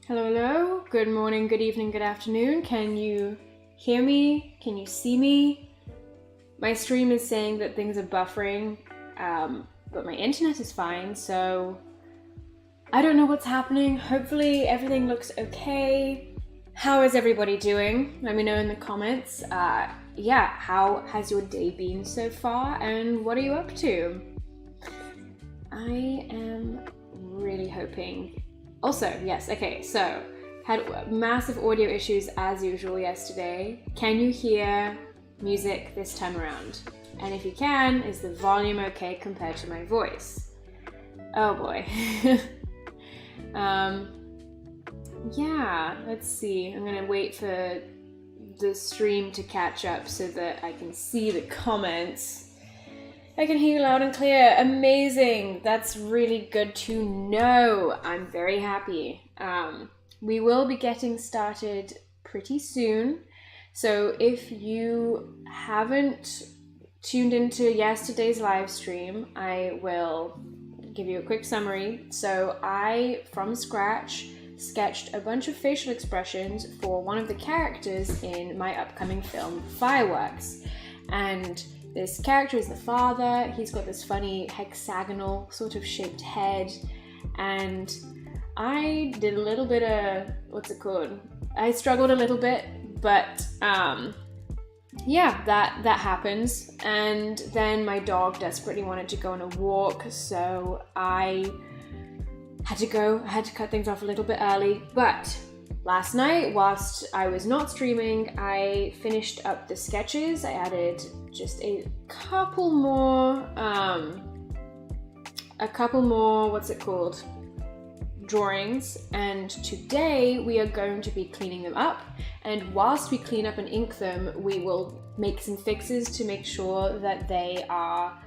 Hello, hello. Good morning, good evening, good afternoon. Can you hear me? Can you see me? My stream is saying that things are buffering, but my internet is fine, so I don't know what's happening. Hopefully everything looks okay. How is everybody doing? Let me know in the comments. How has your day been so far, and what are you up to? I am really hoping. Also, yes, okay, so had massive audio issues as usual yesterday. Can you hear music this time around? And if you can, is the volume okay compared to my voice? Oh boy. Yeah, let's see. I'm gonna wait for the stream to catch up so that I can see the comments. I can hear you loud and clear. Amazing. That's really good to know. I'm very happy. We will be getting started pretty soon. So if you haven't tuned into yesterday's live stream, I will give you a quick summary. So I, from scratch, sketched a bunch of facial expressions for one of the characters in my upcoming film, FiREWORKS. And this character is the father. He's got this funny hexagonal sort of shaped head, and I did a little bit of, what's it called? I struggled a little bit, but yeah, that happens. And then my dog desperately wanted to go on a walk, so I had to cut things off a little bit early. But last night, whilst I was not streaming, I finished up the sketches. I added just a couple more, drawings, and today we are going to be cleaning them up. And whilst we clean up and ink them, we will make some fixes to make sure that they are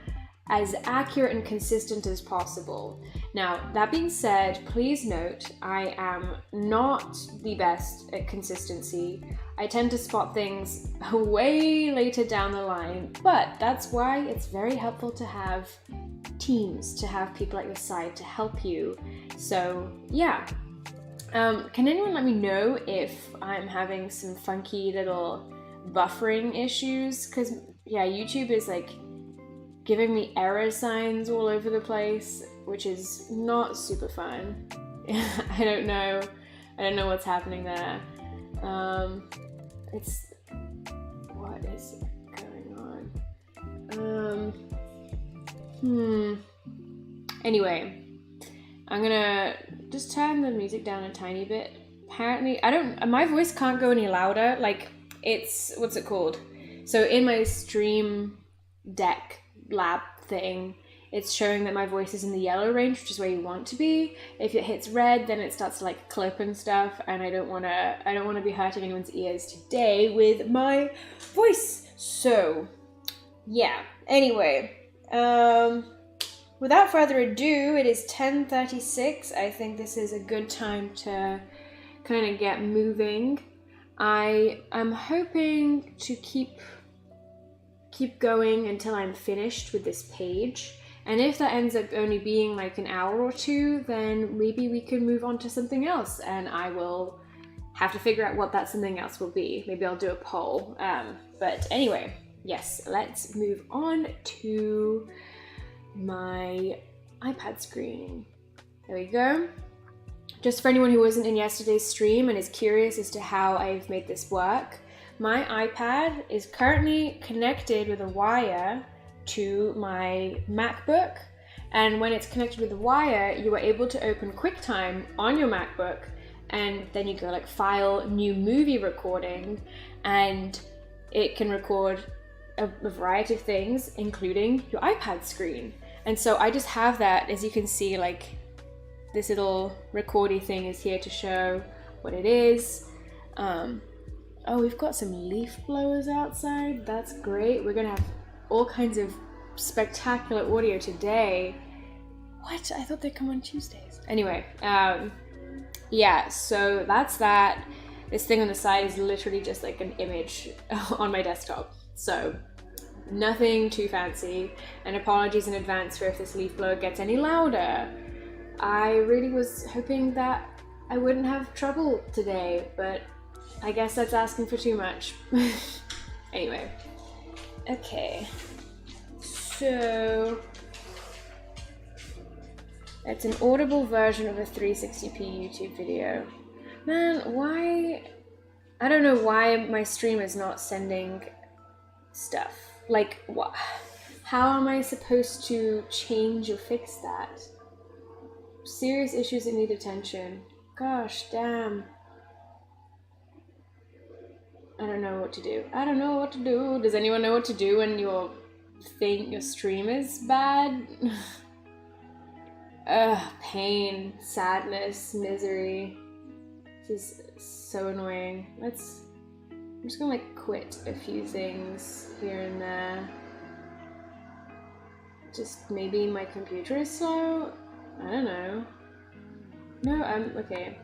as accurate and consistent as possible. Now, that being said, please note, I am not the best at consistency. I tend to spot things way later down the line, but that's why it's very helpful to have teams, to have people at your side to help you. So yeah, can anyone let me know if I'm having some funky little buffering issues? Because yeah, YouTube is like giving me error signs all over the place, which is not super fun. I don't know what's happening there. What is going on? Anyway, I'm gonna just turn the music down a tiny bit. Apparently, my voice can't go any louder. Like, it's, what's it called? So in my stream deck lab thing, it's showing that my voice is in the yellow range, which is where you want to be. If it hits red, then it starts to like clip and stuff, and I don't want to be hurting anyone's ears today with my voice. So yeah, anyway, without further ado, it is 10:36. I think this is a good time to kind of get moving. I am hoping to keep going until I'm finished with this page. And if that ends up only being like an hour or two, then maybe we can move on to something else, and I will have to figure out what that something else will be. Maybe I'll do a poll. But anyway, yes, let's move on to my iPad screen. There we go. Just for anyone who wasn't in yesterday's stream and is curious as to how I've made this work, my iPad is currently connected with a wire to my MacBook, and when it's connected with the wire, you are able to open QuickTime on your MacBook, and then you go like File, New Movie Recording, and it can record a variety of things, including your iPad screen. And so I just have that, as you can see, like this little recordy thing is here to show what it is. Oh, we've got some leaf blowers outside. That's great. We're gonna have all kinds of spectacular audio today. What? I thought they'd come on Tuesdays. Anyway, yeah, so that's that. This thing on the side is literally just like an image on my desktop. So nothing too fancy, and apologies in advance for if this leaf blower gets any louder. I really was hoping that I wouldn't have trouble today, but I guess that's asking for too much. Anyway. Okay. So it's an audible version of a 360p YouTube video. Man, why? I don't know why my stream is not sending stuff. Like, what? How am I supposed to change or fix that? Serious issues that need attention. Gosh, damn. I don't know what to do. I don't know what to do. Does anyone know what to do when your stream is bad? Ugh, pain, sadness, misery. This is so annoying. I'm just gonna like quit a few things here and there. Just maybe my computer is slow? I don't know. No, okay.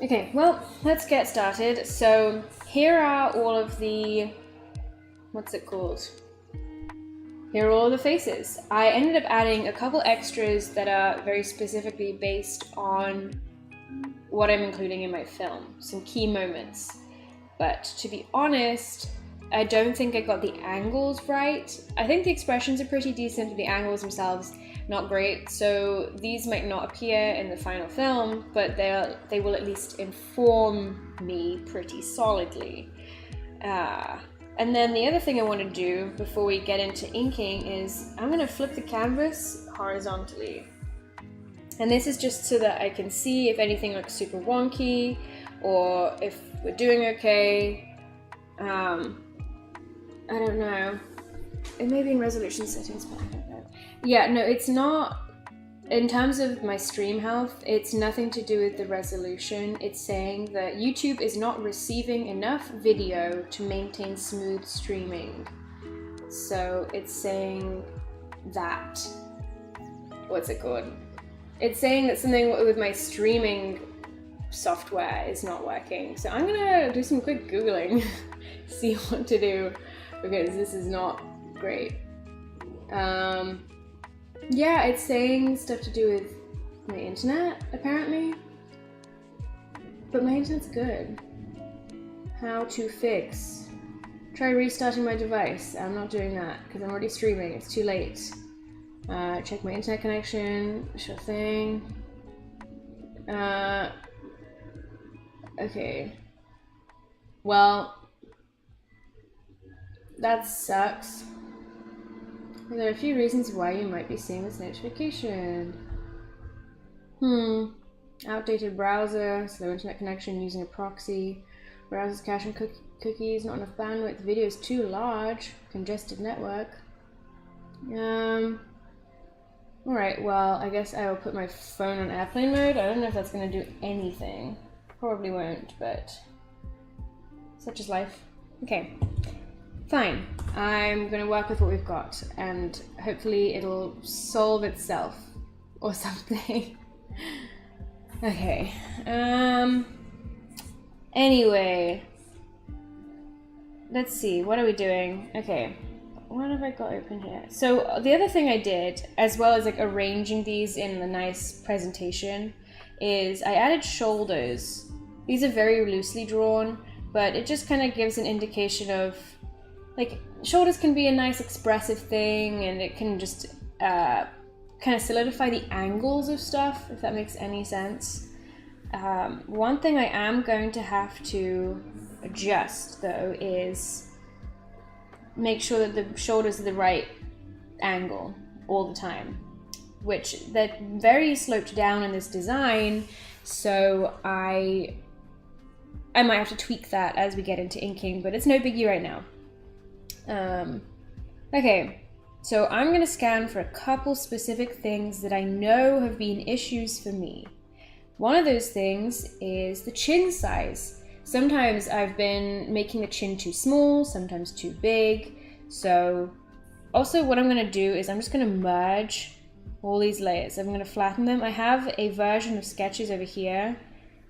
Okay, well, let's get started. So here are all of the, what's it called? Here are all the faces. I ended up adding a couple extras that are very specifically based on what I'm including in my film, some key moments. But to be honest, I don't think I got the angles right. I think the expressions are pretty decent, but the angles themselves not great. So these might not appear in the final film, but they will at least inform me pretty solidly. And then the other thing I want to do before we get into inking is I'm going to flip the canvas horizontally. And this is just so that I can see if anything looks super wonky or if we're doing okay. I don't know. It may be in resolution settings, but I don't know. Yeah, no, it's not. In terms of my stream health, it's nothing to do with the resolution. It's saying that YouTube is not receiving enough video to maintain smooth streaming. So it's saying that, what's it called? It's saying that something with my streaming software is not working. So I'm gonna do some quick Googling, see what to do, because this is not great. Yeah, it's saying stuff to do with my internet, apparently. But my internet's good. How to fix. Try restarting my device. I'm not doing that, because I'm already streaming. It's too late. Check my internet connection. Sure thing. Okay. Well, that sucks. There are a few reasons why you might be seeing this notification. Outdated browser, slow internet connection using a proxy, browser's caching cookies, not enough bandwidth, the video is too large, congested network. Alright, well, I guess I will put my phone on airplane mode. I don't know if that's going to do anything. Probably won't, but such is life. Okay. Fine, I'm gonna work with what we've got and hopefully it'll solve itself or something. Okay, anyway, let's see, what are we doing? Okay, what have I got open here? So the other thing I did, as well as like arranging these in a nice presentation, is I added shoulders. These are very loosely drawn, but it just kind of gives an indication of, like, shoulders can be a nice expressive thing, and it can just kind of solidify the angles of stuff, if that makes any sense. One thing I am going to have to adjust, though, is make sure that the shoulders are the right angle all the time, which they're very sloped down in this design, so I might have to tweak that as we get into inking, but it's no biggie right now. Okay, so I'm going to scan for a couple specific things that I know have been issues for me. One of those things is the chin size. Sometimes I've been making the chin too small, sometimes too big. So also what I'm going to do is I'm just going to merge all these layers. I'm going to flatten them. I have a version of sketches over here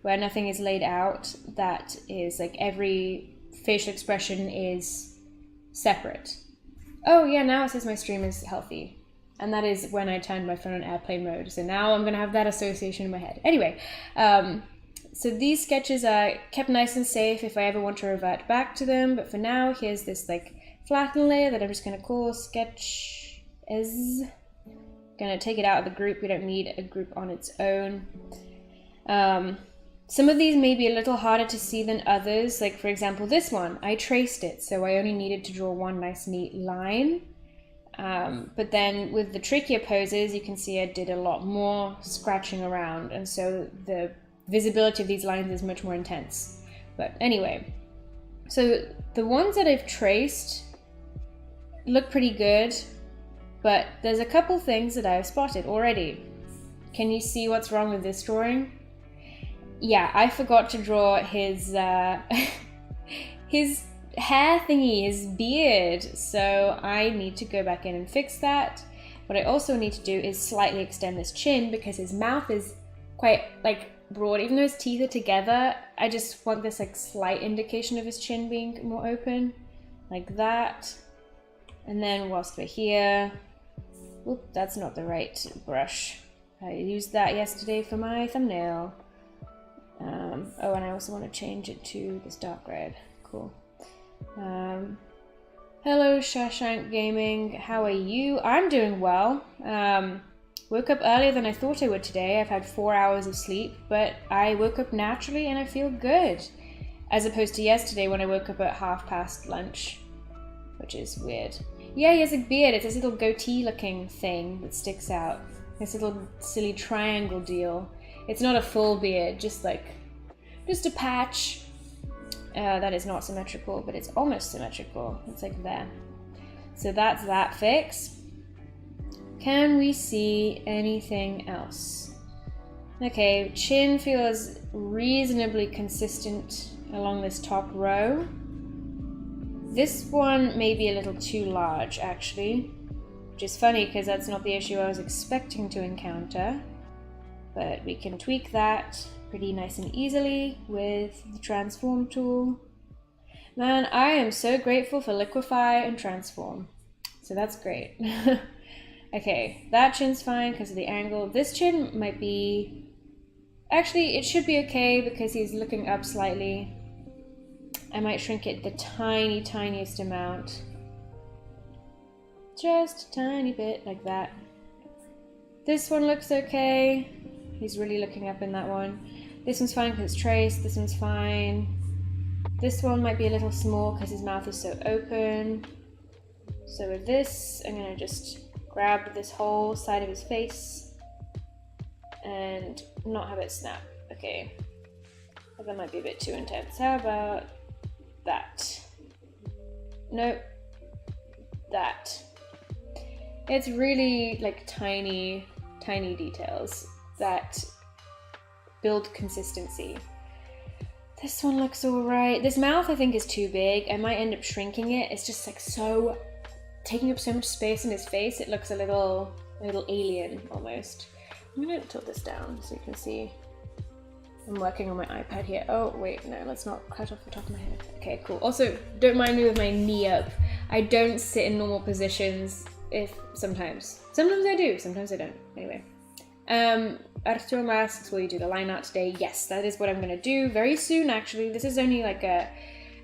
where nothing is laid out, that is like every facial expression is separate. Oh yeah, now it says my stream is healthy. And that is when I turned my phone on airplane mode. So now I'm gonna have that association in my head. Anyway, so these sketches are kept nice and safe if I ever want to revert back to them. But for now, here's this like flatten layer that I'm just gonna call sketch as. Gonna take it out of the group. We don't need a group on its own. Some of these may be a little harder to see than others. Like for example, this one, I traced it. So I only needed to draw one nice neat line. But then with the trickier poses, you can see I did a lot more scratching around. And so the visibility of these lines is much more intense. But anyway, so the ones that I've traced look pretty good, but there's a couple things that I've spotted already. Can you see what's wrong with this drawing? Yeah, I forgot to draw his his hair thingy, his beard. So I need to go back in and fix that. What I also need to do is slightly extend this chin because his mouth is quite like broad. Even though his teeth are together, I just want this like slight indication of his chin being more open, like that. And then whilst we're here, oop, that's not the right brush. I used that yesterday for my thumbnail. Oh, and I also want to change it to this dark red. Cool. Hello, Shashank Gaming. How are you? I'm doing well. Woke up earlier than I thought I would today. I've had 4 hours of sleep, but I woke up naturally and I feel good. As opposed to yesterday when I woke up at 1/2 lunch, which is weird. Yeah, he has a beard. It's this little goatee looking thing that sticks out. This little silly triangle deal. It's not a full beard, just a patch. That is not symmetrical, but it's almost symmetrical. It's like there. So that's that fix. Can we see anything else? Okay, chin feels reasonably consistent along this top row. This one may be a little too large, actually, which is funny because that's not the issue I was expecting to encounter. But we can tweak that pretty nice and easily with the transform tool. Man, I am so grateful for liquefy and transform. So that's great. Okay, that chin's fine because of the angle. This chin might be... Actually, it should be okay because he's looking up slightly. I might shrink it the tiniest amount. Just a tiny bit, like that. This one looks okay. He's really looking up in that one. This one's fine because it's traced. This one's fine. This one might be a little small because his mouth is so open. So with this, I'm going to just grab this whole side of his face and not have it snap. Okay. But that might be a bit too intense. How about that? Nope. That. It's really like tiny details that build consistency. This one looks alright. This mouth I think is too big. I might end up shrinking it. It's just like so taking up so much space in his face. It looks a little alien almost. I'm gonna tilt this down so you can see. I'm working on my iPad here. Oh wait, no, let's not cut off the top of my head. Okay, cool. Also, don't mind me with my knee up. I don't sit in normal positions sometimes I do, sometimes I don't. Anyway. Arturo asks, will you do the line art today? Yes, that is what I'm gonna do very soon actually. This is only like a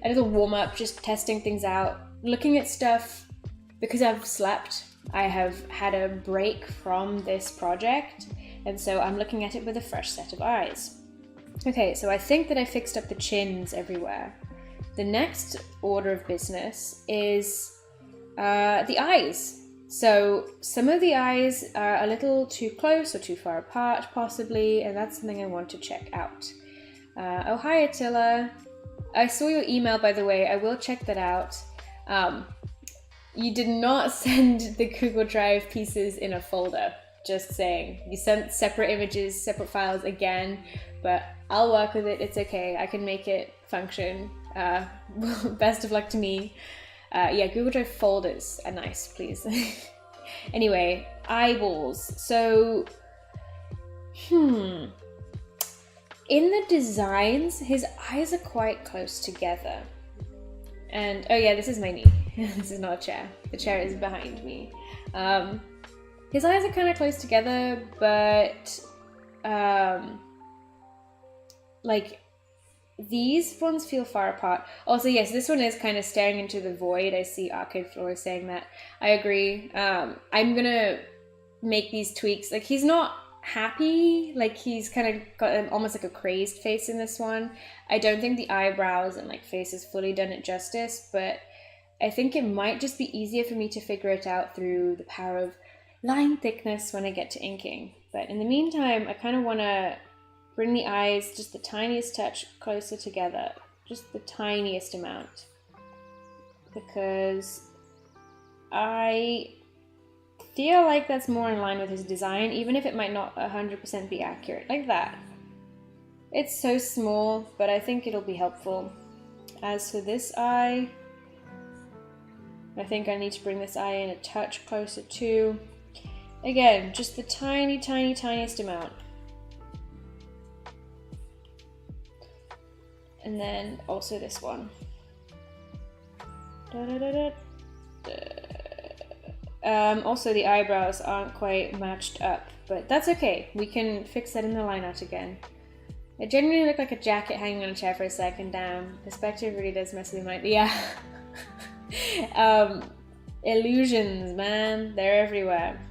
little warm-up, just testing things out, looking at stuff. Because I've slept, I have had a break from this project, and so I'm looking at it with a fresh set of eyes. Okay, so I think that I fixed up the chins everywhere. The next order of business is the eyes. So some of the eyes are a little too close or too far apart possibly, and that's something I want to check out. Oh, hi Attila. I saw your email, by the way. I will check that out. You did not send the Google Drive pieces in a folder, just saying. You sent separate images, separate files again, but I'll work with it. It's okay. I can make it function. Best of luck to me. Yeah, Google Drive folders are nice, please. Anyway, eyeballs. So, in the designs, his eyes are quite close together. And, oh yeah, this is my knee. This is not a chair. The chair is behind me. His eyes are kind of close together, but like these ones feel far apart. Also, yes, this one is kind of staring into the void. I see Arcade Flora saying that. I agree. I'm gonna make these tweaks. Like, he's not happy. Like, he's kind of got almost like a crazed face in this one. I don't think the eyebrows and like face has fully done it justice, but I think it might just be easier for me to figure it out through the power of line thickness when I get to inking. But in the meantime, I kind of want to bring the eyes just the tiniest touch closer together, just the tiniest amount, because I feel like that's more in line with his design, even if it might not 100% be accurate. Like that. It's so small, but I think it'll be helpful. As for this eye, I think I need to bring this eye in a touch closer too. Again, just the tiny, tiny, tiniest amount. And then also this one. Also the eyebrows aren't quite matched up, but that's okay. We can fix that in the line art again. It genuinely looked like a jacket hanging on a chair for a second. Damn, perspective really does mess with my mind. Yeah. Illusions, man, they're everywhere.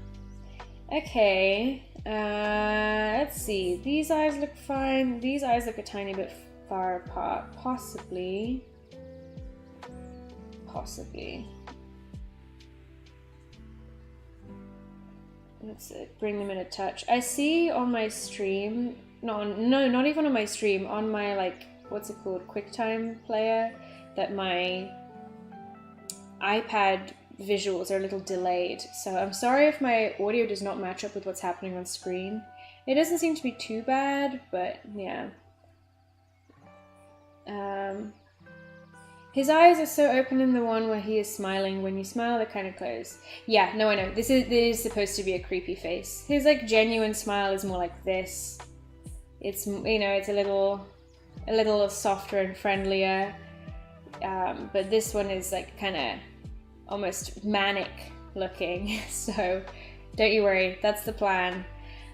Okay, let's see. These eyes look fine. These eyes look a tiny bit far apart. Possibly. Let's bring them in a touch. I see on my stream, no, not even on my stream, on my, like, what's it called, Quicktime player, that my iPad visuals are a little delayed. So I'm sorry if my audio does not match up with what's happening on screen. It doesn't seem to be too bad, but yeah. His eyes are so open in the one where he is smiling. When you smile, they're kind of closed. Yeah, no, I know. This is supposed to be a creepy face. His like genuine smile is more like this. It's, you know, it's a little softer and friendlier. But this one is like kind of almost manic looking. So don't you worry, that's the plan.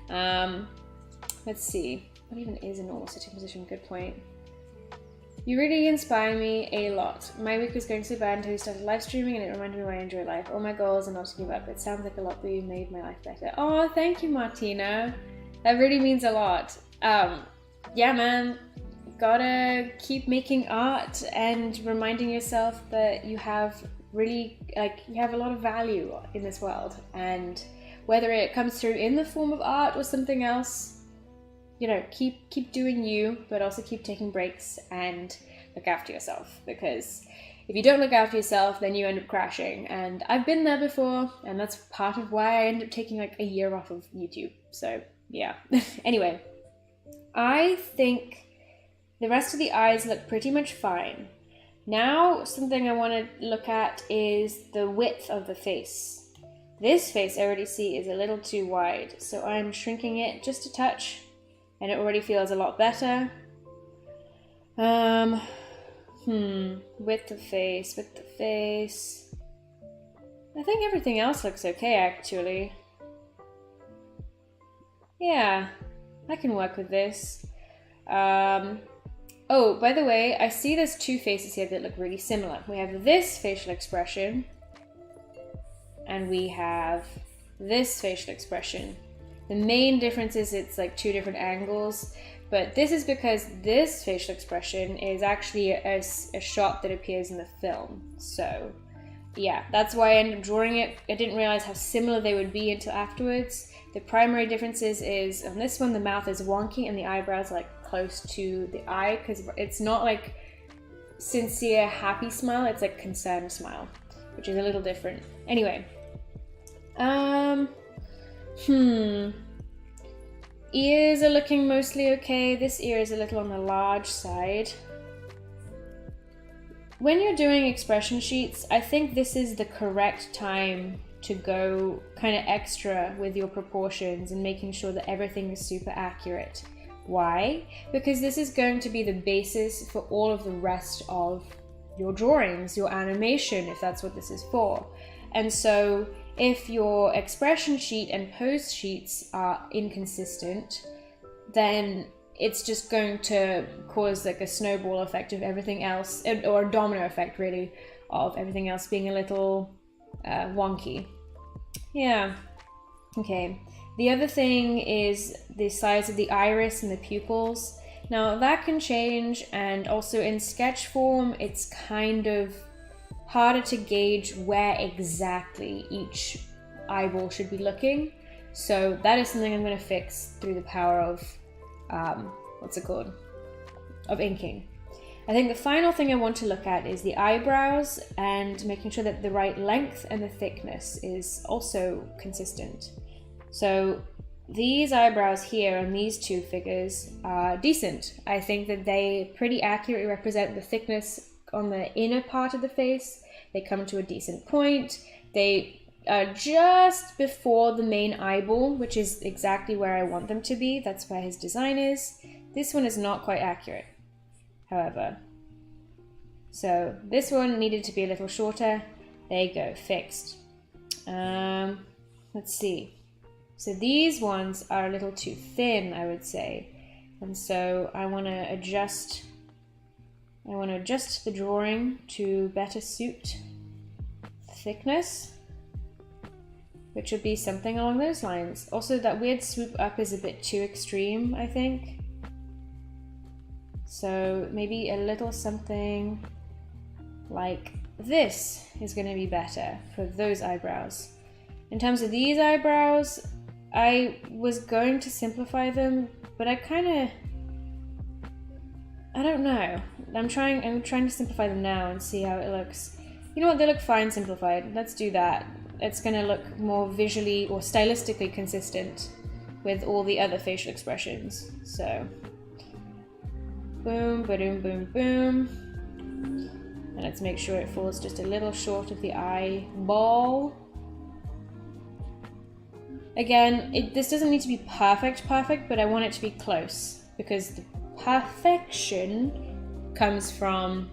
Let's see. What even is a normal sitting position? Good point. You really inspire me a lot. My week was going so bad until you started live streaming and it reminded me why I enjoy life. All my goals are not to give up. It sounds like a lot, but you made my life better. Oh, thank you, Martina. That really means a lot. Yeah, man. Gotta keep making art and reminding yourself that you have really, like, you have a lot of value in this world. And whether it comes through in the form of art or something else, you know, keep doing you, but also keep taking breaks and look after yourself, because if you don't look after yourself, then you end up crashing. And I've been there before, and that's part of why I ended up taking like a year off of YouTube. So yeah. Anyway, I think the rest of the eyes look pretty much fine. Now, something I want to look at is the width of the face. This face I already see is a little too wide, so I'm shrinking it just a touch. And it already feels a lot better. With the face. I think everything else looks okay, actually. Yeah, I can work with this. Oh, by the way, I see there's two faces here that look really similar. We have this facial expression, and we have this facial expression. The main difference is it's like two different angles, but this is because this facial expression is actually a shot that appears in the film. So yeah, that's why I ended up drawing it. I didn't realize how similar they would be until afterwards. The primary differences is on this one, the mouth is wonky and the eyebrows are like close to the eye, because it's not like sincere happy smile, it's like concerned smile, which is a little different. Anyway, ears are looking mostly okay. This ear is a little on the large side. When you're doing expression sheets, I think this is the correct time to go kind of extra with your proportions and making sure that everything is super accurate. Why? Because this is going to be the basis for all of the rest of your drawings, your animation, if that's what this is for. And so if your expression sheet and pose sheets are inconsistent, then it's just going to cause like a snowball effect of everything else, or a domino effect really, of everything else being a little wonky. Yeah, okay. The other thing is the size of the iris and the pupils. Now that can change, and also in sketch form, it's kind of harder to gauge where exactly each eyeball should be looking. So that is something I'm going to fix through the power of, of inking. I think the final thing I want to look at is the eyebrows and making sure that the right length and the thickness is also consistent. So these eyebrows here on these two figures are decent. I think that they pretty accurately represent the thickness on the inner part of the face. They come to a decent point. They are just before the main eyeball, which is exactly where I want them to be. That's where his design is. This one is not quite accurate, however. So this one needed to be a little shorter. There you go, fixed. Let's see. So these ones are a little too thin, I would say. And so I want to adjust the drawing to better suit thickness, which would be something along those lines. Also, that weird swoop up is a bit too extreme, I think. So maybe a little something like this is going to be better for those eyebrows. In terms of these eyebrows, I was going to simplify them, but I don't know. I'm trying to simplify them now and see how it looks. You know what, they look fine simplified. Let's do that. It's gonna look more visually or stylistically consistent with all the other facial expressions. So, boom, boom, boom, boom. And let's make sure it falls just a little short of the eyeball. Again, this doesn't need to be perfect, but I want it to be close, because the perfection comes from,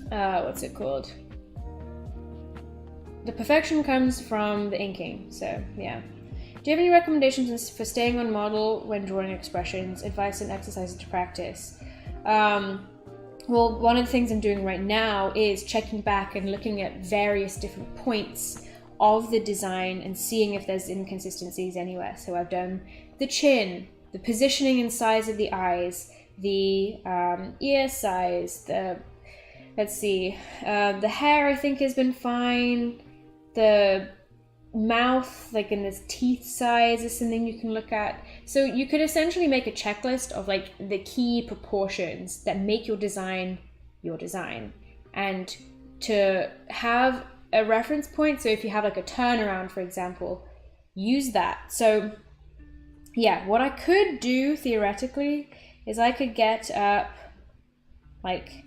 the perfection comes from the inking, so yeah. Do you have any recommendations for staying on model when drawing expressions, advice and exercises to practice? Well, one of the things I'm doing right now is checking back and looking at various different points of the design and seeing if there's inconsistencies anywhere. So I've done the chin, the positioning and size of the eyes, the ear size, the hair I think has been fine, the mouth, like in this teeth size is something you can look at. So you could essentially make a checklist of like the key proportions that make your design, and to have a reference point. So if you have like a turnaround, for example, use that. So yeah, what I could do theoretically is I could get up, like,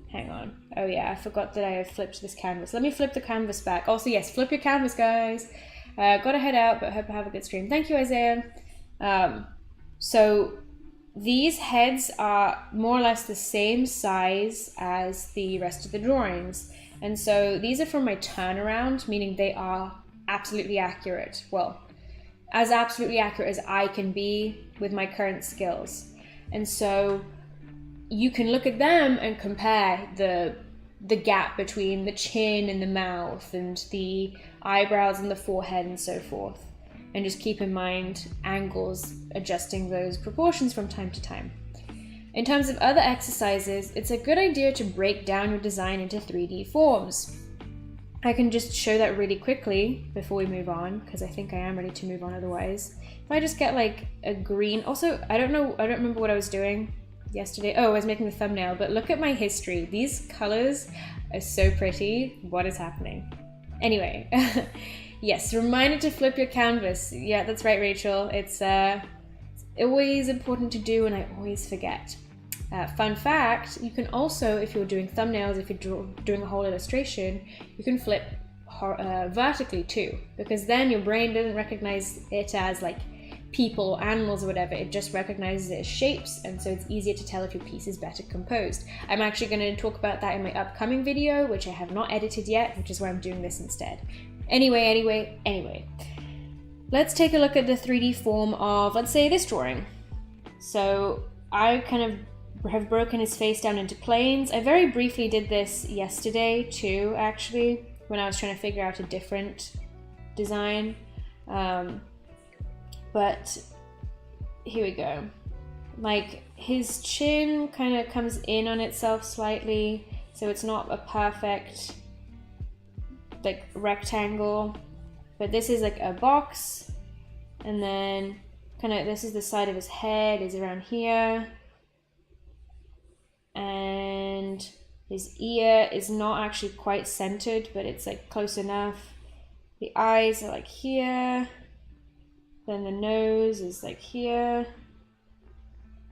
hang on. Oh yeah, I forgot that I have flipped this canvas. Let me flip the canvas back. Also, yes, flip your canvas, guys. Gotta head out, but hope I have a good stream. Thank you, Isaiah. So these heads are more or less the same size as the rest of the drawings. And so these are from my turnaround, meaning they are absolutely accurate. Well, as absolutely accurate as I can be with my current skills. And so you can look at them and compare the gap between the chin and the mouth and the eyebrows and the forehead and so forth. And just keep in mind angles, adjusting those proportions from time to time. In terms of other exercises, it's a good idea to break down your design into 3D forms. I can just show that really quickly before we move on, because I think I am ready to move on otherwise. If I just get like a green, also, I don't remember what I was doing yesterday. Oh, I was making the thumbnail, but look at my history. These colors are so pretty. What is happening? Anyway, yes, reminder to flip your canvas. Yeah, that's right, Rachel. It's always important to do, and I always forget. Fun fact, you can also, if you're doing thumbnails, if you're doing a whole illustration, you can flip vertically too, because then your brain doesn't recognize it as like people or animals or whatever, it just recognizes it as shapes, and so it's easier to tell if your piece is better composed. I'm actually going to talk about that in my upcoming video, which I have not edited yet, which is why I'm doing this instead. Anyway. Let's take a look at the 3D form of, let's say, this drawing. So I kind of have broken his face down into planes. I very briefly did this yesterday too, actually, when I was trying to figure out a different design. But here we go. Like, his chin kind of comes in on itself slightly, so it's not a perfect like rectangle, but this is like a box, and then kind of this is the side of his head is around here, and his ear is not actually quite centered, but it's like close enough. The eyes are like here, then the nose is like here.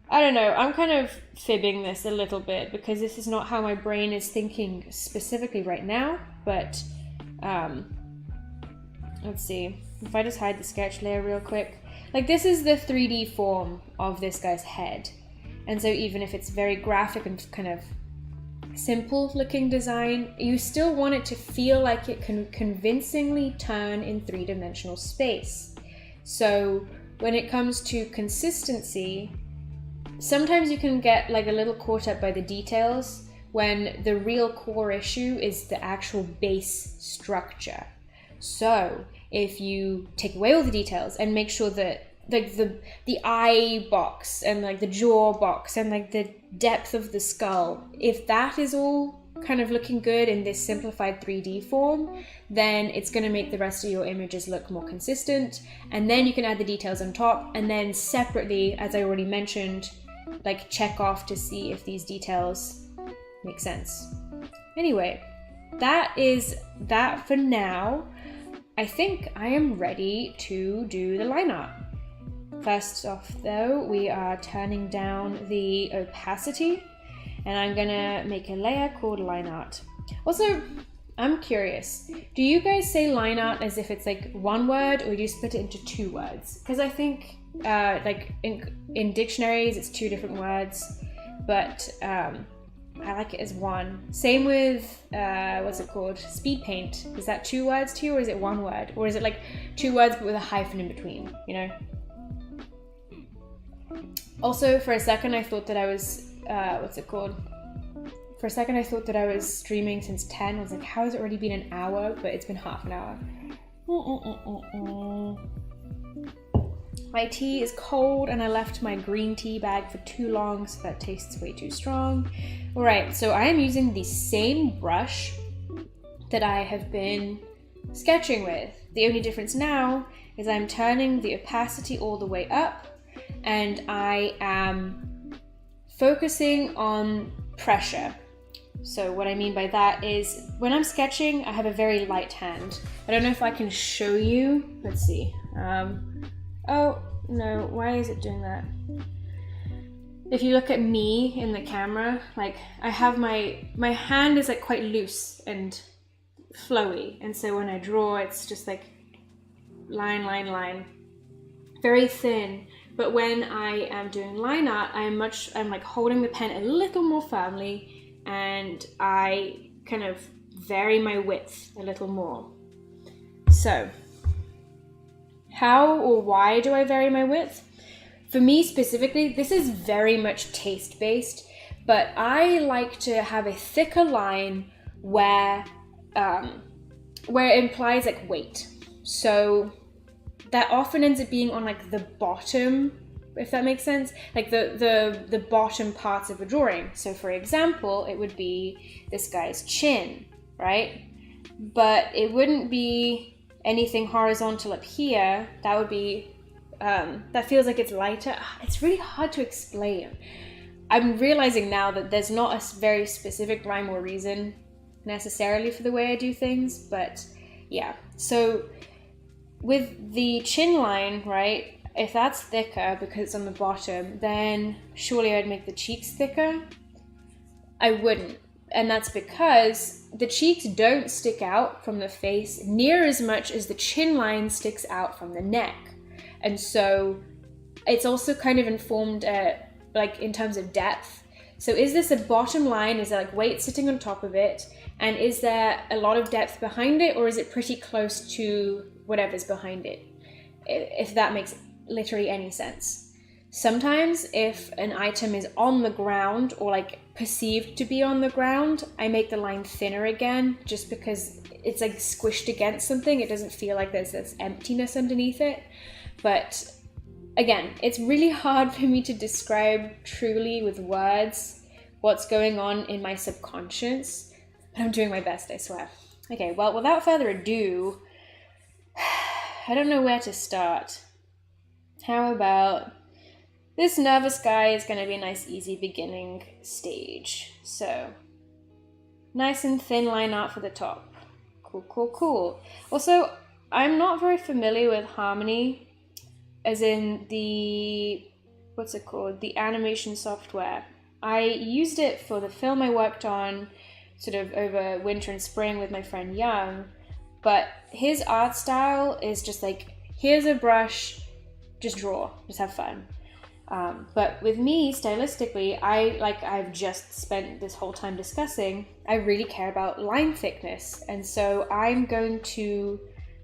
I don't know, I'm kind of fibbing this a little bit because this is not how my brain is thinking specifically right now, but let's see, if I just hide the sketch layer real quick. Like, this is the 3D form of this guy's head, and so even if it's very graphic and kind of simple looking design, you still want it to feel like it can convincingly turn in three-dimensional space. So when it comes to consistency, sometimes you can get like a little caught up by the details when the real core issue is the actual base structure. So if you take away all the details and make sure that like the eye box and like the jaw box and like the depth of the skull, if that is all kind of looking good in this simplified 3D form, then it's going to make the rest of your images look more consistent, and then you can add the details on top, and then separately, as I already mentioned, like check off to see if these details make sense. Anyway, that is that for now. I think I am ready to do the line art. First off though, we are turning down the opacity, and I'm gonna make a layer called line art. Also, I'm curious, do you guys say line art as if it's like one word, or do you split it into two words? Because I think like in dictionaries it's two different words, but I like it as one. Same with what's it called, speed paint. Is that two words too, or is it one word, or is it like two words but with a hyphen in between, you know? Also, for a second I thought that I was for a second I thought that I was streaming since 10. I was like, how has it already been an hour? But it's been half an hour. My tea is cold, and I left my green tea bag for too long, so that tastes way too strong. All right, so I am using the same brush that I have been sketching with. The only difference now is I'm turning the opacity all the way up, and I am focusing on pressure. So what I mean by that is when I'm sketching, I have a very light hand. I don't know if I can show you. Let's see. Oh, no, why is it doing that? If you look at me in the camera, like I have my hand is like quite loose and flowy. And so when I draw, it's just like line, line, line, very thin. But when I am doing line art, I'm like holding the pen a little more firmly, and I kind of vary my width a little more. So how or why do I vary my width? For me specifically, this is very much taste-based, but I like to have a thicker line where it implies like weight. So that often ends up being on like the bottom, if that makes sense, like the bottom parts of a drawing. So for example, it would be this guy's chin, right? But it wouldn't be anything horizontal up here. That would be, that feels like it's lighter. It's really hard to explain. I'm realizing now that there's not a very specific rhyme or reason necessarily for the way I do things, but yeah. So with the chin line, right, if that's thicker because it's on the bottom, then surely I'd make the cheeks thicker. I wouldn't. And that's because the cheeks don't stick out from the face near as much as the chin line sticks out from the neck. And so it's also kind of informed like in terms of depth. So is this a bottom line? Is there like weight sitting on top of it? And is there a lot of depth behind it, or is it pretty close to whatever's behind it? If that makes literally any sense. Sometimes if an item is on the ground or like perceived to be on the ground, I make the line thinner again, just because it's like squished against something. It doesn't feel like there's this emptiness underneath it. But again, it's really hard for me to describe truly with words what's going on in my subconscious, but I'm doing my best, I swear. Okay, well, without further ado, I don't know where to start. How about this nervous guy is going to be a nice, easy beginning stage. So, nice and thin line art for the top. Cool, cool, cool. Also, I'm not very familiar with Harmony, as in the, what's it called? The animation software. I used it for the film I worked on sort of over winter and spring with my friend Young, but his art style is just like, here's a brush, just draw, just have fun. But with me, stylistically, I've just spent this whole time discussing, I really care about line thickness. And so I'm going to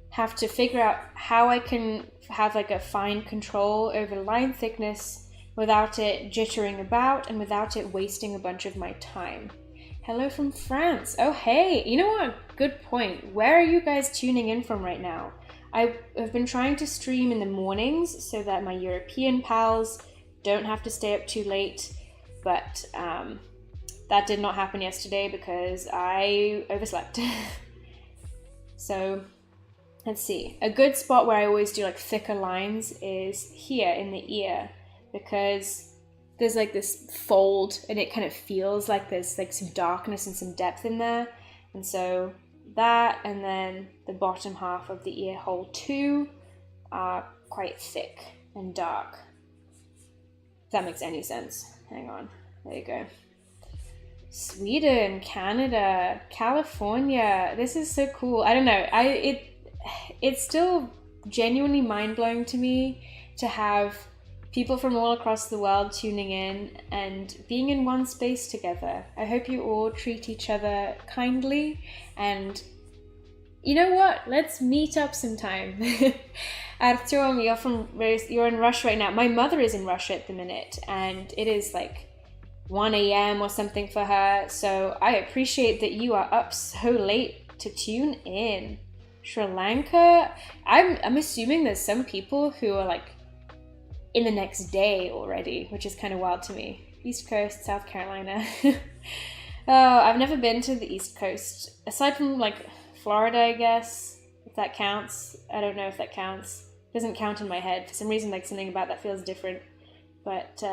have to figure out how I can have like a fine control over line thickness without it jittering about and without it wasting a bunch of my time. Hello from France. Oh, hey, you know what? Good point. Where are you guys tuning in from right now? I have been trying to stream in the mornings so that my European pals don't have to stay up too late, but that did not happen yesterday because I overslept. So let's see. A good spot where I always do like thicker lines is here in the ear, because there's like this fold and it kind of feels like there's like some darkness and some depth in there. And so that, and then the bottom half of the ear hole too, are quite thick and dark. If that makes any sense. Hang on. There you go. Sweden, Canada, California. This is so cool. I don't know. It's still genuinely mind-blowing to me to have people from all across the world tuning in and being in one space together. I hope you all treat each other kindly, and you know what? Let's meet up sometime. Artyom, you're in Russia right now. My mother is in Russia at the minute, and it is like 1 a.m. or something for her, so I appreciate that you are up so late to tune in. Sri Lanka, I'm assuming there's some people who are like in the next day already, which is kind of wild to me. East Coast, South Carolina. Oh, I've never been to the East Coast, aside from like Florida, I guess, if that counts. I don't know if that counts. It doesn't count in my head. For some reason, like something about that feels different. But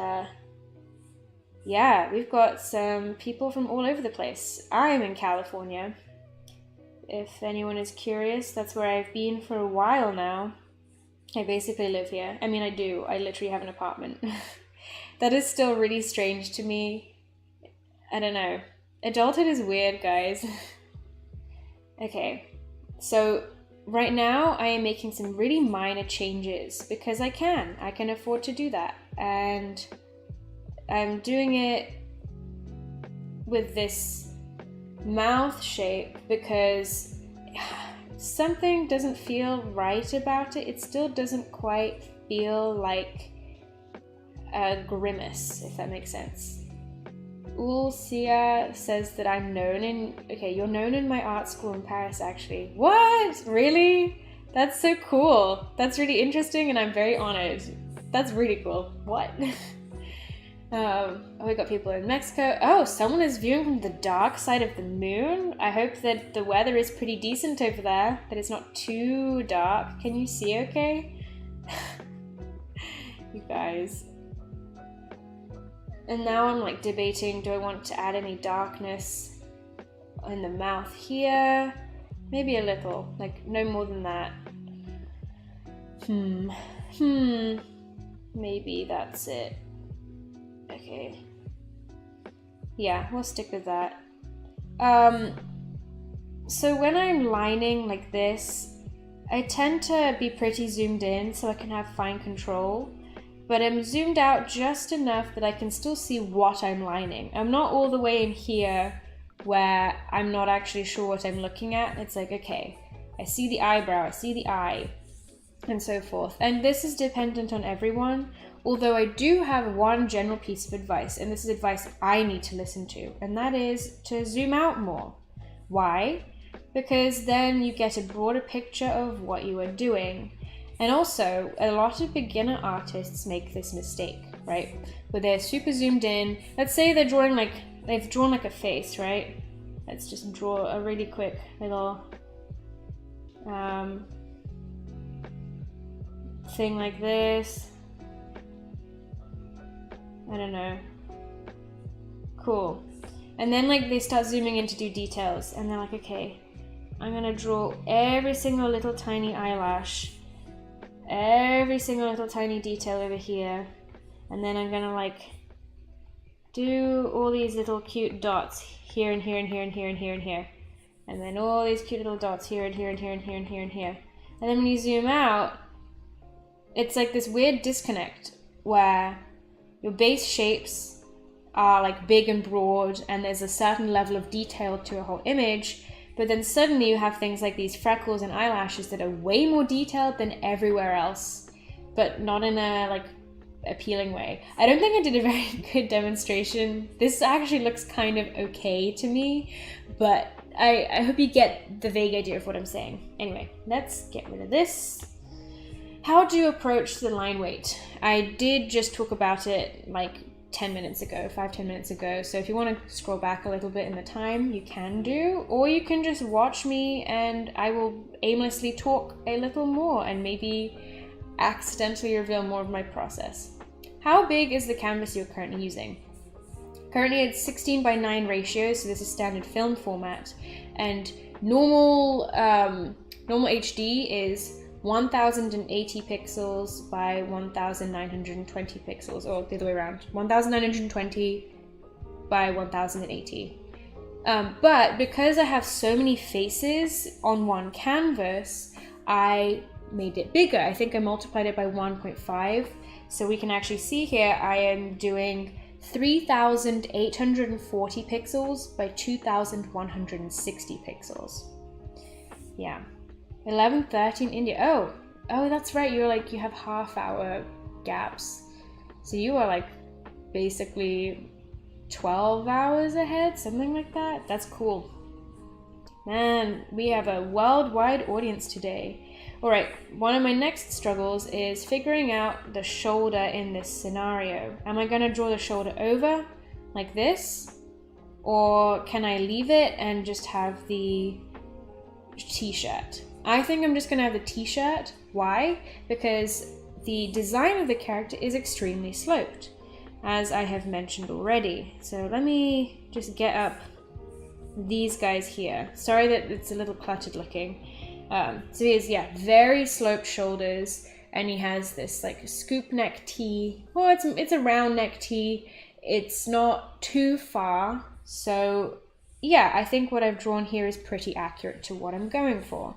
yeah, we've got some people from all over the place. I'm in California. If anyone is curious, that's where I've been for a while now. I basically live here. I mean, I do. I literally have an apartment. That is still really strange to me. I don't know. Adulthood is weird, guys. Okay, so right now I am making some really minor changes because I can afford to do that, and I'm doing it with this mouth shape because something doesn't feel right about it. It still doesn't quite feel like a grimace, if that makes sense. Ulcia says that I'm known in... Okay, you're known in my art school in Paris, actually. What? Really? That's so cool. That's really interesting, and I'm very honored. That's really cool. What? We got people in Mexico. Oh, someone is viewing from the dark side of the moon. I hope that the weather is pretty decent over there, that it's not too dark. Can you see okay? You guys... And now I'm like debating, do I want to add any darkness in the mouth here? Maybe a little, like no more than that. Maybe that's it. Okay. Yeah, we'll stick with that. So when I'm lining like this, I tend to be pretty zoomed in so I can have fine control. but I'm zoomed out just enough that I can still see what I'm lining. I'm not all the way in here where I'm not actually sure what I'm looking at. It's like, okay, I see the eyebrow, I see the eye, and so forth. And this is dependent on everyone, although I do have one general piece of advice, and this is advice I need to listen to, and that is to zoom out more. Why? Because then you get a broader picture of what you are doing. And also, a lot of beginner artists make this mistake, right? Where they're super zoomed in. Let's say they've drawn like a face, right? Let's just draw a really quick little thing like this. I don't know. Cool. And then like they start zooming in to do details, and they're like, okay, I'm gonna draw every single little tiny eyelash, every single little tiny detail over here, and then I'm gonna like do all these little cute dots here and here and here and here and here and here, and then all these cute little dots here and here and here and here and here and here. And then when you zoom out, it's like this weird disconnect where your base shapes are like big and broad, and there's a certain level of detail to a whole image. But then suddenly you have things like these freckles and eyelashes that are way more detailed than everywhere else, but not in a like appealing way. I don't think I did a very good demonstration. This actually looks kind of okay to me, but I hope you get the vague idea of what I'm saying. Anyway, let's get rid of this. How do you approach the line weight? I did just talk about it like 10 minutes ago, 5-10 minutes ago. So if you want to scroll back a little bit in the time, you can do, or you can just watch me and I will aimlessly talk a little more and maybe accidentally reveal more of my process. How big is the canvas you're currently using? Currently it's 16:9 ratio, so this is standard film format, and normal HD is 1080 pixels by 1920 pixels, or the other way around, 1920 by 1080. But because I have so many faces on one canvas, I made it bigger. I think I multiplied it by 1.5. So we can actually see here I am doing 3840 pixels by 2160 pixels. Yeah. 11:13 India. Oh, that's right. You're like, you have half-hour gaps. So you are like basically 12 hours ahead, something like that. That's cool. Man, we have a worldwide audience today. All right, one of my next struggles is figuring out the shoulder in this scenario. Am I gonna draw the shoulder over like this? Or can I leave it and just have the t-shirt? I think I'm just gonna have the t-shirt. Why? Because the design of the character is extremely sloped, as I have mentioned already. So let me just get up these guys here. Sorry that it's a little cluttered looking. So he has, very sloped shoulders, and he has this like scoop neck tee. Well, it's a round neck tee. It's not too far. So yeah, I think what I've drawn here is pretty accurate to what I'm going for.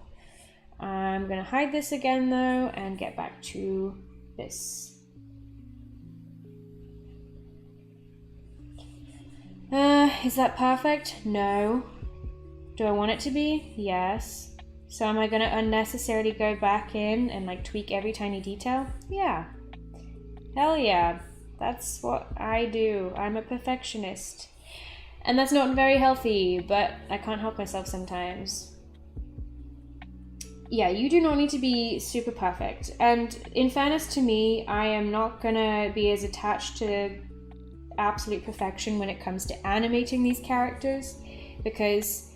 I'm gonna hide this again though and get back to this. Is that perfect? No. Do I want it to be? Yes. So am I gonna unnecessarily go back in and like tweak every tiny detail? Yeah. Hell yeah. That's what I do. I'm a perfectionist. And that's not very healthy, but I can't help myself sometimes. Yeah, you do not need to be super perfect. And in fairness to me, I am not gonna be as attached to absolute perfection when it comes to animating these characters, because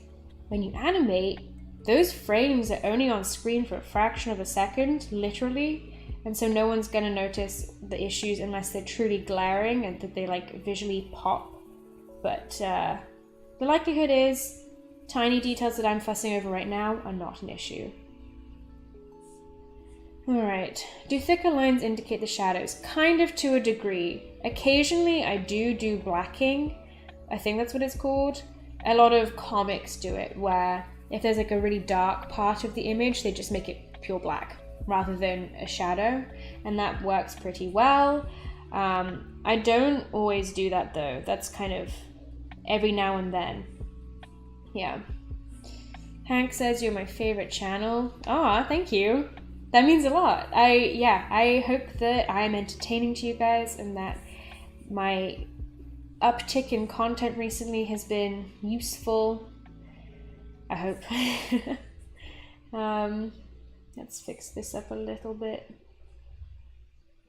when you animate, those frames are only on screen for a fraction of a second, literally, and so no one's gonna notice the issues unless they're truly glaring and that they like visually pop. But the likelihood is tiny details that I'm fussing over right now are not an issue. Alright, do thicker lines indicate the shadows? Kind of, to a degree. Occasionally I do blacking. I think that's what it's called. A lot of comics do it, where if there's like a really dark part of the image, they just make it pure black. rather than a shadow, and that works pretty well. I don't always do that though. That's kind of every now and then. Yeah. Hank says you're my favorite channel. Aw, thank you. That means a lot. I hope that I'm entertaining to you guys and that my uptick in content recently has been useful. I hope. Let's fix this up a little bit.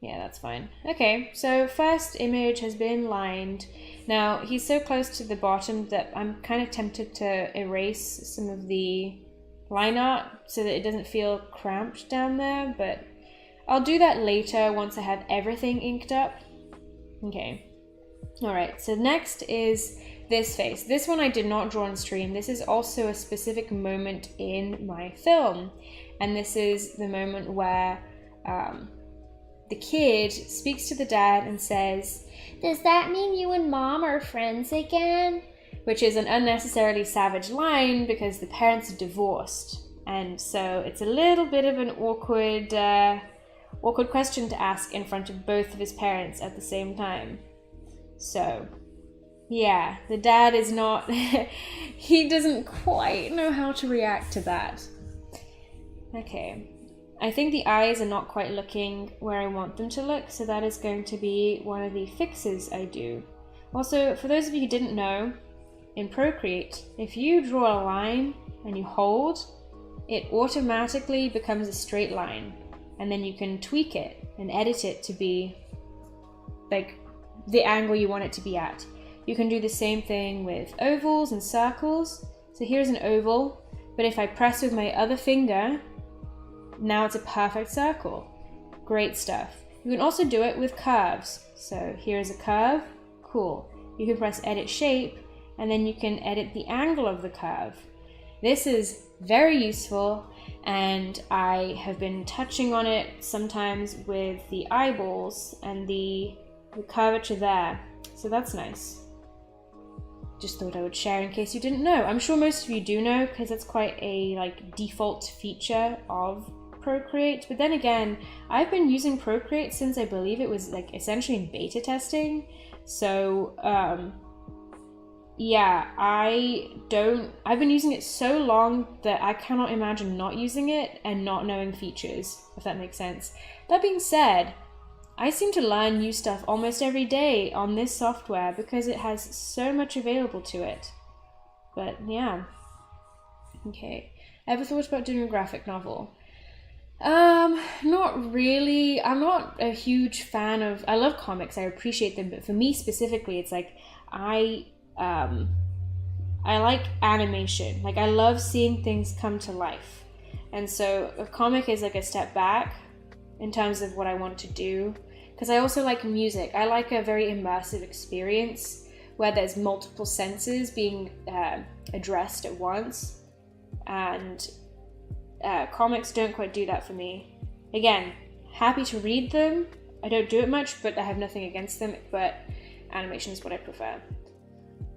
Yeah, that's fine. Okay, so first image has been lined. Now, he's so close to the bottom that I'm kind of tempted to erase some of the line art so that it doesn't feel cramped down there, but I'll do that later once I have everything inked up. Okay. Alright, so next is this face. This one I did not draw on stream. This is also a specific moment in my film. And this is the moment where the kid speaks to the dad and says, "Does that mean you and mom are friends again?" Which is an unnecessarily savage line because the parents are divorced. And so it's a little bit of an awkward question to ask in front of both of his parents at the same time. So, yeah, the dad is not, he doesn't quite know how to react to that. Okay, I think the eyes are not quite looking where I want them to look, so that is going to be one of the fixes I do. Also, for those of you who didn't know, in Procreate, if you draw a line and you hold, it automatically becomes a straight line, and then you can tweak it and edit it to be like the angle you want it to be at. You can do the same thing with ovals and circles. So here's an oval, but if I press with my other finger, now it's a perfect circle. Great stuff. You can also do it with curves. So here's a curve, cool. You can press edit shape, and then you can edit the angle of the curve. This is very useful, and I have been touching on it sometimes with the eyeballs and the curvature there. So that's nice. Just thought I would share in case you didn't know. I'm sure most of you do know because that's quite a default feature of Procreate. But then again, I've been using Procreate since I believe it was essentially in beta testing. So yeah, I've been using it so long that I cannot imagine not using it and not knowing features, if that makes sense. That being said, I seem to learn new stuff almost every day on this software because it has so much available to it. But yeah. Okay. Ever thought about doing a graphic novel? Not really. I'm not a huge fan of, I love comics, I appreciate them, but for me specifically, it's I like animation. I love seeing things come to life. And so a comic is a step back in terms of what I want to do. Because I also like music. I like a very immersive experience where there's multiple senses being addressed at once. And comics don't quite do that for me. Again, happy to read them. I don't do it much, but I have nothing against them. But animation is what I prefer.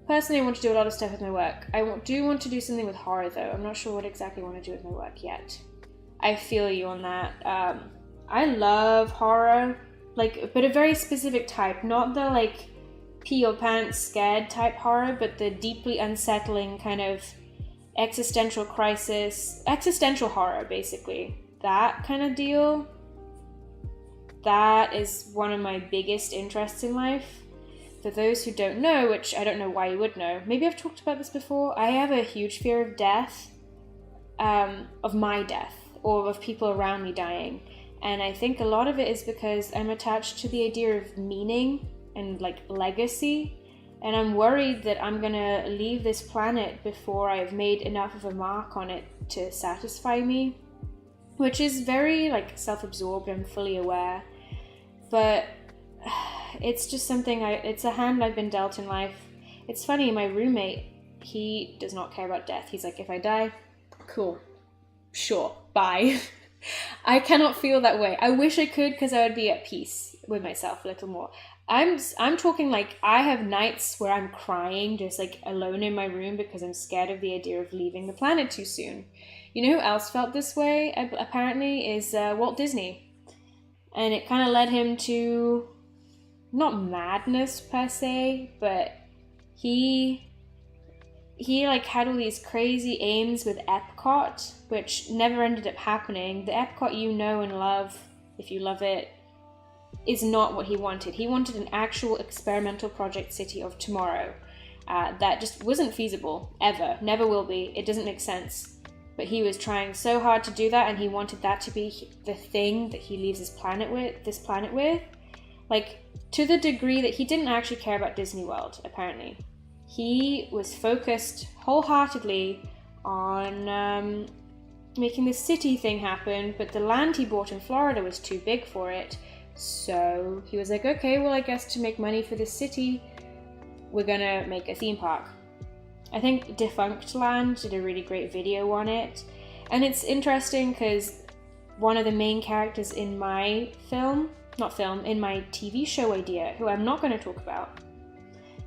Personally, I want to do a lot of stuff with my work. I do want to do something with horror, though. I'm not sure what exactly I want to do with my work yet. I feel you on that. I love horror, but a very specific type. Not the, pee your pants scared type horror, but the deeply unsettling kind of existential horror, basically. That kind of deal. That is one of my biggest interests in life. For those who don't know, which I don't know why you would know, maybe I've talked about this before, I have a huge fear of death, of my death, or of people around me dying. And I think a lot of it is because I'm attached to the idea of meaning and legacy. And I'm worried that I'm gonna leave this planet before I've made enough of a mark on it to satisfy me. Which is very self-absorbed, I'm fully aware. But it's just something, it's a hand I've been dealt in life. It's funny, my roommate, he does not care about death. He's like, if I die, cool, sure, bye. I cannot feel that way. I wish I could, because I would be at peace with myself a little more. I'm talking like I have nights where I'm crying just like alone in my room because I'm scared of the idea of leaving the planet too soon. You know who else felt this way apparently is Walt Disney. And it kind of led him to, not madness per se, but he like had all these crazy aims with Epcot, which never ended up happening. The Epcot you know and love, if you love it, is not what he wanted. He wanted an actual experimental project city of tomorrow that just wasn't feasible, ever, never will be. It doesn't make sense. But he was trying so hard to do that, and he wanted that to be the thing that he leaves this planet with. Like, to the degree that he didn't actually care about Disney World, apparently. He was focused wholeheartedly on making this city thing happen, but the land he bought in Florida was too big for it. So he was like, okay, well, I guess to make money for this city, we're gonna make a theme park. I think Defunct Land did a really great video on it. And it's interesting because one of the main characters in my in my TV show idea, who I'm not going to talk about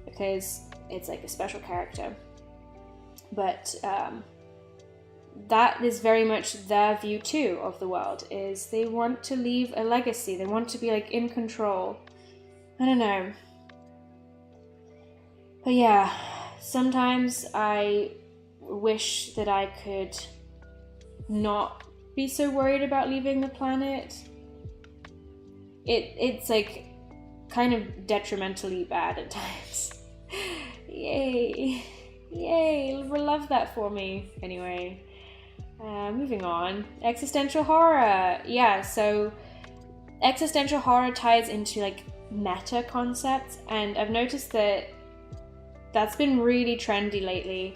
because it's like a special character. But that is very much their view too of the world, is they want to leave a legacy. They want to be like in control. I don't know. But yeah, sometimes I wish that I could not be so worried about leaving the planet. It's like kind of detrimentally bad at times. Yay, love that for me. Anyway, moving on. Existential horror. Yeah, so existential horror ties into like meta concepts, and I've noticed that that's been really trendy lately.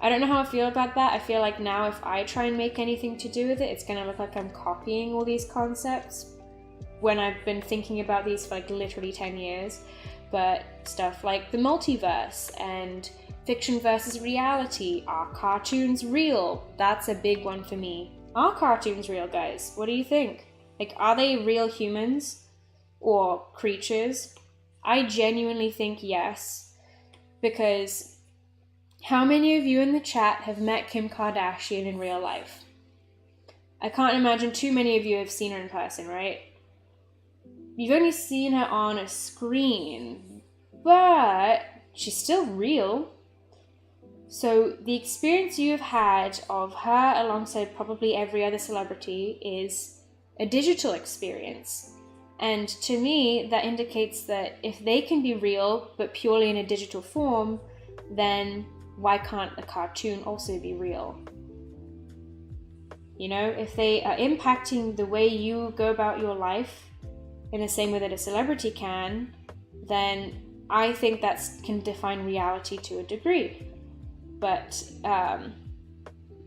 I don't know how I feel about that. I feel like now if I try and make anything to do with it, it's gonna look like I'm copying all these concepts when I've been thinking about these for like literally 10 years. But stuff like the multiverse and fiction versus reality. Are cartoons real? That's a big one for me. Are cartoons real, guys? What do you think? Like, are they real humans or creatures? I genuinely think yes, because how many of you in the chat have met Kim Kardashian in real life? I can't imagine too many of you have seen her in person, right? You've only seen her on a screen, but she's still real. So the experience you have had of her alongside probably every other celebrity is a digital experience. And to me, that indicates that if they can be real, but purely in a digital form, then why can't a cartoon also be real? You know, if they are impacting the way you go about your life in the same way that a celebrity can, then I think that can define reality to a degree. But,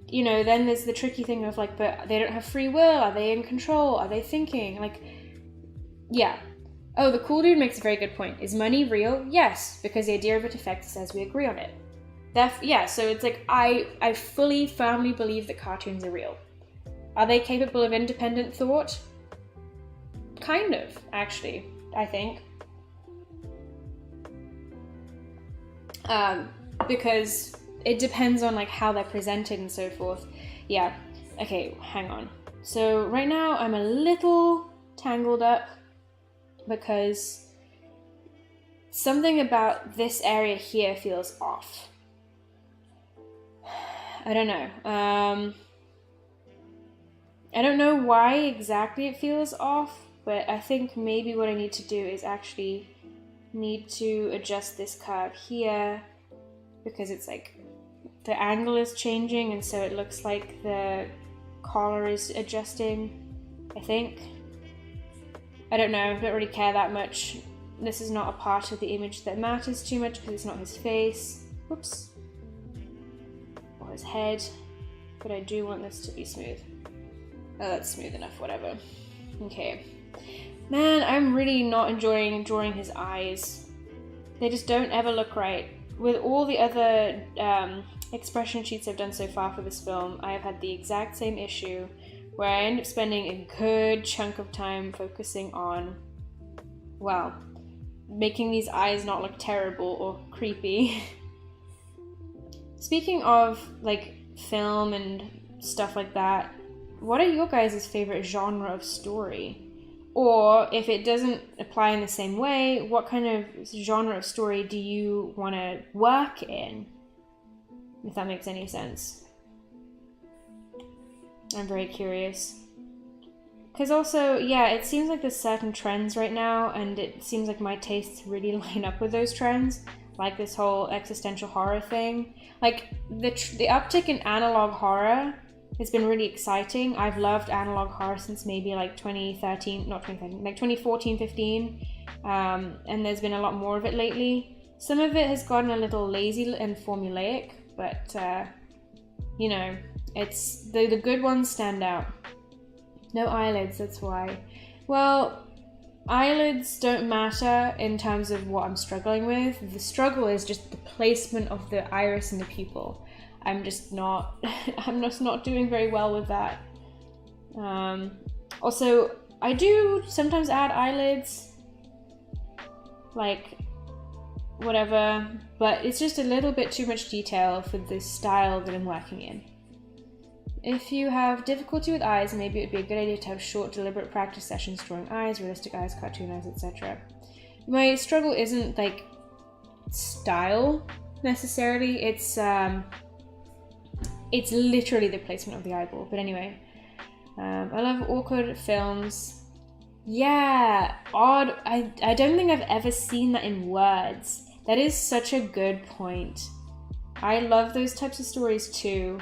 you know, then there's the tricky thing of like, but they don't have free will. Are they in control? Are they thinking? Like, yeah. Oh, the cool dude makes a very good point. Is money real? Yes, because the idea of it affects us as we agree on it. Yeah, so it's like, I fully, firmly believe that cartoons are real. Are they capable of independent thought? Kind of, actually, I think. Because it depends on like how they're presented and so forth. Yeah, okay, hang on. So right now I'm a little tangled up because something about this area here feels off. I don't know. I don't know why exactly it feels off, but I think maybe what I need to do is actually need to adjust this curve here, because it's like the angle is changing, and so it looks like the collar is adjusting, I think. I don't know, I don't really care that much. This is not a part of the image that matters too much because it's not his face. Whoops. Or his head. But I do want this to be smooth. Oh, that's smooth enough, whatever. Okay. Man, I'm really not enjoying drawing his eyes. They just don't ever look right. With all the other expression sheets I've done so far for this film, I have had the exact same issue where I end up spending a good chunk of time focusing on, well, making these eyes not look terrible or creepy. Speaking of like film and stuff like that, what are your guys' favorite genre of story? Or if it doesn't apply in the same way, what kind of genre of story do you want to work in? If that makes any sense. I'm very curious. Because also, yeah, it seems like there's certain trends right now, and it seems like my tastes really line up with those trends. Like this whole existential horror thing. Like the uptick in analog horror has been really exciting. I've loved analog horror since maybe like 2013, not 2013, like 2014, 15. And there's been a lot more of it lately. Some of it has gotten a little lazy and formulaic, but you know, it's the good ones stand out. No eyelids, that's why. Well, eyelids don't matter in terms of what I'm struggling with. The struggle is just the placement of the iris and the pupil. I'm just not doing very well with that. Also, I do sometimes add eyelids, like whatever, but it's just a little bit too much detail for the style that I'm working in. If you have difficulty with eyes, maybe it would be a good idea to have short, deliberate practice sessions drawing eyes, realistic eyes, cartoon eyes, etc. My struggle isn't like style necessarily, it's literally the placement of the eyeball. But anyway, I love awkward films. Yeah, odd. I don't think I've ever seen that in words. That is such a good point. I love those types of stories too.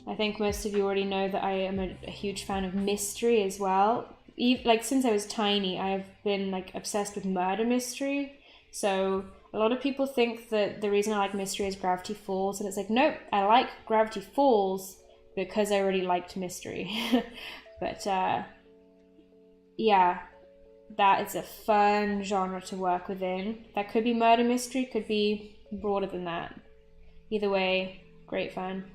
I think most of you already know that I am a huge fan of mystery as well. Like since I was tiny, I've been like obsessed with murder mystery. So a lot of people think that the reason I like mystery is Gravity Falls, and it's like, nope, I like Gravity Falls because I already liked mystery. But yeah, that is a fun genre to work within. That could be murder mystery, could be broader than that. Either way, great fun.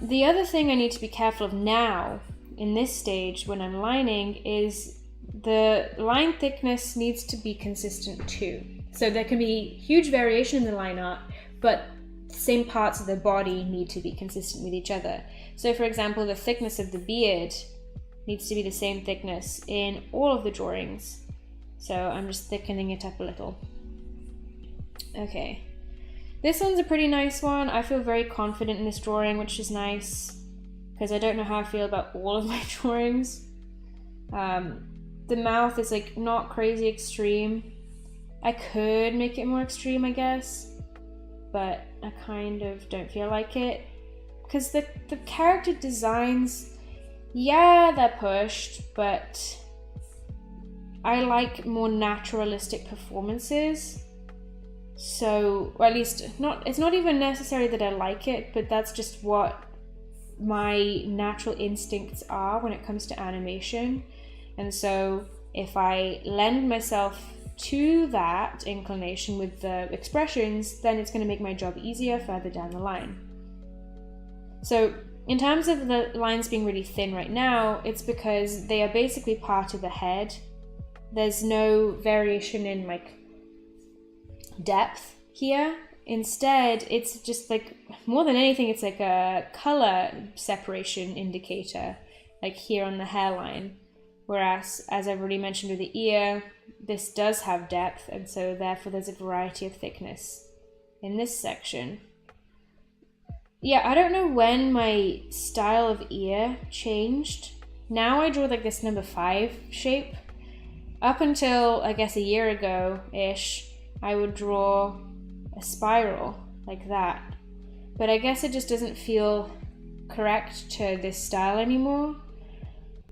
The other thing I need to be careful of now, in this stage when I'm lining, is the line thickness needs to be consistent too. So there can be huge variation in the line art, but the same parts of the body need to be consistent with each other. So for example, the thickness of the beard needs to be the same thickness in all of the drawings. So I'm just thickening it up a little. Okay. This one's a pretty nice one. I feel very confident in this drawing, which is nice, because I don't know how I feel about all of my drawings. The mouth is like not crazy extreme. I could make it more extreme, I guess, but I kind of don't feel like it. Because the character designs, yeah, they're pushed, but I like more naturalistic performances. So, or at least it's not even necessary that I like it, but that's just what my natural instincts are when it comes to animation. And so if I lend myself to that inclination with the expressions, then it's going to make my job easier further down the line. So in terms of the lines being really thin right now, it's because they are basically part of the head. There's no variation in like depth here. Instead, it's just like, more than anything, it's like a color separation indicator, like here on the hairline. Whereas, as I've already mentioned with the ear, this does have depth, and so therefore there's a variety of thickness in this section. Yeah, I don't know when my style of ear changed. Now I draw like this number 5 shape. Up until, I guess, a year ago-ish, I would draw a spiral like that. But I guess it just doesn't feel correct to this style anymore.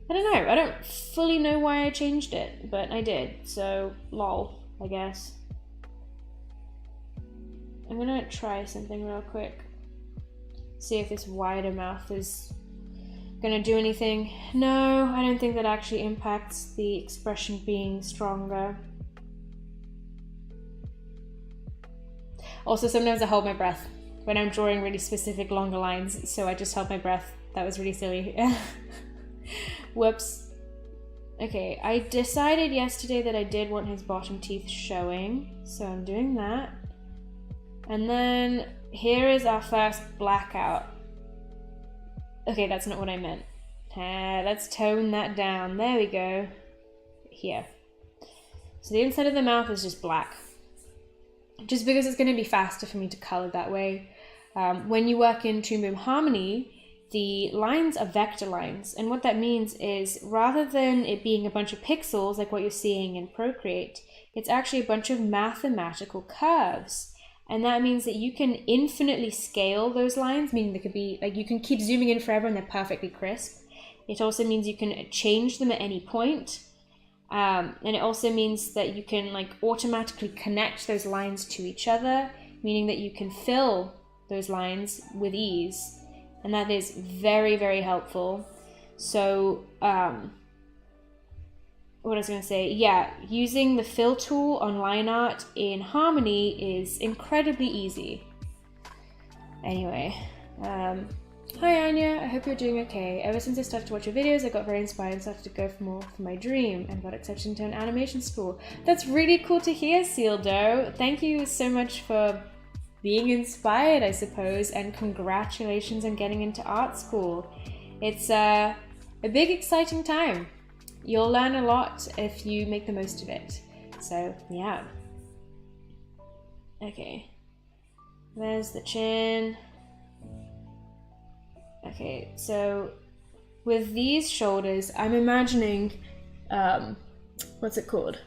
I don't know. I don't fully know why I changed it, but I did. So, lol, I guess. I'm gonna try something real quick. See if this wider mouth is gonna do anything. No, I don't think that actually impacts the expression being stronger. Also, sometimes I hold my breath when I'm drawing really specific longer lines, so I just held my breath. That was really silly. Whoops. Okay, I decided yesterday that I did want his bottom teeth showing, so I'm doing that. And then here is our first blackout. Okay, that's not what I meant. Let's tone that down. There we go. Here. So the inside of the mouth is just black. Just because it's going to be faster for me to color that way. When you work in Toon Boom Harmony, the lines are vector lines. And what that means is rather than it being a bunch of pixels like what you're seeing in Procreate, it's actually a bunch of mathematical curves. And that means that you can infinitely scale those lines, meaning they could be, like, you can keep zooming in forever and they're perfectly crisp. It also means you can change them at any point. And it also means that you can like automatically connect those lines to each other, meaning that you can fill those lines with ease. And that is very, very helpful. So, what I was going to say, yeah, using the fill tool on line art in Harmony is incredibly easy. Anyway, hi Anya, I hope you're doing okay. Ever since I started to watch your videos, I got very inspired and started to go for more for my dream and got accepted into an animation school. That's really cool to hear, Sealdo. Thank you so much for being inspired, I suppose, and congratulations on getting into art school. It's a big, exciting time. You'll learn a lot if you make the most of it. So, yeah. Okay. There's the chin. Okay, so with these shoulders, I'm imagining, what's it called?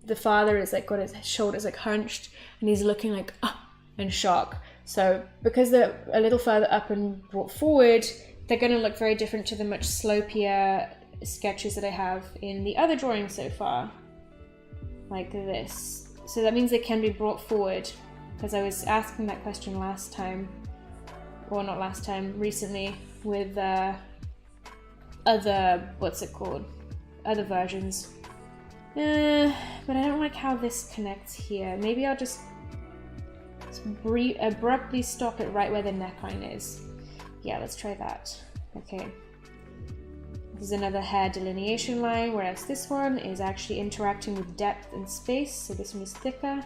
The father is like got his shoulders like hunched and he's looking like in shock. So because they're a little further up and brought forward, they're going to look very different to the much slopier sketches that I have in the other drawings so far, like this. So that means they can be brought forward, because I was asking that question last time, or not last time, recently with other, what's it called, other versions. But I don't like how this connects here. Maybe I'll just abruptly stop it right where the neckline is. Yeah, let's try that. Okay. There's another hair delineation line, whereas this one is actually interacting with depth and space, so this one is thicker.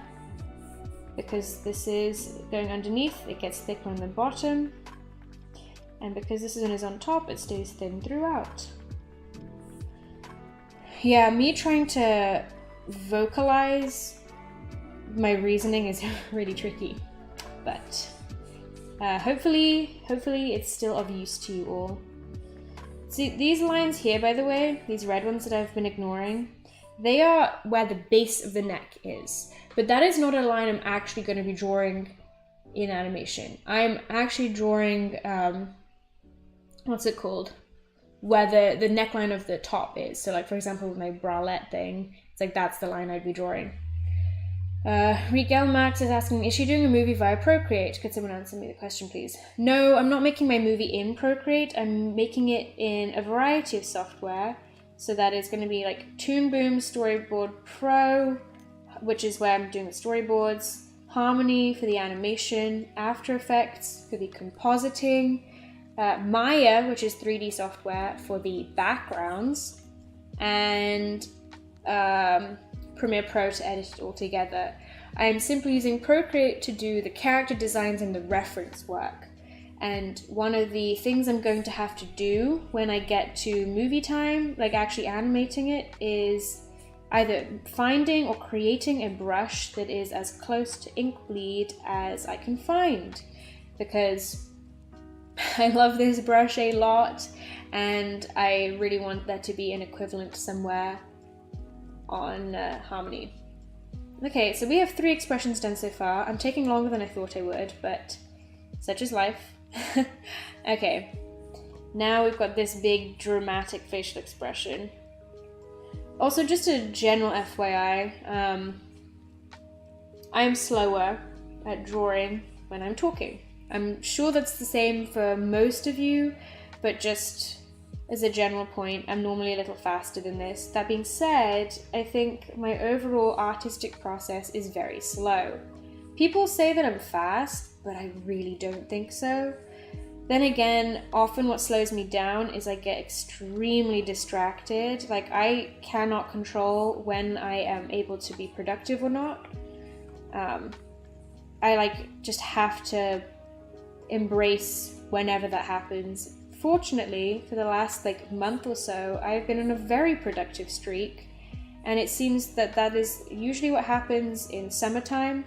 Because this is going underneath, it gets thicker on the bottom. And because this one is on top, it stays thin throughout. Yeah, me trying to vocalize my reasoning is really tricky. But hopefully it's still of use to you all. See, these lines here, by the way, these red ones that I've been ignoring, they are where the base of the neck is. But that is not a line I'm actually going to be drawing in animation. I'm actually drawing, what's it called? Where the neckline of the top is. So like, for example, with my bralette thing, it's like that's the line I'd be drawing. Rigel Max is asking, is she doing a movie via Procreate? Could someone answer me the question, please? No, I'm not making my movie in Procreate. I'm making it in a variety of software. So that is going to be like Toon Boom Storyboard Pro, which is where I'm doing the storyboards, Harmony for the animation, After Effects for the compositing, Maya, which is 3D software for the backgrounds, and Premiere Pro to edit it all together. I am simply using Procreate to do the character designs and the reference work. And one of the things I'm going to have to do when I get to movie time, like actually animating it, is either finding or creating a brush that is as close to ink bleed as I can find. Because I love this brush a lot and I really want there to be an equivalent somewhere on Harmony. Okay, so we have 3 expressions done so far. I'm taking longer than I thought I would, but such is life. Okay, now we've got this big dramatic facial expression. Also, just a general FYI, I'm slower at drawing when I'm talking. I'm sure that's the same for most of you, but just as a general point, I'm normally a little faster than this. That being said, I think my overall artistic process is very slow. People say that I'm fast, but I really don't think so. Then again, often what slows me down is I get extremely distracted. Like, I cannot control when I am able to be productive or not. I like just have to embrace whenever that happens. Fortunately, for the last like month or so, I've been on a very productive streak, and it seems that that is usually what happens in summertime.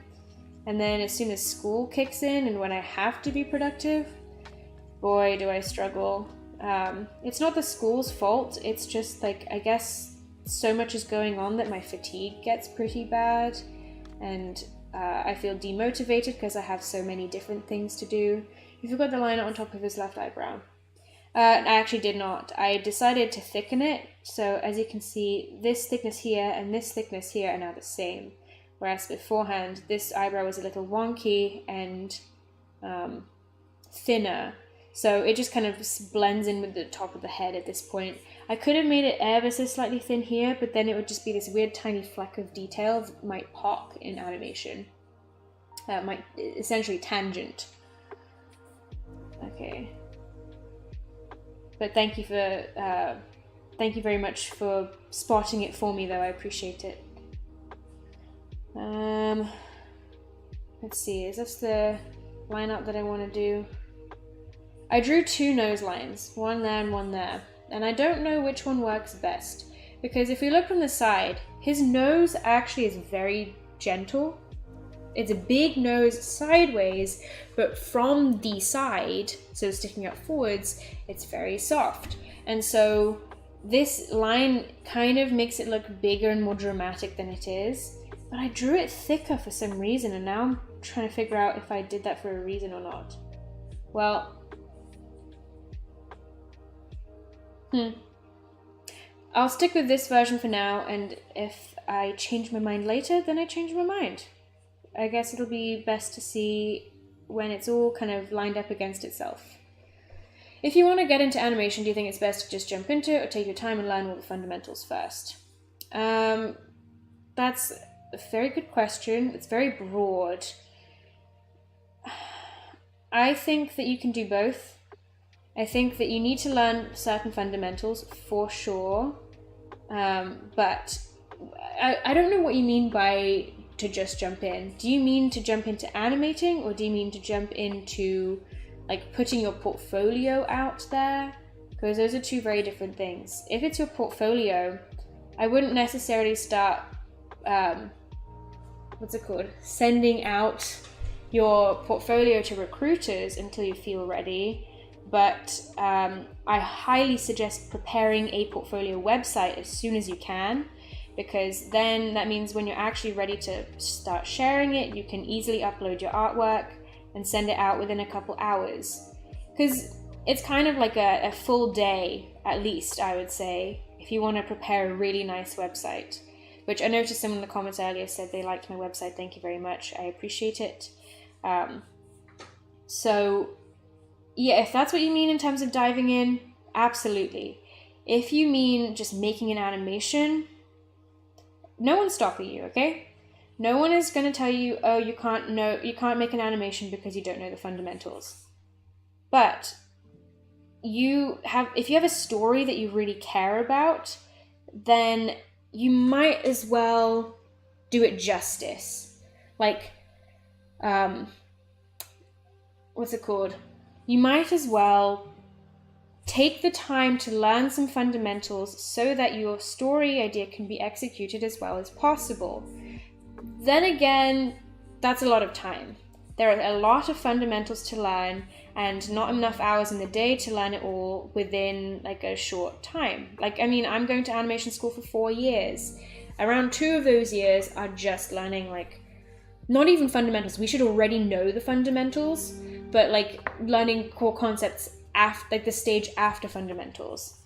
And then as soon as school kicks in and when I have to be productive, boy, do I struggle. It's not the school's fault. It's just like, I guess so much is going on that my fatigue gets pretty bad, and I feel demotivated because I have so many different things to do. You forgot the liner on top of his left eyebrow. I actually did not. I decided to thicken it, so as you can see, this thickness here and this thickness here are now the same. Whereas beforehand, this eyebrow was a little wonky and thinner. So it just kind of blends in with the top of the head at this point. I could have made it ever so slightly thin here, but then it would just be this weird tiny fleck of detail that might pop in animation. Might essentially tangent. Okay. But thank you very much for spotting it for me, though. I appreciate it. Let's see, is this the lineup that I want to do? I drew two nose lines, one there and one there, and I don't know which one works best, because if we look from the side, his nose actually is very gentle. It's a big nose sideways, but from the side, so sticking up forwards, it's very soft. And so this line kind of makes it look bigger and more dramatic than it is, but I drew it thicker for some reason, and now I'm trying to figure out if I did that for a reason or not. Well, I'll stick with this version for now, and if I change my mind later, then I change my mind. I guess it'll be best to see when it's all kind of lined up against itself. If you want to get into animation, do you think it's best to just jump into it or take your time and learn all the fundamentals first? That's a very good question. It's very broad. I think that you can do both. I think that you need to learn certain fundamentals for sure, but I don't know what you mean by to just jump in. Do you mean to jump into animating, or do you mean to jump into like putting your portfolio out there? Because those are two very different things. If it's your portfolio, I wouldn't necessarily start, sending out your portfolio to recruiters until you feel ready. But I highly suggest preparing a portfolio website as soon as you can, because then that means when you're actually ready to start sharing it, you can easily upload your artwork and send it out within a couple hours. Because it's kind of like a full day, at least, I would say, if you want to prepare a really nice website. Which I noticed someone in the comments earlier said they liked my website. Thank you very much. I appreciate it. So yeah, if that's what you mean in terms of diving in, absolutely. If you mean just making an animation, no one's stopping you, okay? No one is going to tell you, oh, you can't make an animation because you don't know the fundamentals. But if you have a story that you really care about, then you might as well do it justice. Like, what's it called? You might as well take the time to learn some fundamentals so that your story idea can be executed as well as possible. Then again, that's a lot of time. There are a lot of fundamentals to learn and not enough hours in the day to learn it all within like a short time. Like, I mean, I'm going to animation school for 4 years. Around 2 of those years are just learning, like, not even fundamentals. We should already know the fundamentals, but like learning core concepts after, like the stage after fundamentals.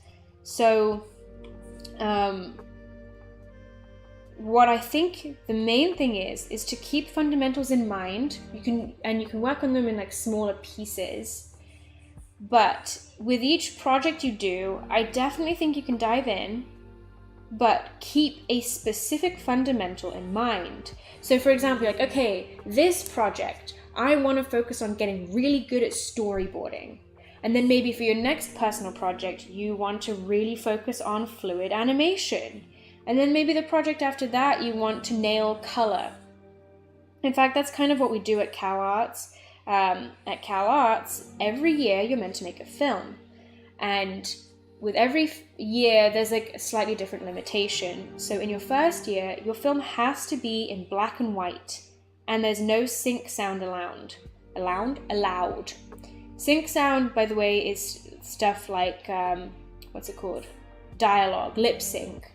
So what I think the main thing is to keep fundamentals in mind. You can work on them in like smaller pieces, but with each project you do, I definitely think you can dive in, but keep a specific fundamental in mind. So for example, like, okay, this project, I want to focus on getting really good at storyboarding. And then maybe for your next personal project, you want to really focus on fluid animation. And then maybe the project after that, you want to nail color. In fact, that's kind of what we do at Cal Arts. At Cal Arts, every year you're meant to make a film. And with every year, there's like a slightly different limitation. So in your first year, your film has to be in black and white. And there's no sync sound allowed. Sync sound, by the way, is stuff like, what's it called? Dialogue, lip sync.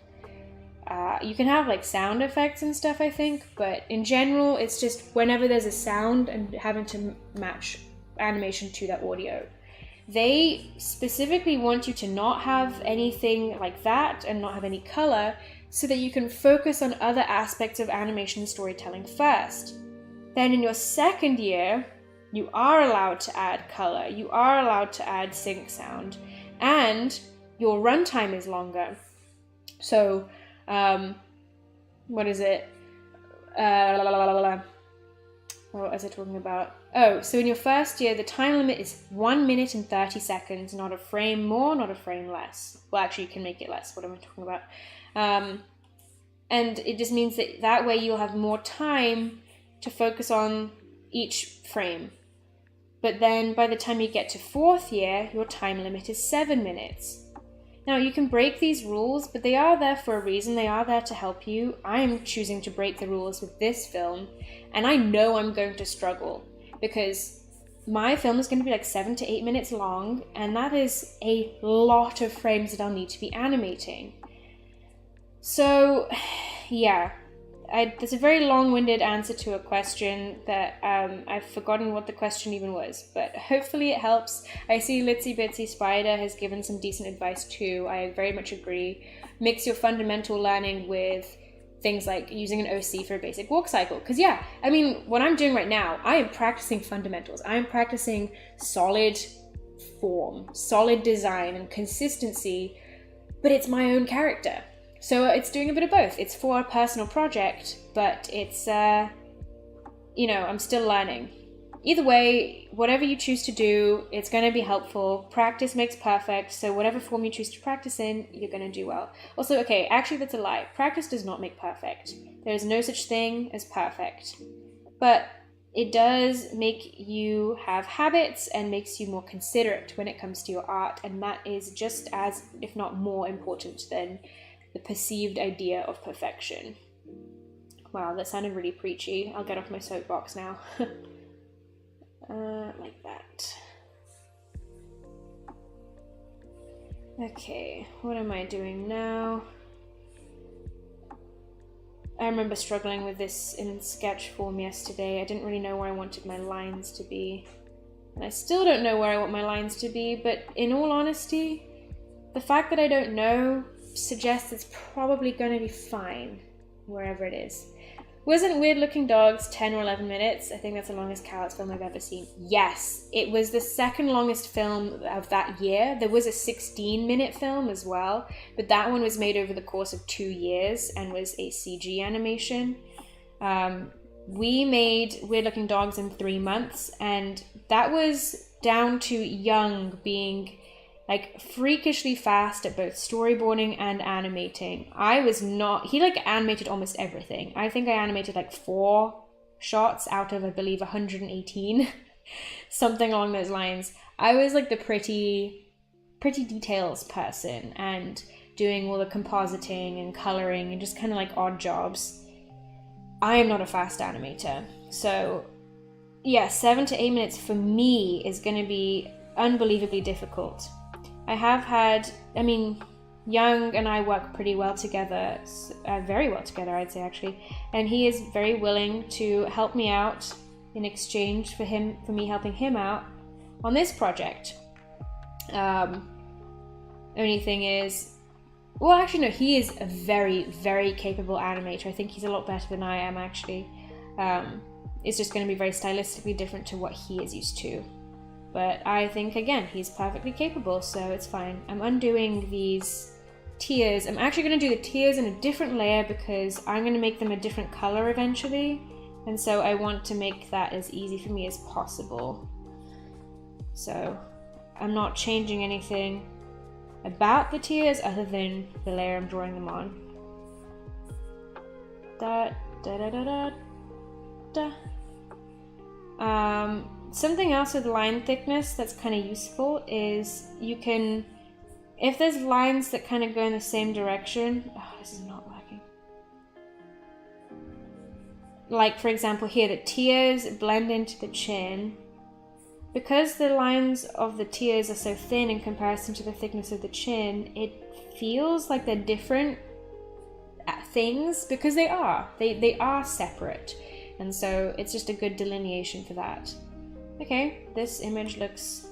You can have like sound effects and stuff, I think, but in general, it's just whenever there's a sound and having to match animation to that audio. They specifically want you to not have anything like that and not have any color so that you can focus on other aspects of animation storytelling first. Then in your second year, you are allowed to add color, you are allowed to add sync sound, and your runtime is longer. So, what is it? What was I talking about? Oh, so in your first year, the time limit is 1 minute and 30 seconds, not a frame more, not a frame less. Well, actually, you can make it less. What am I talking about? And it just means that way you'll have more time to focus on each frame. But then by the time you get to fourth year, your time limit is 7 minutes. Now, you can break these rules, but they are there for a reason. They are there to help you. I am choosing to break the rules with this film, and I know I'm going to struggle because my film is going to be like 7 to 8 minutes long, and that is a lot of frames that I'll need to be animating. So, yeah. That's a very long-winded answer to a question that I've forgotten what the question even was, but hopefully it helps. I see Litsy Bitsy Spider has given some decent advice too. I very much agree. Mix your fundamental learning with things like using an OC for a basic walk cycle. Because yeah, I mean, what I'm doing right now, I am practicing fundamentals. I am practicing solid form, solid design, and consistency, but it's my own character. So it's doing a bit of both. It's for a personal project, but it's, I'm still learning. Either way, whatever you choose to do, it's going to be helpful. Practice makes perfect, so whatever form you choose to practice in, you're going to do well. Also, okay, actually that's a lie. Practice does not make perfect. There is no such thing as perfect. But it does make you have habits and makes you more considerate when it comes to your art, and that is just as, if not more important than the perceived idea of perfection. Wow, that sounded really preachy. I'll get off my soapbox now. Like that. Okay, what am I doing now? I remember struggling with this in sketch form yesterday. I didn't really know where I wanted my lines to be. And I still don't know where I want my lines to be, but in all honesty, the fact that I don't know suggests it's probably going to be fine wherever it is. Wasn't Weird Looking Dogs 10 or 11 minutes? I think that's the longest Cal Arts film I've ever seen. Yes, it was the second longest film of that year. There was a 16-minute film as well, but that one was made over the course of 2 years and was a CG animation. We made Weird Looking Dogs in 3 months, and that was down to Young being like freakishly fast at both storyboarding and animating. I was not, he like animated almost everything. I think I animated like 4 shots out of, I believe, 118, something along those lines. I was like the pretty details person and doing all the compositing and coloring and just kind of like odd jobs. I am not a fast animator. So yeah, 7 to 8 minutes for me is gonna be unbelievably difficult. I have had, Young and I work pretty well together, very well together, I'd say actually, and he is very willing to help me out in exchange for me helping him out on this project. Only thing is, well, actually no, he is a very, very capable animator. I think he's a lot better than I am actually. It's just going to be very stylistically different to what he is used to. But I think, again, he's perfectly capable, so it's fine. I'm undoing these tears. I'm actually going to do the tears in a different layer because I'm going to make them a different color eventually. And so I want to make that as easy for me as possible. So I'm not changing anything about the tears other than the layer I'm drawing them on. Da, da, da, da, da, da. Something else with line thickness that's kind of useful is you can, if there's lines that kind of go in the same direction, this is not working. Like for example here, the tears blend into the chin. Because the lines of the tears are so thin in comparison to the thickness of the chin, it feels like they're different things because they are. They are separate. And so it's just a good delineation for that. Okay, this image looks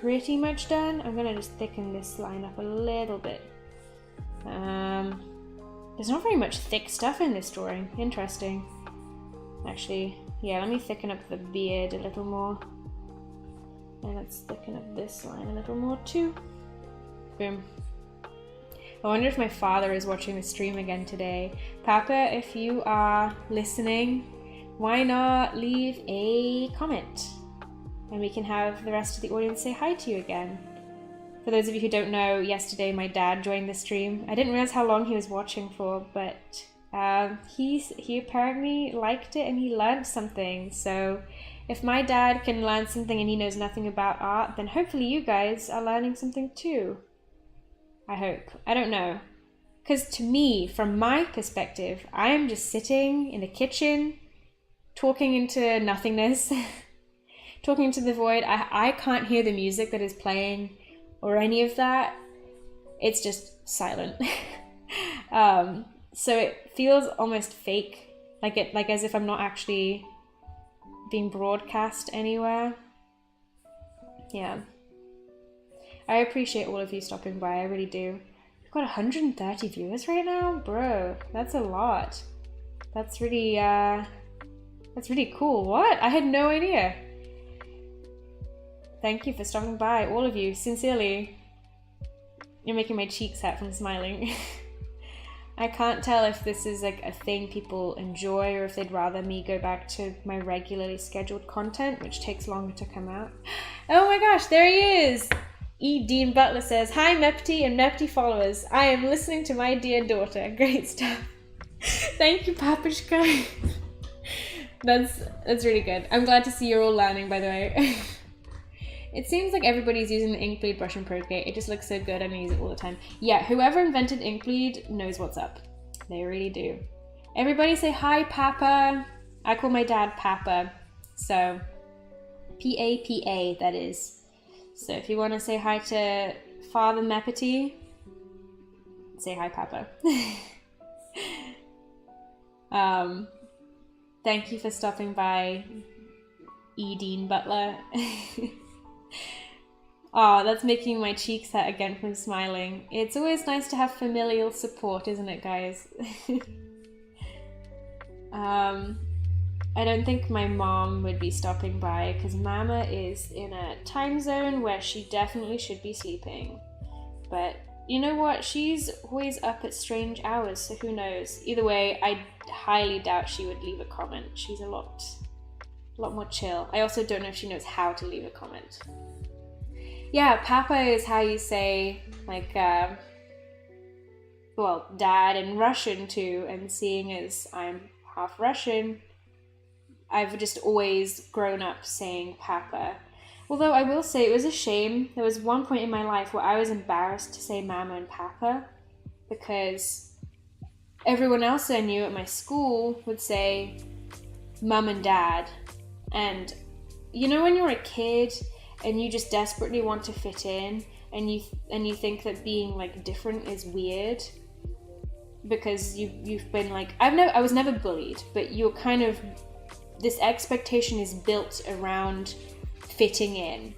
pretty much done. I'm gonna just thicken this line up a little bit. There's not very much thick stuff in this drawing. Interesting. Actually, yeah, let me thicken up the beard a little more. And let's thicken up this line a little more too. Boom. I wonder if my father is watching the stream again today. Papa, if you are listening, why not leave a comment? And we can have the rest of the audience say hi to you again. For those of you who don't know, yesterday my dad joined the stream. I didn't realize how long he was watching for, but he apparently liked it and he learned something. So if my dad can learn something and he knows nothing about art, then hopefully you guys are learning something too. I hope. I don't know. Because to me, from my perspective, I am just sitting in the kitchen, talking into nothingness, talking into the void. I can't hear the music that is playing or any of that. It's just silent. So it feels almost fake, like as if I'm not actually being broadcast anywhere. Yeah. I appreciate all of you stopping by, I really do. We've got 130 viewers right now? Bro, that's a lot. That's really cool. What? I had no idea. Thank you for stopping by, all of you, sincerely. You're making my cheeks hurt from smiling. I can't tell if this is like a thing people enjoy or if they'd rather me go back to my regularly scheduled content, which takes longer to come out. Oh my gosh, there he is! E. Dean Butler says, "Hi Meppity and Meppity followers. I am listening to my dear daughter." Great stuff. Thank you, Papushka. That's really good. I'm glad to see you're all learning, by the way. It seems like everybody's using the Inkbleed brush in Procreate. It just looks so good. I'm gonna use it all the time. Yeah, whoever invented Inkbleed knows what's up. They really do. Everybody say hi, Papa. I call my dad Papa. So, P-A-P-A, that is. So if you want to say hi to Father Meppity, say hi, Papa. Thank you for stopping by, E. Dean Butler. Oh, that's making my cheeks hurt again from smiling. It's always nice to have familial support, isn't it, guys? I don't think my mom would be stopping by because Mama is in a time zone where she definitely should be sleeping. But you know what? She's always up at strange hours, so who knows? Either way, I highly doubt she would leave a comment. She's a lot more chill. I also don't know if she knows how to leave a comment. Yeah, Papa is how you say, like, well, dad in Russian too, and seeing as I'm half Russian, I've just always grown up saying Papa. Although I will say it was a shame. There was one point in my life where I was embarrassed to say Mama and Papa because everyone else I knew at my school would say Mum and Dad. And you know when you're a kid and you just desperately want to fit in and you think that being like different is weird because you've been like, I was never bullied, but you're kind of, this expectation is built around fitting in.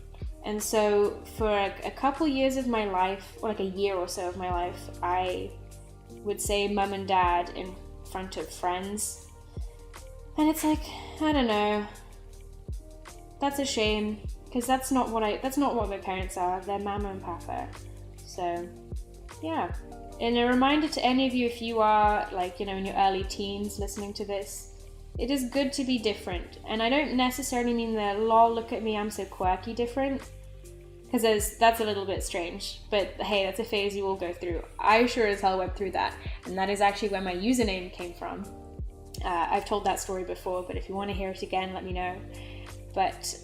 And so for a couple years of my life, or like a year or so of my life, I would say Mum and Dad in front of friends. And it's like, I don't know. That's a shame, because that's not what my parents are. They're Mama and Papa. So, yeah. And a reminder to any of you, if you are like, you know, in your early teens listening to this, It is good to be different. And I don't necessarily mean the lol, look at me, I'm so quirky different. Because that's a little bit strange. But hey, that's a phase you all go through. I sure as hell went through that. And that is actually where my username came from. I've told that story before, but if you want to hear it again, let me know. But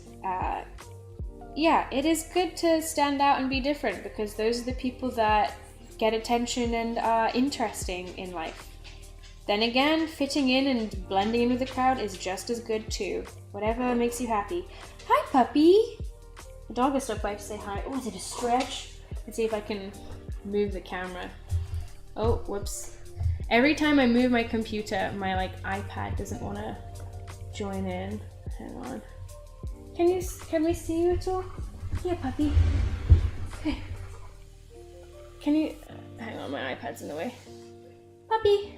yeah, it is good to stand out and be different, because those are the people that get attention and are interesting in life. Then again, fitting in and blending in with the crowd is just as good too. Whatever makes you happy. Hi, puppy! The dog has stopped by to say hi. Oh, is it a stretch? Let's see if I can move the camera. Oh, whoops. Every time I move my computer, my iPad doesn't want to join in. Hang on. Can we see you at all? Yeah, puppy. Okay. Can you, hang on, my iPad's in the way. Puppy.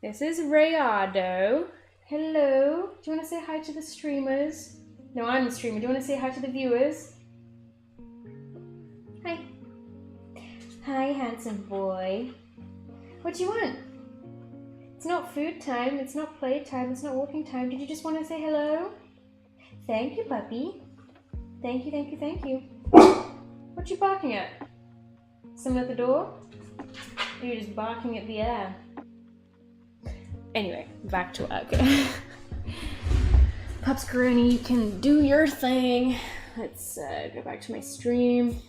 This is Rayado. Hello. Do you want to say hi to the streamers? No, I'm the streamer. Do you want to say hi to the viewers? Hi. Hi, handsome boy. What do you want? It's not food time. It's not play time. It's not walking time. Did you just want to say hello? Thank you, puppy. Thank you, thank you, thank you. What you barking at? Someone at the door? Or you're just barking at the air? Anyway, back to work. Pups Coroni, you can do your thing. Let's go back to my stream.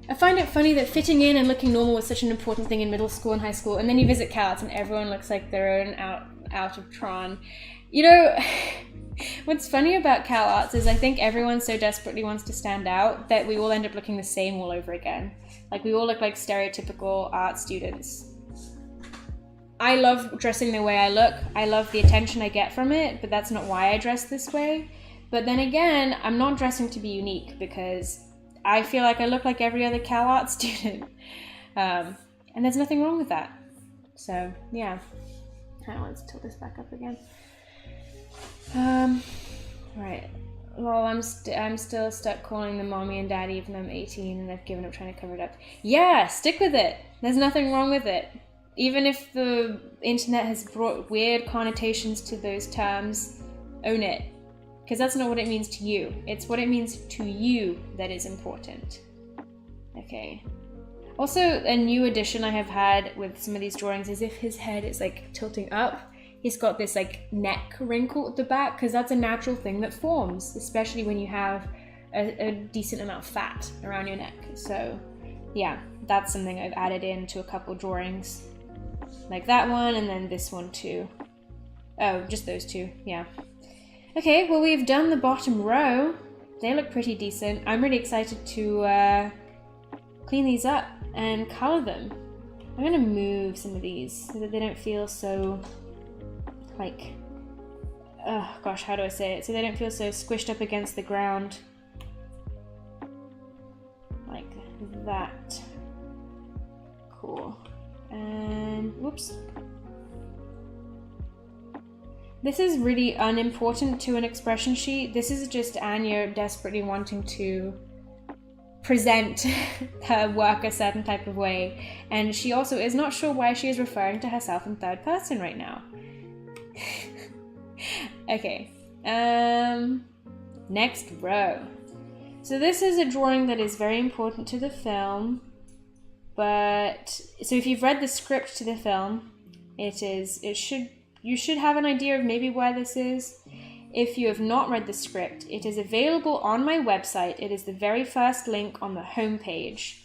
I find it funny that fitting in and looking normal was such an important thing in middle school and high school, and then you visit CalArts and everyone looks like their own out of Tron. You know, what's funny about CalArts is I think everyone so desperately wants to stand out that we all end up looking the same all over again. Like, we all look like stereotypical art students. I love dressing the way I look. I love the attention I get from it, but that's not why I dress this way. But then again, I'm not dressing to be unique because I feel like I look like every other CalArts student. And there's nothing wrong with that. So, yeah. I want to tilt this back up again. Right. Well, I'm still stuck calling them mommy and daddy even though I'm 18 and I've given up trying to cover it up. Yeah, stick with it. There's nothing wrong with it. Even if the internet has brought weird connotations to those terms, own it. Because that's not what it means to you. It's what it means to you that is important. Okay. Also, a new addition I have had with some of these drawings is if his head is tilting up, he's got this neck wrinkle at the back, because that's a natural thing that forms, especially when you have a decent amount of fat around your neck. So yeah, that's something I've added into a couple drawings. Like that one, and then this one too. Oh, just those two, yeah. Okay, well, we've done the bottom row. They look pretty decent. I'm really excited to clean these up and color them. I'm gonna move some of these so that they don't feel so oh gosh, how do I say it? So they don't feel so squished up against the ground. Like that. Cool. And whoops. This is really unimportant to an expression sheet. This is just Anya desperately wanting to present her work a certain type of way. And she also is not sure why she is referring to herself in third person right now. Okay. Next row. So this is a drawing that is very important to the film. But so if you've read the script to the film, you should have an idea of maybe why this is. If you have not read the script, it is available on my website. It is the very first link on the homepage.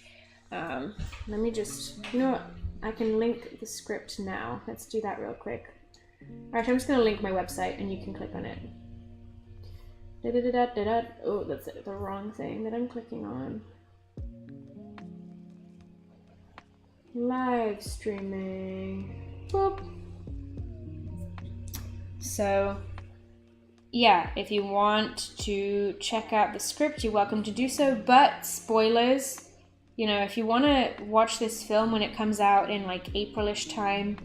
Let me just, you know what? I can link the script now. Let's do that real quick. Alright, I'm just going to link my website and you can click on it. Oh, that's the wrong thing that I'm clicking on. Live streaming. Boop. So, yeah, if you want to check out the script, you're welcome to do so, but spoilers, you know, if you want to watch this film when it comes out in April-ish time,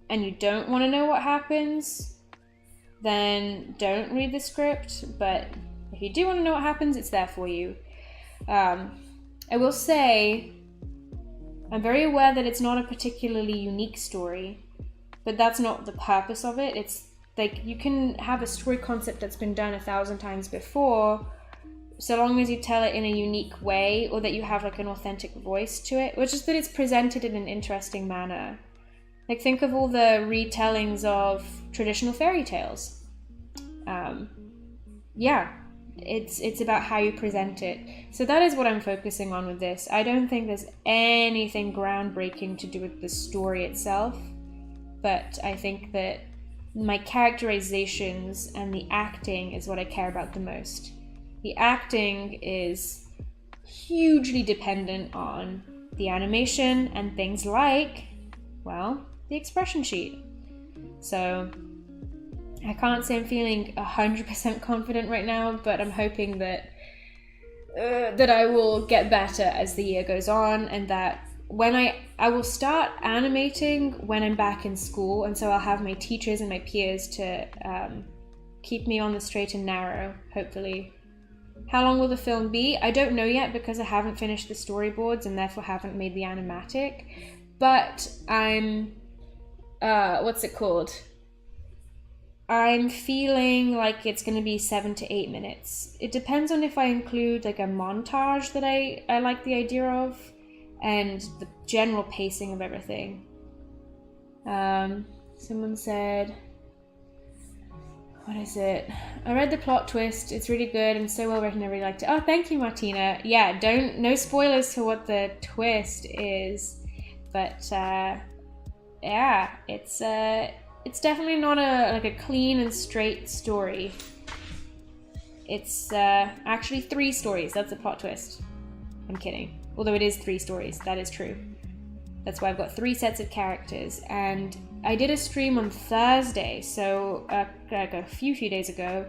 and you don't want to know what happens, then don't read the script, but if you do want to know what happens, it's there for you. I will say, I'm very aware that it's not a particularly unique story, but that's not the purpose of it. It's like you can have a story concept that's been done 1,000 times before, so long as you tell it in a unique way, or that you have like an authentic voice to it, which is that it's presented in an interesting manner. Like think of all the retellings of traditional fairy tales. It's about how you present it. So that is what I'm focusing on with this. I don't think there's anything groundbreaking to do with the story itself, but I think that my characterizations and the acting is what I care about the most. The acting is hugely dependent on the animation and things like, well, the expression sheet. So I can't say I'm feeling 100% confident right now, but I'm hoping that I will get better as the year goes on, and that when I will start animating when I'm back in school, and so I'll have my teachers and my peers to keep me on the straight and narrow, hopefully. How long will the film be? I don't know yet, because I haven't finished the storyboards and therefore haven't made the animatic, but I'm, what's it called? I'm feeling like it's going to be 7 to 8 minutes. It depends on if I include like a montage that I like the idea of, and the general pacing of everything. Someone said, what is it? I read the plot twist. It's really good and so well written. I really liked it. Oh, thank you, Martina. Yeah, no spoilers for what the twist is, but yeah, it's definitely not a clean and straight story. It's actually 3 stories. That's a plot twist. I'm kidding. Although it is 3 stories, that is true. That's why I've got 3 sets of characters. And I did a stream on Thursday, so like a few days ago.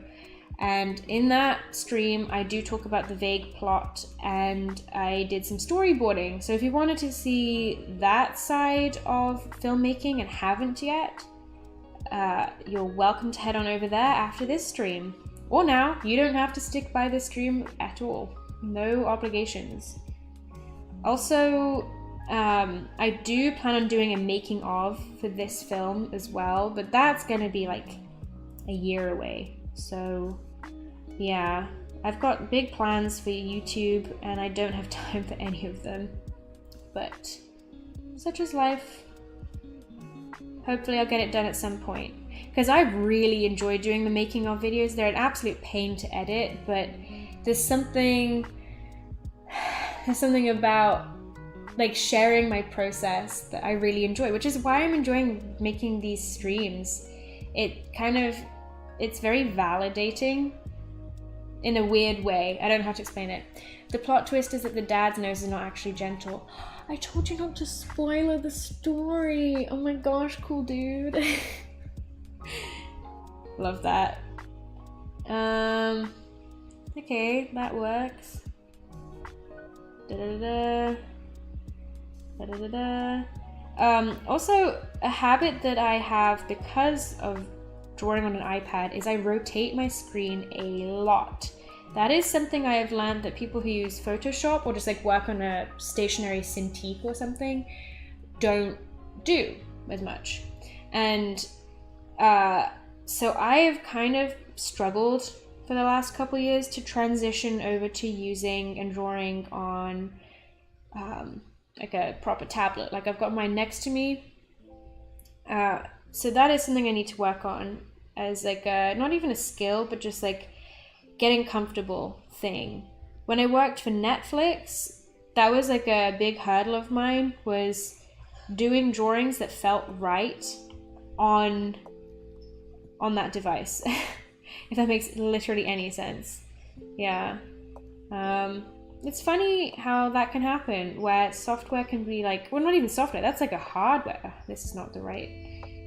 And in that stream, I do talk about the vague plot, and I did some storyboarding. So if you wanted to see that side of filmmaking and haven't yet, you're welcome to head on over there after this stream. Or now. You don't have to stick by the stream at all. No obligations. Also, I do plan on doing a making of for this film as well, but that's gonna be like a year away. So yeah, I've got big plans for YouTube and I don't have time for any of them, but such is life. Hopefully I'll get it done at some point, because I really enjoy doing the making of videos. They're an absolute pain to edit, but there's something about like sharing my process that I really enjoy, which is why I'm enjoying making these streams. It's very validating in a weird way. I don't know how to explain it. The plot twist is that the dad's nose is not actually gentle. I told you not to spoiler the story. Oh my gosh, cool dude. Love that. Okay, that works. Also, a habit that I have because of drawing on an iPad is I rotate my screen a lot. That is something I have learned that people who use Photoshop or just like work on a stationary Cintiq or something don't do as much. And so I have kind of struggled for the last couple years to transition over to using and drawing on like a proper tablet. Like I've got mine next to me. So that is something I need to work on as like not even a skill, but just like getting comfortable thing. When I worked for Netflix, that was like a big hurdle of mine, was doing drawings that felt right on that device. If that makes literally any sense. Yeah. It's funny how that can happen, where software can be like, well, not even software, that's like a hardware. This is not the right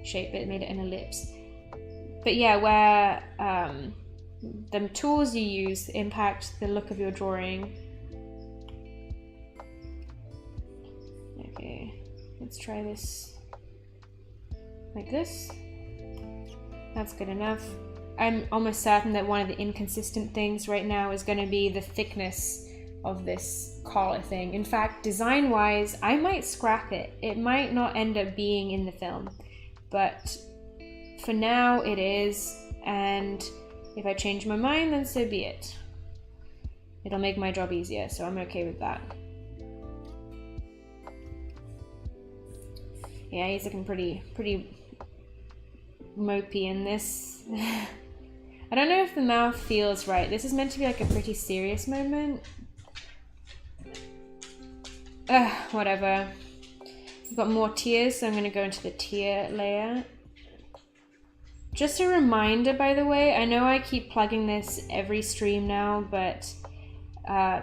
shape, it made it an ellipse. But yeah, where the tools you use impact the look of your drawing. Okay, let's try this like this. That's good enough. I'm almost certain that one of the inconsistent things right now is going to be the thickness of this collar thing. In fact, design-wise, I might scrap it. It might not end up being in the film, but for now it is, and if I change my mind, then so be it. It'll make my job easier, so I'm okay with that. Yeah, he's looking pretty mopey in this. I don't know if the mouth feels right. This is meant to be like a pretty serious moment. Whatever. I've got more tears, so I'm going to go into the tear layer. Just a reminder, by the way, I know I keep plugging this every stream now, but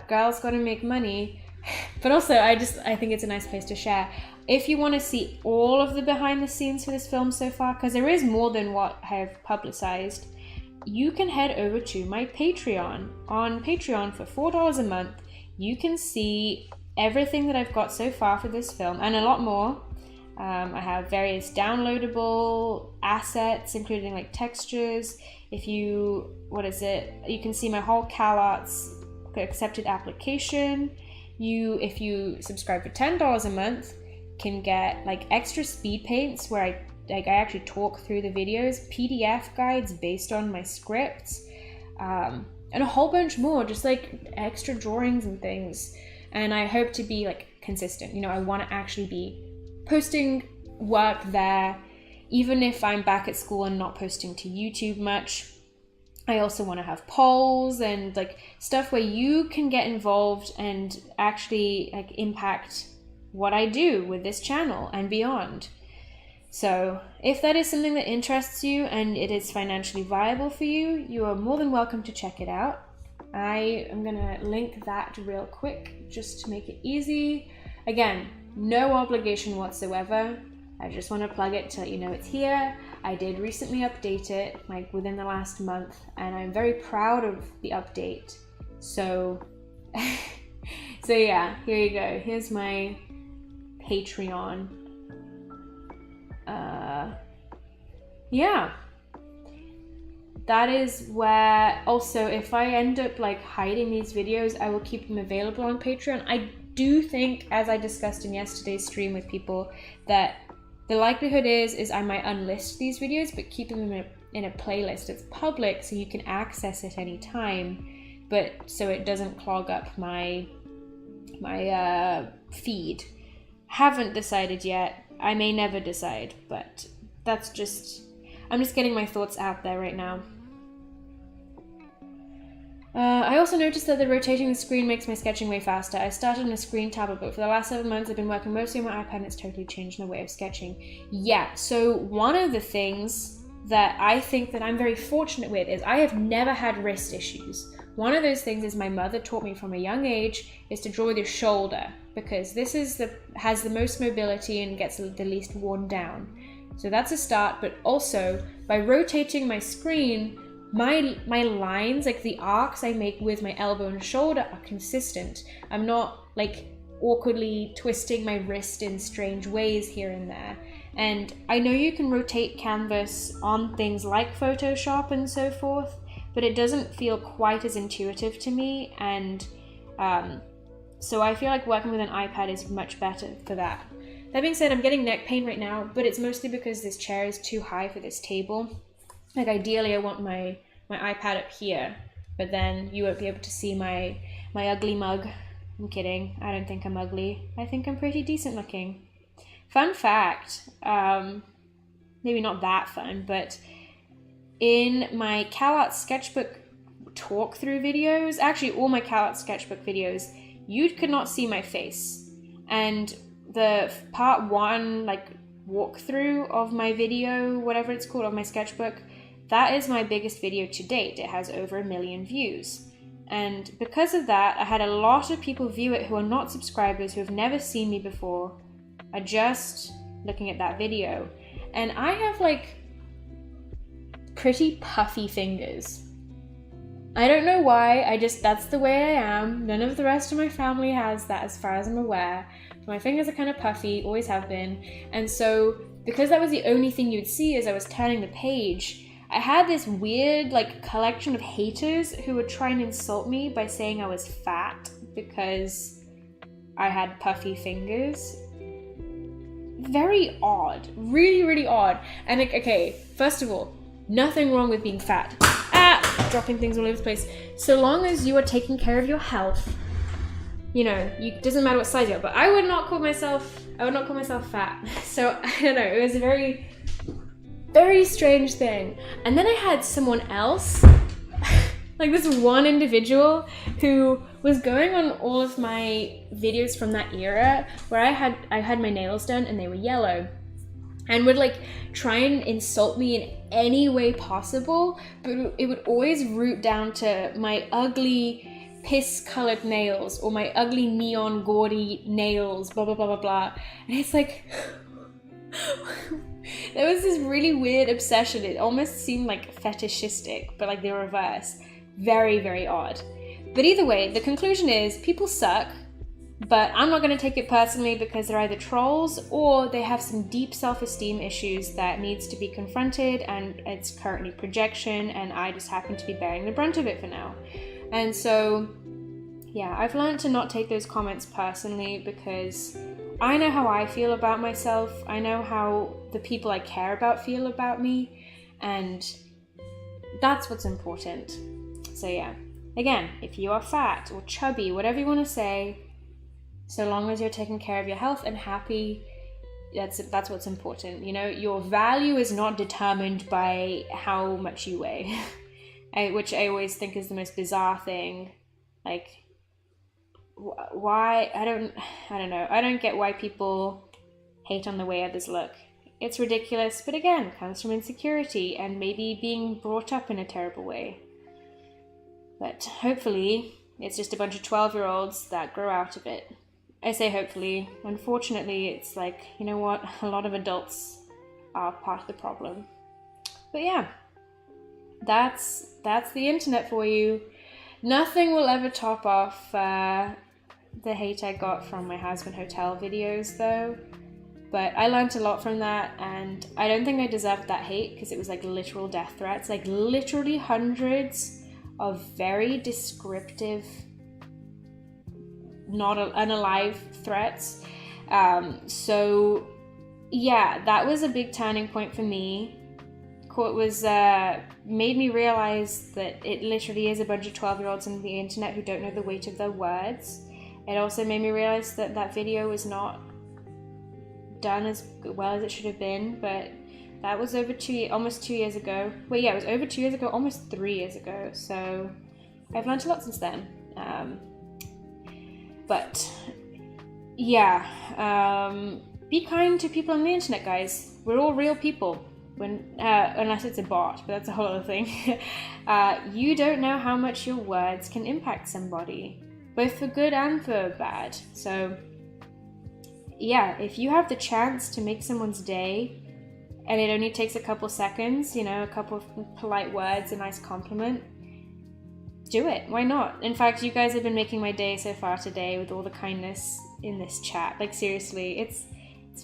girls gotta make money. But also, I think it's a nice place to share. If you want to see all of the behind the scenes for this film so far, because there is more than what I have publicized, you can head over to my Patreon. On Patreon for $4 a month, you can see everything that I've got so far for this film and a lot more. I have various downloadable assets, including like textures. You can see my whole CalArts accepted application. If you subscribe for $10 a month, can get like extra speed paints where I actually talk through the videos, PDF guides based on my scripts, and a whole bunch more, just like extra drawings and things. And I hope to be like consistent. I want to actually be posting work there, even if I'm back at school and not posting to YouTube much. I also want to have polls and like stuff where you can get involved and actually like impact what I do with this channel and beyond. So if that is something that interests you and it is financially viable for you, you are more than welcome to check it out. I am gonna link that real quick just to make it easy. Again, no obligation whatsoever. I just want to plug it to let you know it's here. I did recently update it, like within the last month, and I'm very proud of the update. So, so yeah, here you go. Here's my Patreon. Yeah. That is where, also, if I end up like hiding these videos, I will keep them available on Patreon. I do think, as I discussed in yesterday's stream with people, that the likelihood is I might unlist these videos, but keep them in a playlist. It's public, so you can access it anytime, but so it doesn't clog up my feed. Haven't decided yet. I may never decide, but I'm just getting my thoughts out there right now. I also noticed that rotating the screen makes my sketching way faster. I started on a screen tablet, but for the last 7 months I've been working mostly on my iPad and it's totally changed my way of sketching. Yeah, so one of the things that I think that I'm very fortunate with is I have never had wrist issues. One of those things is my mother taught me from a young age is to draw with your shoulder, because this has the most mobility and gets the least worn down. So that's a start, but also by rotating my screen, my lines, like the arcs I make with my elbow and shoulder, are consistent. I'm not like awkwardly twisting my wrist in strange ways here and there. And I know you can rotate canvas on things like Photoshop and so forth, but it doesn't feel quite as intuitive to me. And so I feel like working with an iPad is much better for that. That being said, I'm getting neck pain right now, but it's mostly because this chair is too high for this table. Like ideally I want my iPad up here, but then you won't be able to see my ugly mug. I'm kidding. I don't think I'm ugly. I think I'm pretty decent looking. Fun fact, maybe not that fun, but in my CalArts sketchbook talk-through videos, actually all my CalArts sketchbook videos, you could not see my face. And the part 1 like walkthrough of my video, whatever it's called, of my sketchbook, that is my biggest video to date. It has over 1 million views. And because of that, I had a lot of people view it who are not subscribers, who have never seen me before, are just looking at that video. And I have like pretty puffy fingers. I don't know why, that's the way I am. None of the rest of my family has that as far as I'm aware. My fingers are kind of puffy, always have been. And so, because that was the only thing you'd see as I was turning the page, I had this weird like collection of haters who would try and insult me by saying I was fat because I had puffy fingers. very odd, really, really odd. And like, okay, first of all, nothing wrong with being fat. Dropping things all over the place. So long as you are taking care of your health, you know, it doesn't matter what size you are. But I would not call myself fat. So I don't know, it was a very, very strange thing. And then I had someone else, like this one individual who was going on all of my videos from that era where I had my nails done and they were yellow, and would like try and insult me in any way possible, but it would always root down to my ugly piss-colored nails or my ugly neon gaudy nails, blah blah blah blah blah. And it's like there was this really weird obsession. It almost seemed like fetishistic, but like the reverse. Very, very odd. But either way, the conclusion is people suck, but I'm not going to take it personally because they're either trolls or they have some deep self-esteem issues that needs to be confronted, and it's currently projection, and I just happen to be bearing the brunt of it for now. And so, yeah, I've learned to not take those comments personally because I know how I feel about myself. I know how the people I care about feel about me, and that's what's important. So yeah, again, if you are fat or chubby, whatever you want to say, so long as you're taking care of your health and happy, that's what's important. You know, your value is not determined by how much you weigh, which I always think is the most bizarre thing. Like, why? I don't know. I don't get why people hate on the way others look. It's ridiculous, but again, it comes from insecurity and maybe being brought up in a terrible way. But hopefully, it's just a bunch of 12-year-olds that grow out of it. I say hopefully. Unfortunately, it's like, you know what? A lot of adults are part of the problem. But yeah, that's the internet for you. Nothing will ever top off the hate I got from my Husband Hotel videos, though. But I learned a lot from that, and I don't think I deserved that hate because it was like literal death threats, like literally hundreds of very descriptive, not unalive threats. So yeah, that was a big turning point for me. It was made me realize that it literally is a bunch of 12-year-olds on the internet who don't know the weight of their words. It also made me realize that that video was not done as well as it should have been, but that was almost 2 years ago. Well, yeah, it was over 2 years ago, almost 3 years ago. So I've learned a lot since then. But yeah, be kind to people on the internet, guys. We're all real people. Unless it's a bot, but that's a whole other thing. You don't know how much your words can impact somebody, both for good and for bad. So yeah, if you have the chance to make someone's day, and it only takes a couple seconds, you know, a couple of polite words, a nice compliment, do it. Why not? In fact, you guys have been making my day so far today with all the kindness in this chat. Like, seriously, it's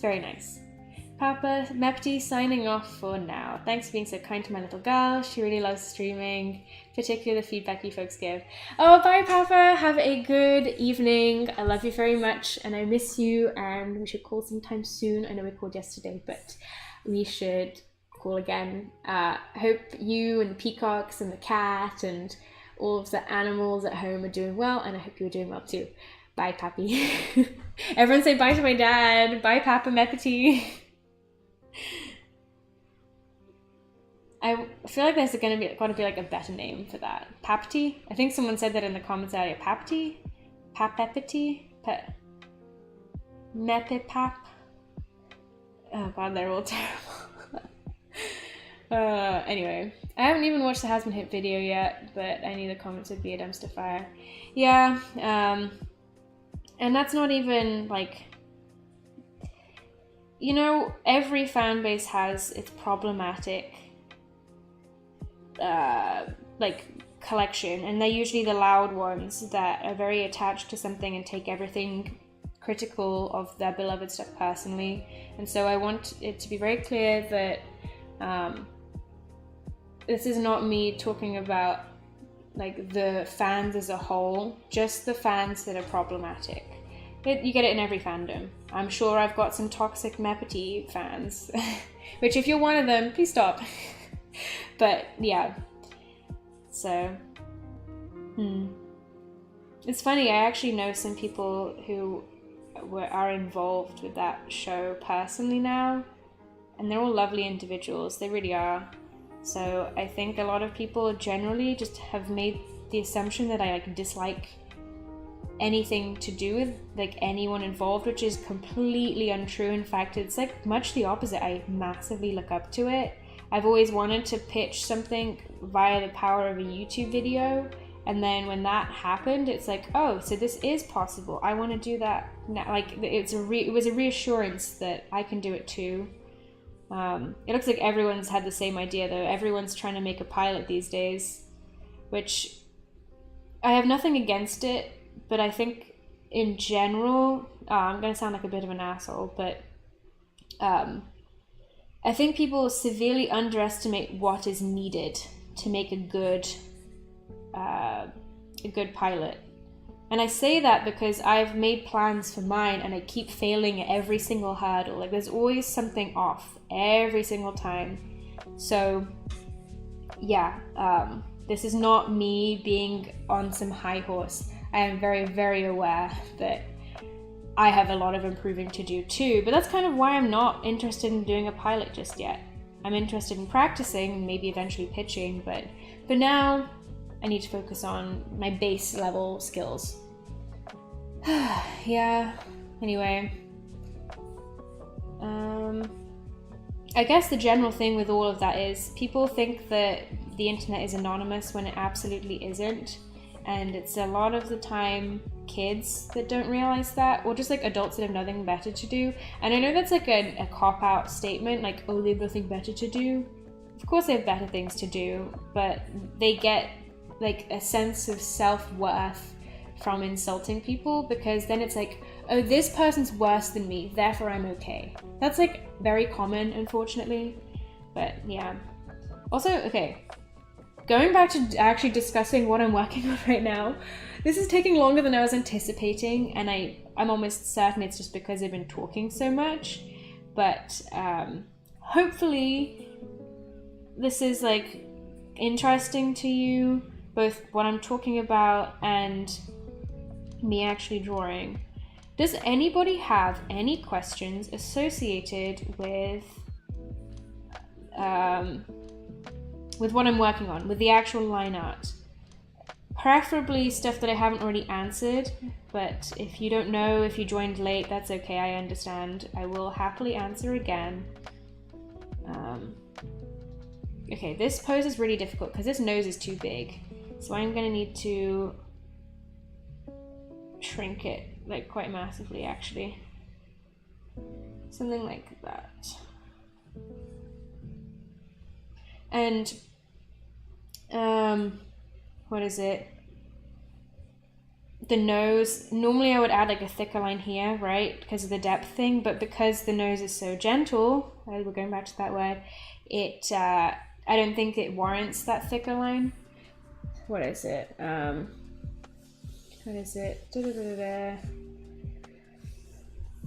very nice. Papa Meppity signing off for now. Thanks for being so kind to my little girl. She really loves streaming, particularly the feedback you folks give. Oh, bye, Papa. Have a good evening. I love you very much, and I miss you, and we should call sometime soon. I know we called yesterday, but we should call again. Hope you and the peacocks and the cat and all of the animals at home are doing well, and I hope you're doing well too. Bye, Pappy. Everyone say bye to my dad. Bye, Papa Meppity. I feel like there's got to be like a better name for that. Papty? I think someone said that in the comments earlier. Papty? Papepity? Mepipap? Oh god, they're all terrible. Anyway, I haven't even watched the Has Been Hit video yet, but I knew the comments would be a dumpster fire. Yeah, and that's not even like, you know, every fan base has its problematic like collection, and they're usually the loud ones that are very attached to something and take everything critical of their beloved stuff personally. And so I want it to be very clear that this is not me talking about like the fans as a whole, just the fans that are problematic. You get it in every fandom. I'm sure I've got some toxic Meppity fans, which if you're one of them, please stop. But yeah, so it's funny, I actually know some people who are involved with that show personally now, and they're all lovely individuals, they really are. So I think a lot of people generally just have made the assumption that I like dislike anything to do with like anyone involved, which is completely untrue. In fact, it's like much the opposite. I massively look up to it. I've always wanted to pitch something via the power of a YouTube video, and then when that happened, it's like, oh, so this is possible. I want to do that now. Like it was a reassurance that I can do it too. It looks like everyone's had the same idea though. Everyone's trying to make a pilot these days, which I have nothing against it, but I think in general, I'm going to sound like a bit of an asshole, but I think people severely underestimate what is needed to make a good pilot. And I say that because I've made plans for mine and I keep failing at every single hurdle. Like there's always something off every single time. So yeah, this is not me being on some high horse. I am very, very aware that I have a lot of improving to do too, but that's kind of why I'm not interested in doing a pilot just yet. I'm interested in practicing, maybe eventually pitching, but for now, I need to focus on my base level skills. Yeah, anyway. I guess the general thing with all of that is people think that the internet is anonymous when it absolutely isn't. And it's a lot of the time kids that don't realize that, or just like adults that have nothing better to do. And I know that's like a cop-out statement, like, oh, they have nothing better to do. Of course they have better things to do, but they get like a sense of self-worth from insulting people, because then it's like, oh, this person's worse than me, therefore I'm okay. That's like very common, unfortunately. But yeah. Also, okay, going back to actually discussing what I'm working on right now, this is taking longer than I was anticipating, and I'm almost certain it's just because I've been talking so much. But hopefully this is like interesting to you, both what I'm talking about and me actually drawing. Does anybody have any questions associated with what I'm working on, with the actual line art? Preferably stuff that I haven't already answered, but if you don't know, if you joined late, that's okay, I understand. I will happily answer again. Okay, this pose is really difficult because this nose is too big, so I'm gonna need to shrink it, like quite massively actually. Something like that. And what is it? The nose, normally I would add like a thicker line here, right? Because of the depth thing, but because the nose is so gentle, we're going back to that word, I don't think it warrants that thicker line. What is it? What is it?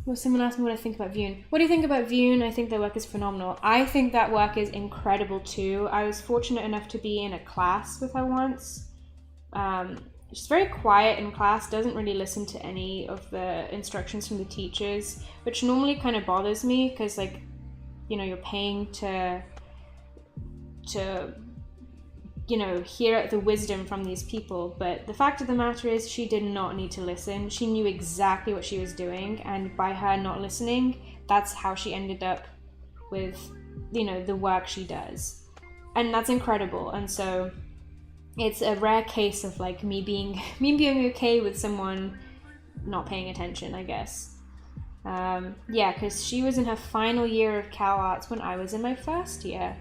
Well, someone asked me what I think about Vune. What do you think about Vune? I think their work is phenomenal. I think that work is incredible too. I was fortunate enough to be in a class with her once. She's very quiet in class, doesn't really listen to any of the instructions from the teachers, which normally kind of bothers me because, like, you know, you're paying to you know, hear the wisdom from these people. But the fact of the matter is she did not need to listen. She knew exactly what she was doing, and by her not listening, that's how she ended up with, you know, the work she does. And that's incredible. And so it's a rare case of like me being okay with someone not paying attention, I guess. Yeah, because she was in her final year of Cal Arts when I was in my first year.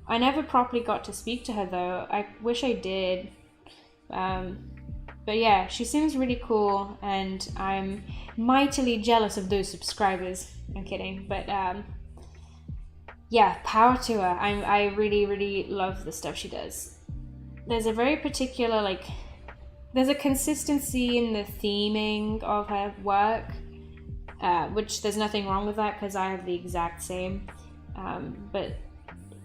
I never properly got to speak to her though. I wish I did. But yeah, she seems really cool, and I'm mightily jealous of those subscribers. I'm kidding, but yeah, power to her. I really, really love the stuff she does. There's a very particular, like, there's a consistency in the theming of her work, which there's nothing wrong with that because I have the exact same. But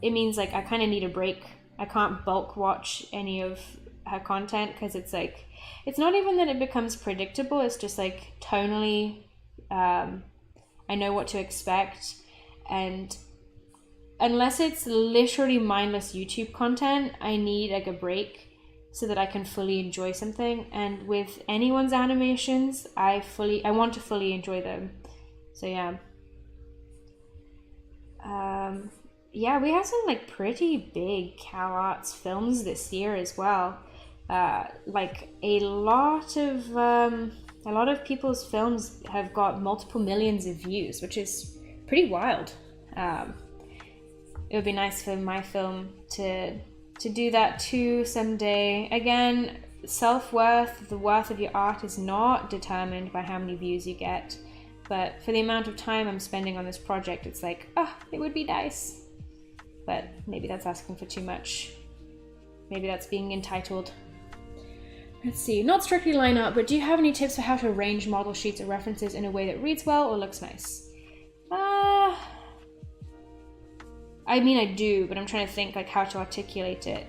it means like I kind of need a break. I can't bulk watch any of her content because it's like, it's not even that it becomes predictable, it's just like tonally, I know what to expect, and unless it's literally mindless YouTube content, I need like a break so that I can fully enjoy something. And with anyone's animations, I want to fully enjoy them. So yeah. Yeah, we have some like pretty big Cal Arts films this year as well. Like a lot of people's films have got multiple millions of views, which is pretty wild. It would be nice for my film to do that too someday. Again, self-worth, the worth of your art is not determined by how many views you get, but for the amount of time I'm spending on this project, it's like, it would be nice. But maybe that's asking for too much. Maybe that's being entitled. Let's see, not strictly line art, but do you have any tips for how to arrange model sheets or references in a way that reads well or looks nice? I mean, I do, but I'm trying to think like how to articulate it.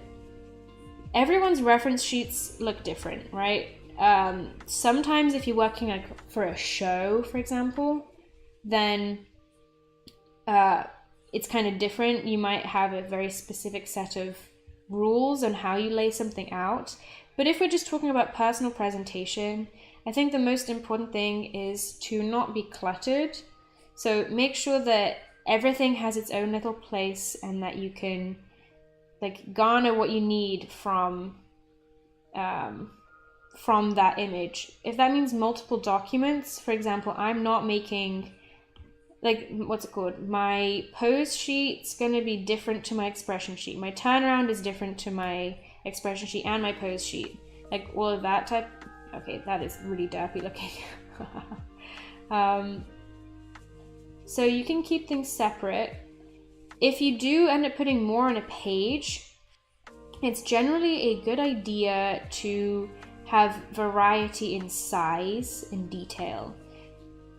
Everyone's reference sheets look different, right? Sometimes if you're working like for a show, for example, then it's kind of different. You might have a very specific set of rules on how you lay something out. But if we're just talking about personal presentation, I think the most important thing is to not be cluttered. So make sure that everything has its own little place and that you can like garner what you need from that image. If that means multiple documents, for example, I'm not making like, what's it called? My pose sheet's gonna be different to my expression sheet. My turnaround is different to my expression sheet and my pose sheet. Like all of that type. Okay, that is really derpy looking. So you can keep things separate. If you do end up putting more on a page, it's generally a good idea to have variety in size and detail.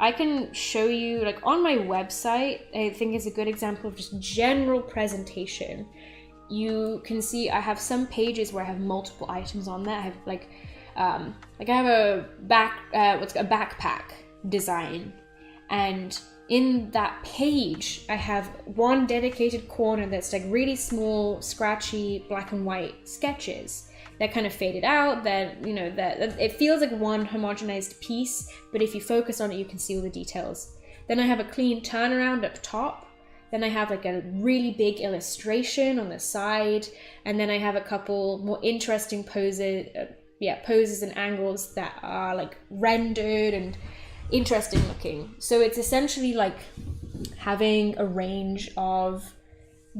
I can show you, like on my website, I think is a good example of just general presentation. You can see I have some pages where I have multiple items on there. I have I have a backpack design, and in that page, I have one dedicated corner that's like really small, scratchy, black and white sketches. They're kind of faded out, that it feels like one homogenized piece, but if you focus on it, you can see all the details. Then I have a clean turnaround up top. Then I have like a really big illustration on the side. And then I have a couple more interesting poses and angles that are like rendered and interesting looking. So it's essentially like having a range of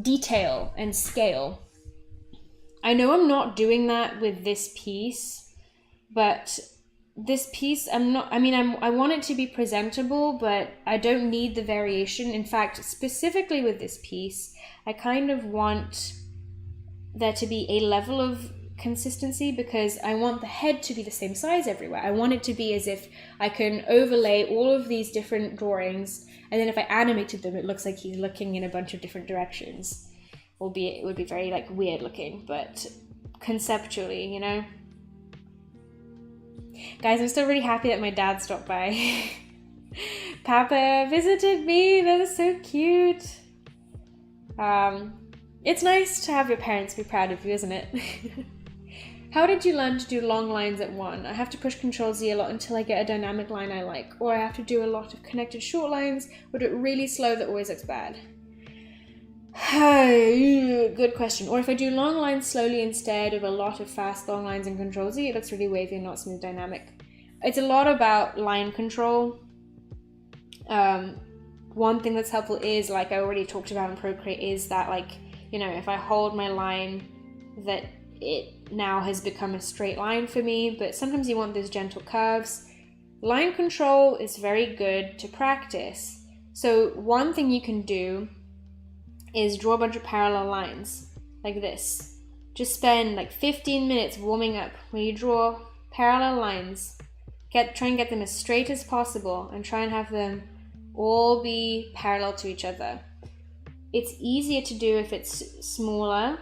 detail and scale. I know I'm not doing that with this piece, but this piece I want it to be presentable, but I don't need the variation. In fact, specifically with this piece, I kind of want there to be a level of consistency because I want the head to be the same size everywhere. I want it to be as if I can overlay all of these different drawings, and then if I animated them, it looks like he's looking in a bunch of different directions. Albeit it would be very like weird looking, but conceptually, you know. Guys, I'm still really happy that my dad stopped by. Papa visited me. That is so cute. It's nice to have your parents be proud of you, isn't it? How did you learn to do long lines at one? I have to push Ctrl-Z a lot until I get a dynamic line I like, or I have to do a lot of connected short lines, or do it really slow that always looks bad. Good question. Or if I do long lines slowly instead of a lot of fast long lines in Ctrl-Z, it looks really wavy and not smooth dynamic. It's a lot about line control. One thing that's helpful is, like I already talked about in Procreate, is that if I hold my line, that it now has become a straight line for me, but sometimes you want those gentle curves. Line control is very good to practice. So one thing you can do is draw a bunch of parallel lines like this. Just spend like 15 minutes warming up. When you draw parallel lines. Try and get them as straight as possible and try and have them all be parallel to each other. It's easier to do if it's smaller,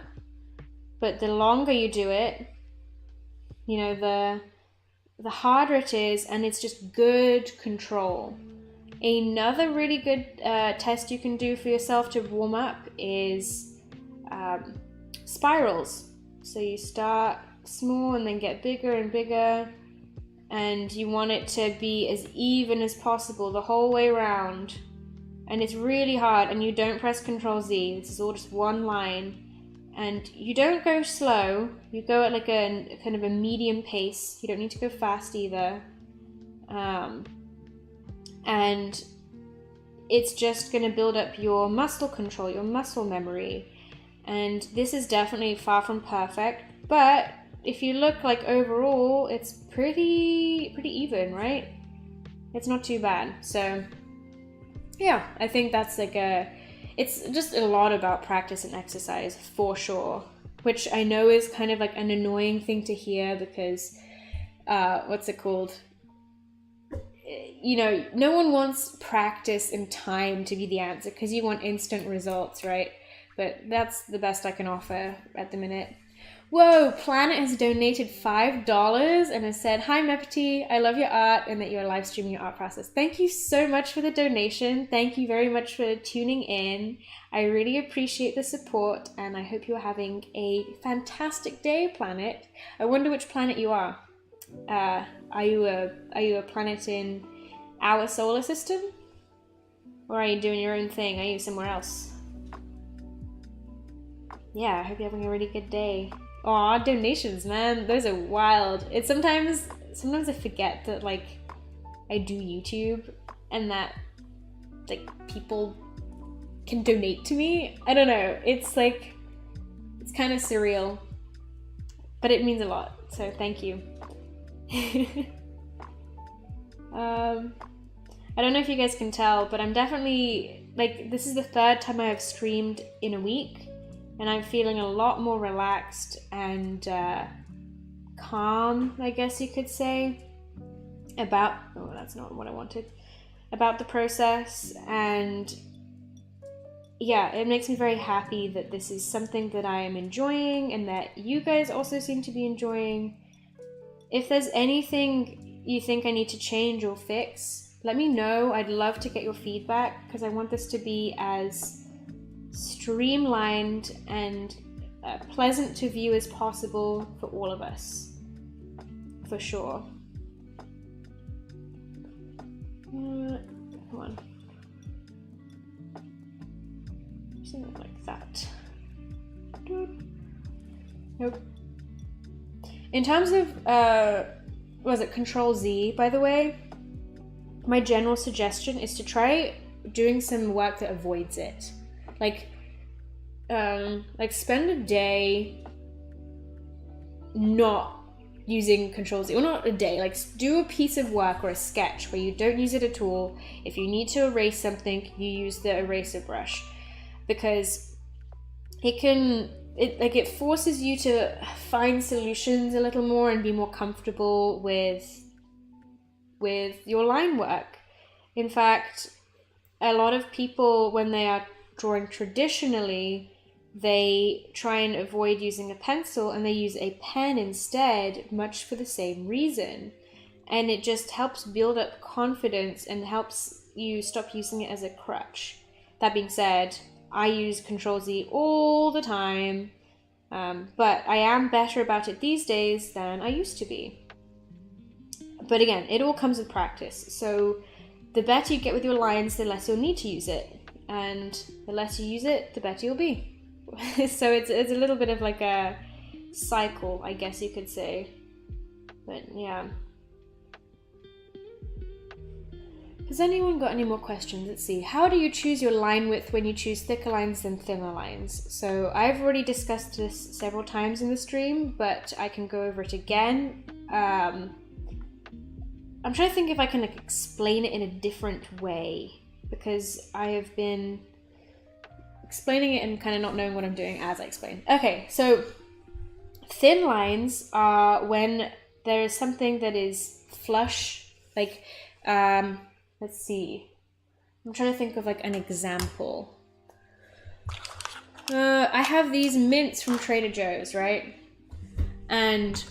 but the longer you do it, you know, the harder it is, and it's just good control. Another really good test you can do for yourself to warm up is spirals. So you start small and then get bigger and bigger, and you want it to be as even as possible the whole way around. And it's really hard, and you don't press Ctrl Z. This is all just one line. And you don't go slow, you go at like a kind of a medium pace. You don't need to go fast either. And it's just going to build up your muscle control, your muscle memory. And this is definitely far from perfect, but if you look like overall, it's pretty even, right? It's not too bad. So yeah, I think that's like it's just a lot about practice and exercise for sure, which I know is kind of like an annoying thing to hear because what's it called? You know, no one wants practice and time to be the answer because you want instant results, right? But that's the best I can offer at the minute. Whoa, Planet has donated $5 and has said, "Hi Meppity, I love your art and that you are live streaming your art process." Thank you so much for the donation. Thank you very much for tuning in. I really appreciate the support, and I hope you're having a fantastic day, Planet. I wonder which planet you are. Are you a planet in our solar system? Or are you doing your own thing? Are you somewhere else? Yeah, I hope you're having a really good day. Aw, donations, man. Those are wild. It's sometimes I forget that like I do YouTube and that like people can donate to me. I don't know. It's like, it's kind of surreal, but it means a lot. So thank you. I don't know if you guys can tell, but I'm definitely like, this is the third time I have streamed in a week. And I'm feeling a lot more relaxed and calm, I guess you could say, about, oh, that's not what I wanted, about the process. And yeah, it makes me very happy that this is something that I am enjoying and that you guys also seem to be enjoying. If there's anything you think I need to change or fix, let me know. I'd love to get your feedback because I want this to be as streamlined and pleasant to view as possible for all of us, for sure. Come on, something like that. Nope. In terms of was it Control Z, by the way, my general suggestion is to try doing some work that avoids it. Like spend a day not using Control Z, or not a day, like do a piece of work or a sketch where you don't use it at all. If you need to erase something, you use the eraser brush, because it forces you to find solutions a little more and be more comfortable with your line work. In fact, a lot of people, when they are drawing traditionally, they try and avoid using a pencil and they use a pen instead, much for the same reason. And it just helps build up confidence and helps you stop using it as a crutch. That being said, I use Control Z all the time, but I am better about it these days than I used to be. But again, it all comes with practice. So the better you get with your lines, the less you'll need to use it. And the less you use it, the better you'll be. So it's a little bit of like a cycle, I guess you could say. But yeah. Has anyone got any more questions? Let's see. How do you choose your line width when you choose thicker lines than thinner lines? So I've already discussed this several times in the stream, but I can go over it again. I'm trying to think if I can explain it in a different way, because I have been explaining it and kind of not knowing what I'm doing as I explain. Okay, so thin lines are when there is something that is flush, like, let's see. I'm trying to think of like an example. I have these mints from Trader Joe's, right? And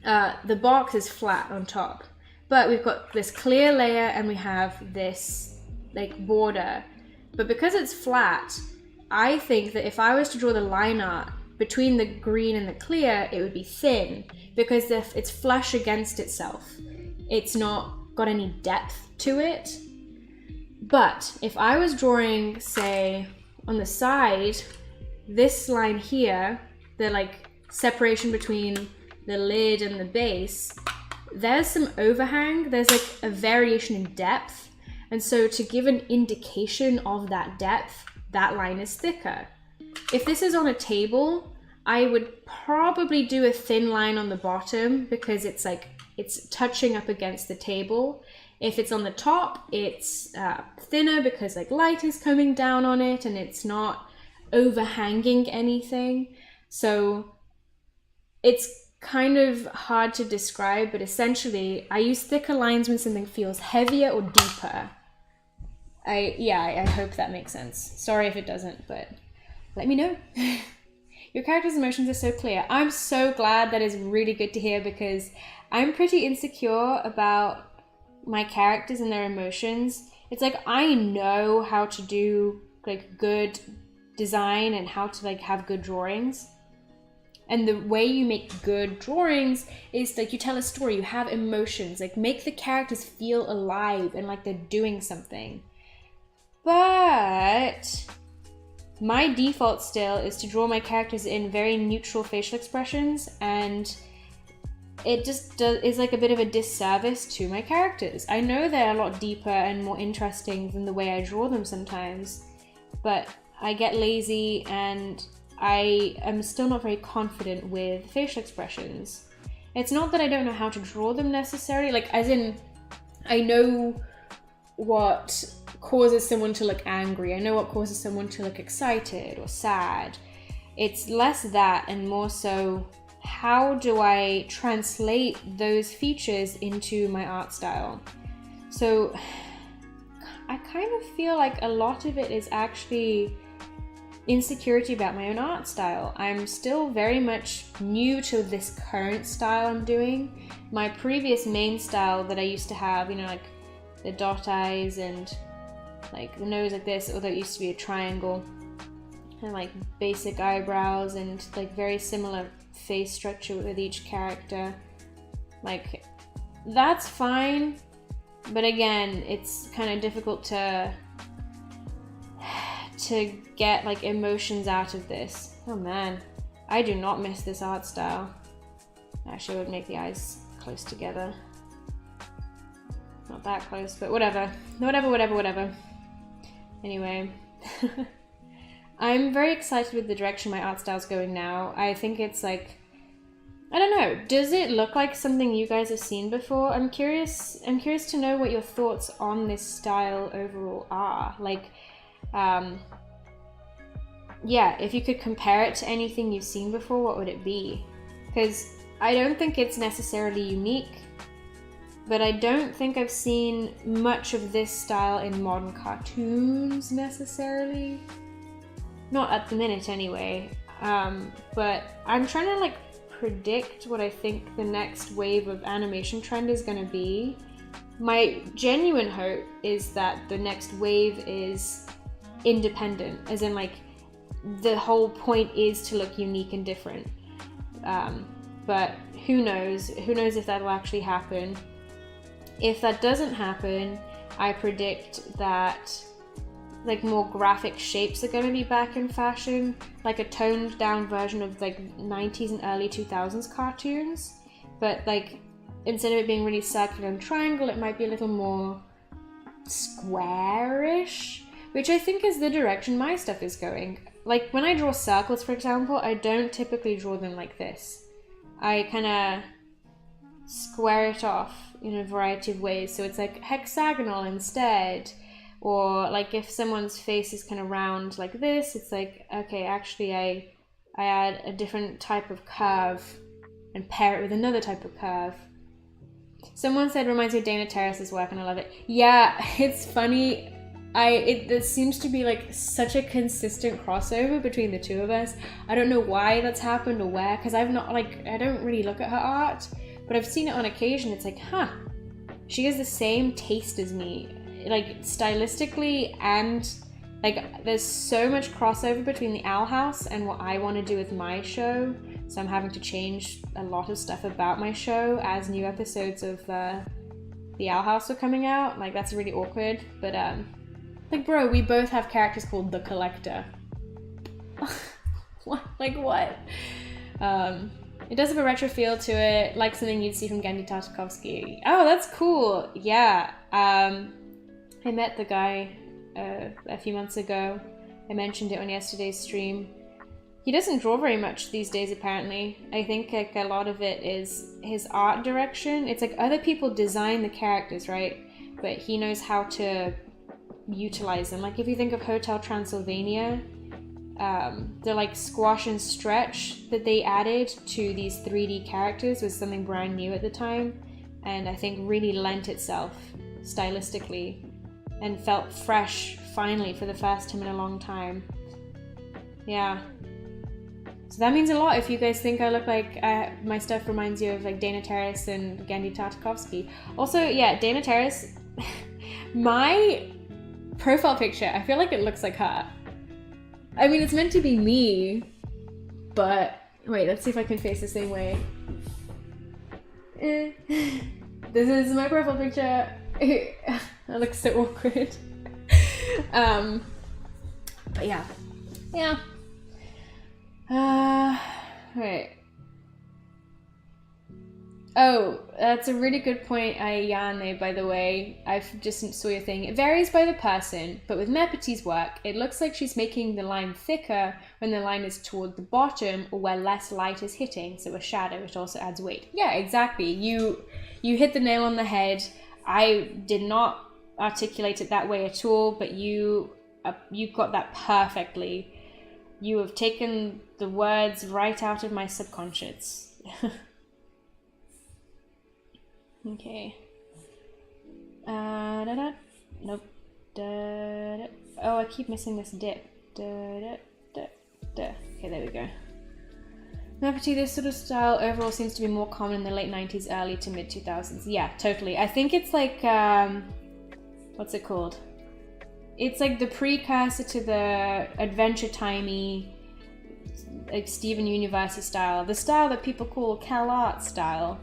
the box is flat on top, but we've got this clear layer and we have this like border. But because it's flat, I think that if I was to draw the line art between the green and the clear, it would be thin because it's flush against itself. It's not got any depth to it. But if I was drawing, say, on the side, this line here, the like separation between the lid and the base, there's some overhang, there's like a variation in depth. And so to give an indication of that depth, that line is thicker. If this is on a table, I would probably do a thin line on the bottom because it's like, it's touching up against the table. If it's on the top, it's thinner because like light is coming down on it and it's not overhanging anything. So it's kind of hard to describe, but essentially I use thicker lines when something feels heavier or deeper. I hope that makes sense. Sorry if it doesn't, but let me know. Your character's emotions are so clear. I'm so glad. That is really good to hear because I'm pretty insecure about my characters and their emotions. It's like I know how to do like good design and how to like have good drawings. And the way you make good drawings is like you tell a story, you have emotions, like make the characters feel alive and like they're doing something. But my default still is to draw my characters in very neutral facial expressions, and it just is like a bit of a disservice to my characters. I know they're a lot deeper and more interesting than the way I draw them sometimes, but I get lazy and I am still not very confident with facial expressions. It's not that I don't know how to draw them necessarily, like as in I know what causes someone to look angry, I know what causes someone to look excited or sad. It's less that and more so how do I translate those features into my art style. So I kind of feel like a lot of it is actually insecurity about my own art style. I'm still very much new to this current style I'm doing. My previous main style that I used to have, you know, like the dot eyes and like the nose like this, although it used to be a triangle, and like basic eyebrows and like very similar face structure with each character. Like that's fine, but again, it's kind of difficult to get like emotions out of this. Oh man, I do not miss this art style. Actually, I would make the eyes close together. Not that close, but whatever. Anyway, I'm very excited with the direction my art style's going now. I think it's like, I don't know, does it look like something you guys have seen before? I'm curious to know what your thoughts on this style overall are. Like, yeah, if you could compare it to anything you've seen before, what would it be? Because I don't think it's necessarily unique, but I don't think I've seen much of this style in modern cartoons necessarily. Not at the minute anyway. But I'm trying to like predict what I think the next wave of animation trend is going to be. My genuine hope is that the next wave is independent, as in like the whole point is to look unique and different. But who knows if that will actually happen. If that doesn't happen, I predict that like more graphic shapes are going to be back in fashion, like a toned down version of like 90s and early 2000s cartoons, but like instead of it being really circular and triangle, it might be a little more squarish, which I think is the direction my stuff is going. Like when I draw circles, for example, I don't typically draw them like this. I kind of square it off in a variety of ways, so it's like hexagonal instead. Or like if someone's face is kind of round like this, it's like, okay, actually I add a different type of curve and pair it with another type of curve. Someone said reminds me of Dana Terrace's work, and I love it. Yeah, it's funny. There seems to be like such a consistent crossover between the two of us. I don't know why that's happened or where, because I don't really look at her art, but I've seen it on occasion. It's like, huh, she has the same taste as me, like stylistically, and like there's so much crossover between the Owl House and what I want to do with my show. So I'm having to change a lot of stuff about my show as new episodes of the Owl House are coming out. Like, that's really awkward, but like, bro, we both have characters called the Collector. What? Like, what? It does have a retro feel to it, like something you'd see from Genndy Tartakovsky. Oh, that's cool. Yeah. I met the guy a few months ago. I mentioned it on yesterday's stream. He doesn't draw very much these days, apparently. I think like a lot of it is his art direction. It's like other people design the characters, right? But he knows how to utilize them. Like if you think of Hotel Transylvania, the like squash and stretch that they added to these 3D characters was something brand new at the time, and I think really lent itself stylistically and felt fresh finally for the first time in a long time. Yeah. So that means a lot if you guys think I look like my stuff reminds you of like Dana Terrace and Genndy Tartakovsky. Also, yeah, Dana Terrace, my profile picture, I feel like it looks like her. I mean, it's meant to be me, but wait, let's see if I can face the same way. This is my profile picture. That looks so awkward. But yeah. Right. Oh, that's a really good point, Ayane, by the way. I just saw your thing. It varies by the person, but with Meppity's work, it looks like she's making the line thicker when the line is toward the bottom or where less light is hitting, so a shadow, which also adds weight. Yeah, exactly. You hit the nail on the head. I did not articulate it that way at all, but you got that perfectly. You have taken the words right out of my subconscious. Okay. Nope. Oh, I keep missing this dip. Okay, there we go. Meppity, this sort of style overall seems to be more common in the late 90s, early to mid 2000s. Yeah, totally. I think it's like, what's it called? It's like the precursor to the Adventure Timey, like Steven Universe style, the style that people call Cal Art style,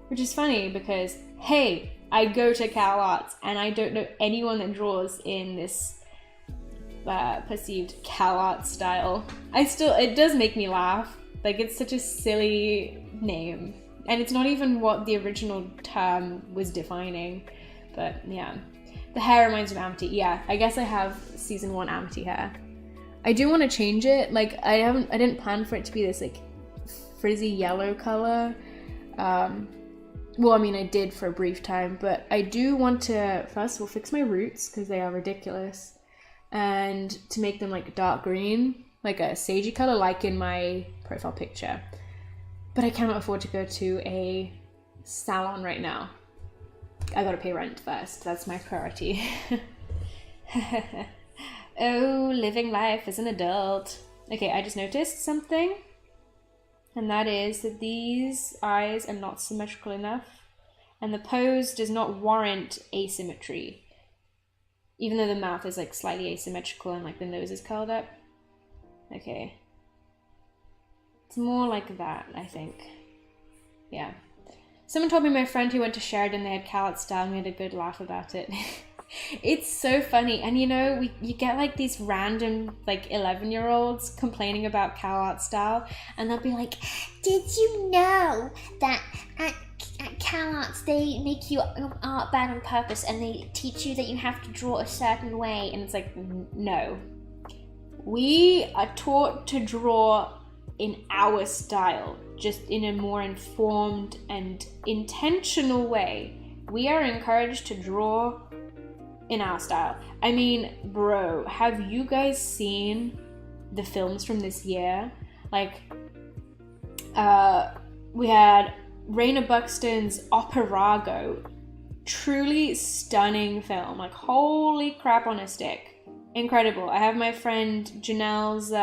which is funny because, hey, I go to Cal Arts and I don't know anyone that draws in this perceived Cal Art style. It does make me laugh. Like, it's such a silly name, and it's not even what the original term was defining. But yeah, the hair reminds me of Amity. Yeah, I guess I have season 1 Amity hair. I do want to change it. Like, I didn't plan for it to be this like frizzy yellow color. Well, I mean, I did for a brief time, but I do want to first of all fix my roots because they are ridiculous, and to make them like dark green, like a sagey color, like in my profile picture. But I cannot afford to go to a salon right now. I gotta pay rent first. That's my priority. Oh, living life as an adult. Okay, I just noticed something, and that is that these eyes are not symmetrical enough, and the pose does not warrant asymmetry, even though the mouth is like slightly asymmetrical and like the nose is curled up. Okay. It's more like that, I think. Yeah. Someone told me my friend who went to Sheridan, they had Cal Art style, and we had a good laugh about it. It's so funny. And you know, you get like these random like 11-year-olds complaining about Cal Art style, and they'll be like, did you know that at Cal Arts they make you art bad on purpose and they teach you that you have to draw a certain way? And it's like, no. We are taught to draw in our style, just in a more informed and intentional way. We are encouraged to draw in our style. I mean, bro, have you guys seen the films from this year? Like, We had Raina Buxton's Operago. Truly stunning film. Like, holy crap on a stick. Incredible. I have my friend Janelle's,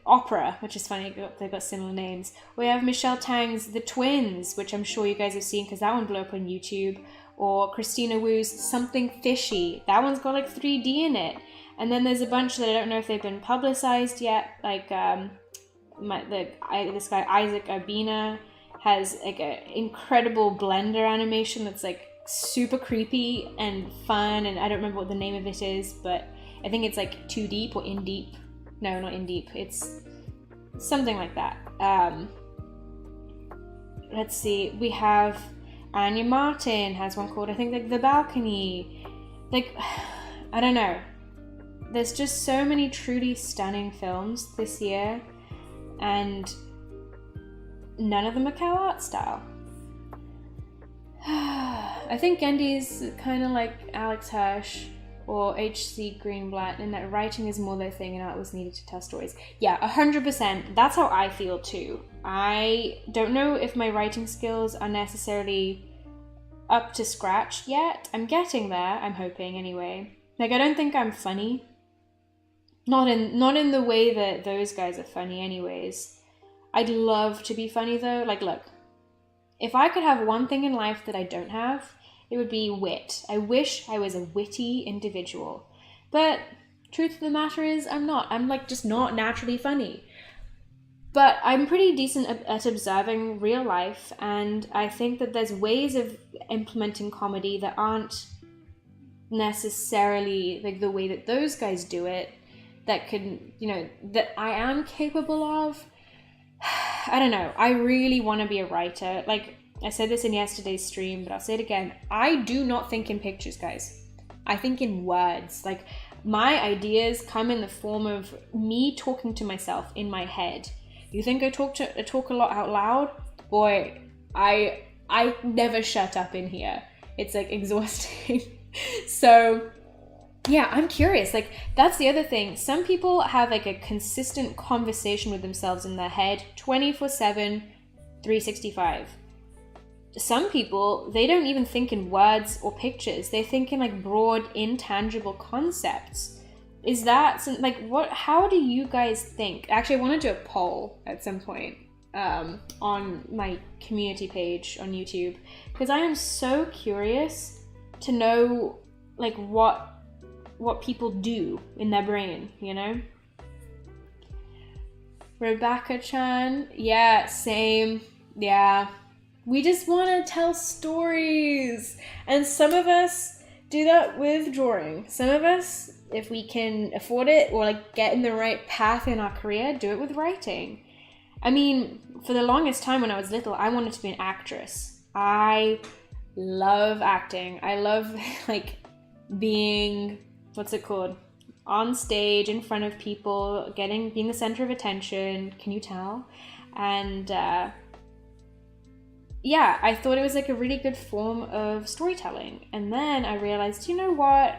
Opera, which is funny, they've got similar names. We have Michelle Tang's The Twins, which I'm sure you guys have seen because that one blew up on YouTube. Or Christina Wu's Something Fishy. That one's got like 3D in it. And then there's a bunch that I don't know if they've been publicized yet. Like this guy Isaac Urbina has like an incredible Blender animation that's like super creepy and fun. And I don't remember what the name of it is, but I think it's like Too Deep or In Deep. No, not In Deep. It's something like that. Let's see. We have Anya Martin has one called, I think, like The Balcony. Like, I don't know. There's just so many truly stunning films this year, and none of them are cow art style. I think Gendy's kind of like Alex Hirsch or H.C. Greenblatt, in that writing is more their thing and art was needed to tell stories. Yeah, 100%. That's how I feel too. I don't know if my writing skills are necessarily up to scratch yet. I'm getting there, I'm hoping anyway. Like, I don't think I'm funny. Not in the way that those guys are funny anyways. I'd love to be funny though. Like, look, if I could have one thing in life that I don't have, it would be wit. I wish I was a witty individual. But truth of the matter is, I'm not. I'm like just not naturally funny. But I'm pretty decent at observing real life, and I think that there's ways of implementing comedy that aren't necessarily like the way that those guys do it, that can, you know, that I am capable of. I don't know. I really want to be a writer. Like, I said this in yesterday's stream, but I'll say it again. I do not think in pictures, guys. I think in words. Like, my ideas come in the form of me talking to myself in my head. You think I talk a lot out loud? Boy, I never shut up in here. It's like exhausting. So yeah, I'm curious. Like, that's the other thing. Some people have like a consistent conversation with themselves in their head 24/7, 365. Some people, they don't even think in words or pictures. They think in like broad, intangible concepts. Is that like what? How do you guys think? Actually, I want to do a poll at some point on my community page on YouTube, because I am so curious to know like what people do in their brain, you know? Rebecca Chan, yeah, same, yeah. We just want to tell stories, and some of us do that with drawing. Some of us, if we can afford it or like get in the right path in our career, do it with writing. I mean, for the longest time when I was little, I wanted to be an actress. I love acting. I love like being, what's it called? On stage in front of people, being the center of attention. Can you tell? And yeah, I thought it was like a really good form of storytelling. And then I realized, you know what?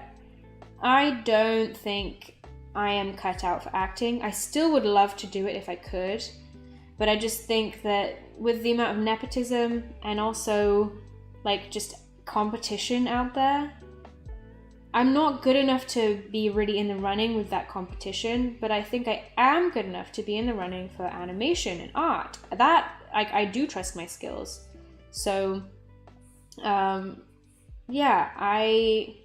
I don't think I am cut out for acting. I still would love to do it if I could. But I just think that with the amount of nepotism and also like just competition out there, I'm not good enough to be really in the running with that competition, but I think I am good enough to be in the running for animation and art. That, I do trust my skills. So, yeah, I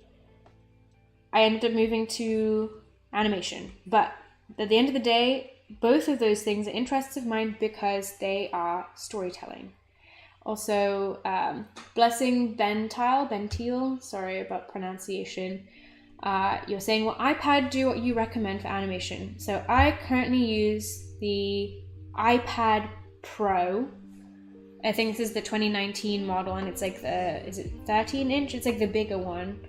ended up moving to animation. But at the end of the day, both of those things are interests of mine because they are storytelling. Also, Blessing Bentil, sorry about pronunciation. You're saying, will iPad do what you recommend for animation? So I currently use the iPad Pro. I think this is the 2019 model, and it's like is it 13 inch? It's like the bigger one.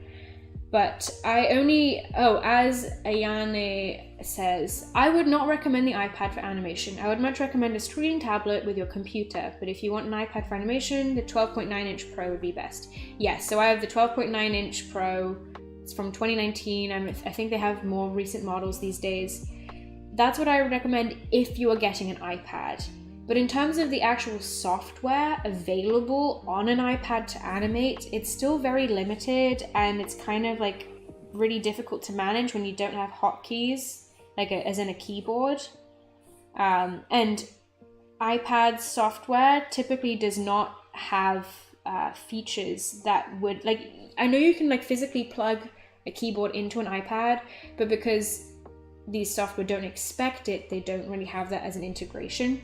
But as Ayane says, I would not recommend the iPad for animation. I would much recommend a screen tablet with your computer. But if you want an iPad for animation, the 12.9 inch Pro would be best. Yes, so I have the 12.9 inch Pro. It's from 2019, and I think they have more recent models these days. That's what I would recommend if you are getting an iPad. But in terms of the actual software available on an iPad to animate, it's still very limited, and it's kind of like really difficult to manage when you don't have hotkeys, like as in a keyboard. And iPad software typically does not have features that would, like, I know you can like physically plug a keyboard into an iPad, but because these software don't expect it, they don't really have that as an integration.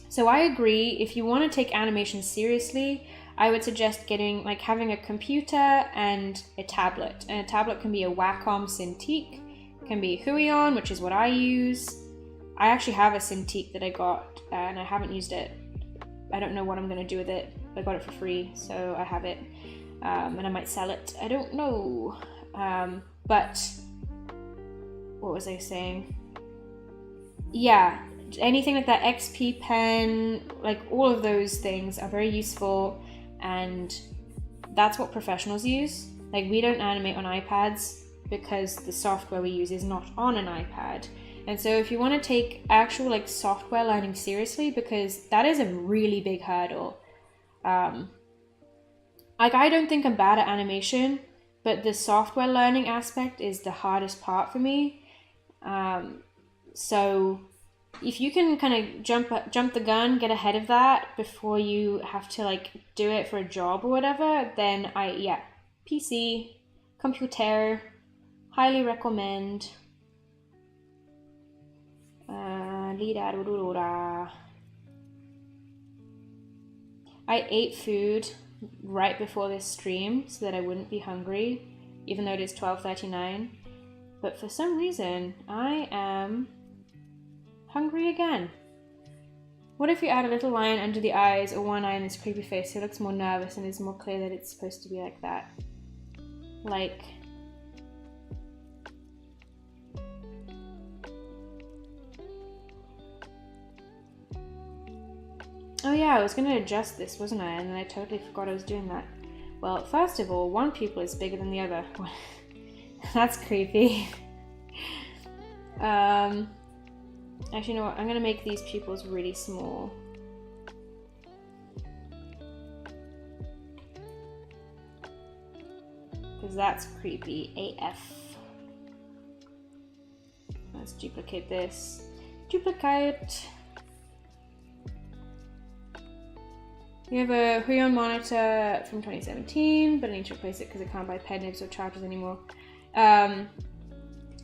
So I agree, if you want to take animation seriously, I would suggest having a computer and a tablet. And a tablet can be a Wacom Cintiq, can be Huion, which is what I use. I actually have a Cintiq that I got and I haven't used it. I don't know what I'm going to do with it. I got it for free, so I have it. And I might sell it. I don't know. But what was I saying? Yeah. Anything like that XP pen, like all of those things are very useful, and that's what professionals use. Like, we don't animate on iPads because the software we use is not on an iPad. And so if you want to take actual like software learning seriously, because that is a really big hurdle. Like, I don't think I'm bad at animation, but the software learning aspect is the hardest part for me. So if you can kind of jump the gun, get ahead of that before you have to like do it for a job or whatever, then PC, computer, highly recommend. I ate food right before this stream so that I wouldn't be hungry, even though it is 12:39. But for some reason, I am hungry again. What if you add a little line under the eyes or one eye in this creepy face so it looks more nervous and is more clear that it's supposed to be like that? Like... Oh yeah, I was going to adjust this, wasn't I? And then I totally forgot I was doing that. Well, first of all, one pupil is bigger than the other. That's creepy. Actually, you know what? I'm going to make these pupils really small. Because that's creepy AF. Let's duplicate this. Duplicate. We have a Huion monitor from 2017, but I need to replace it because I can't buy pen nibs or chargers anymore.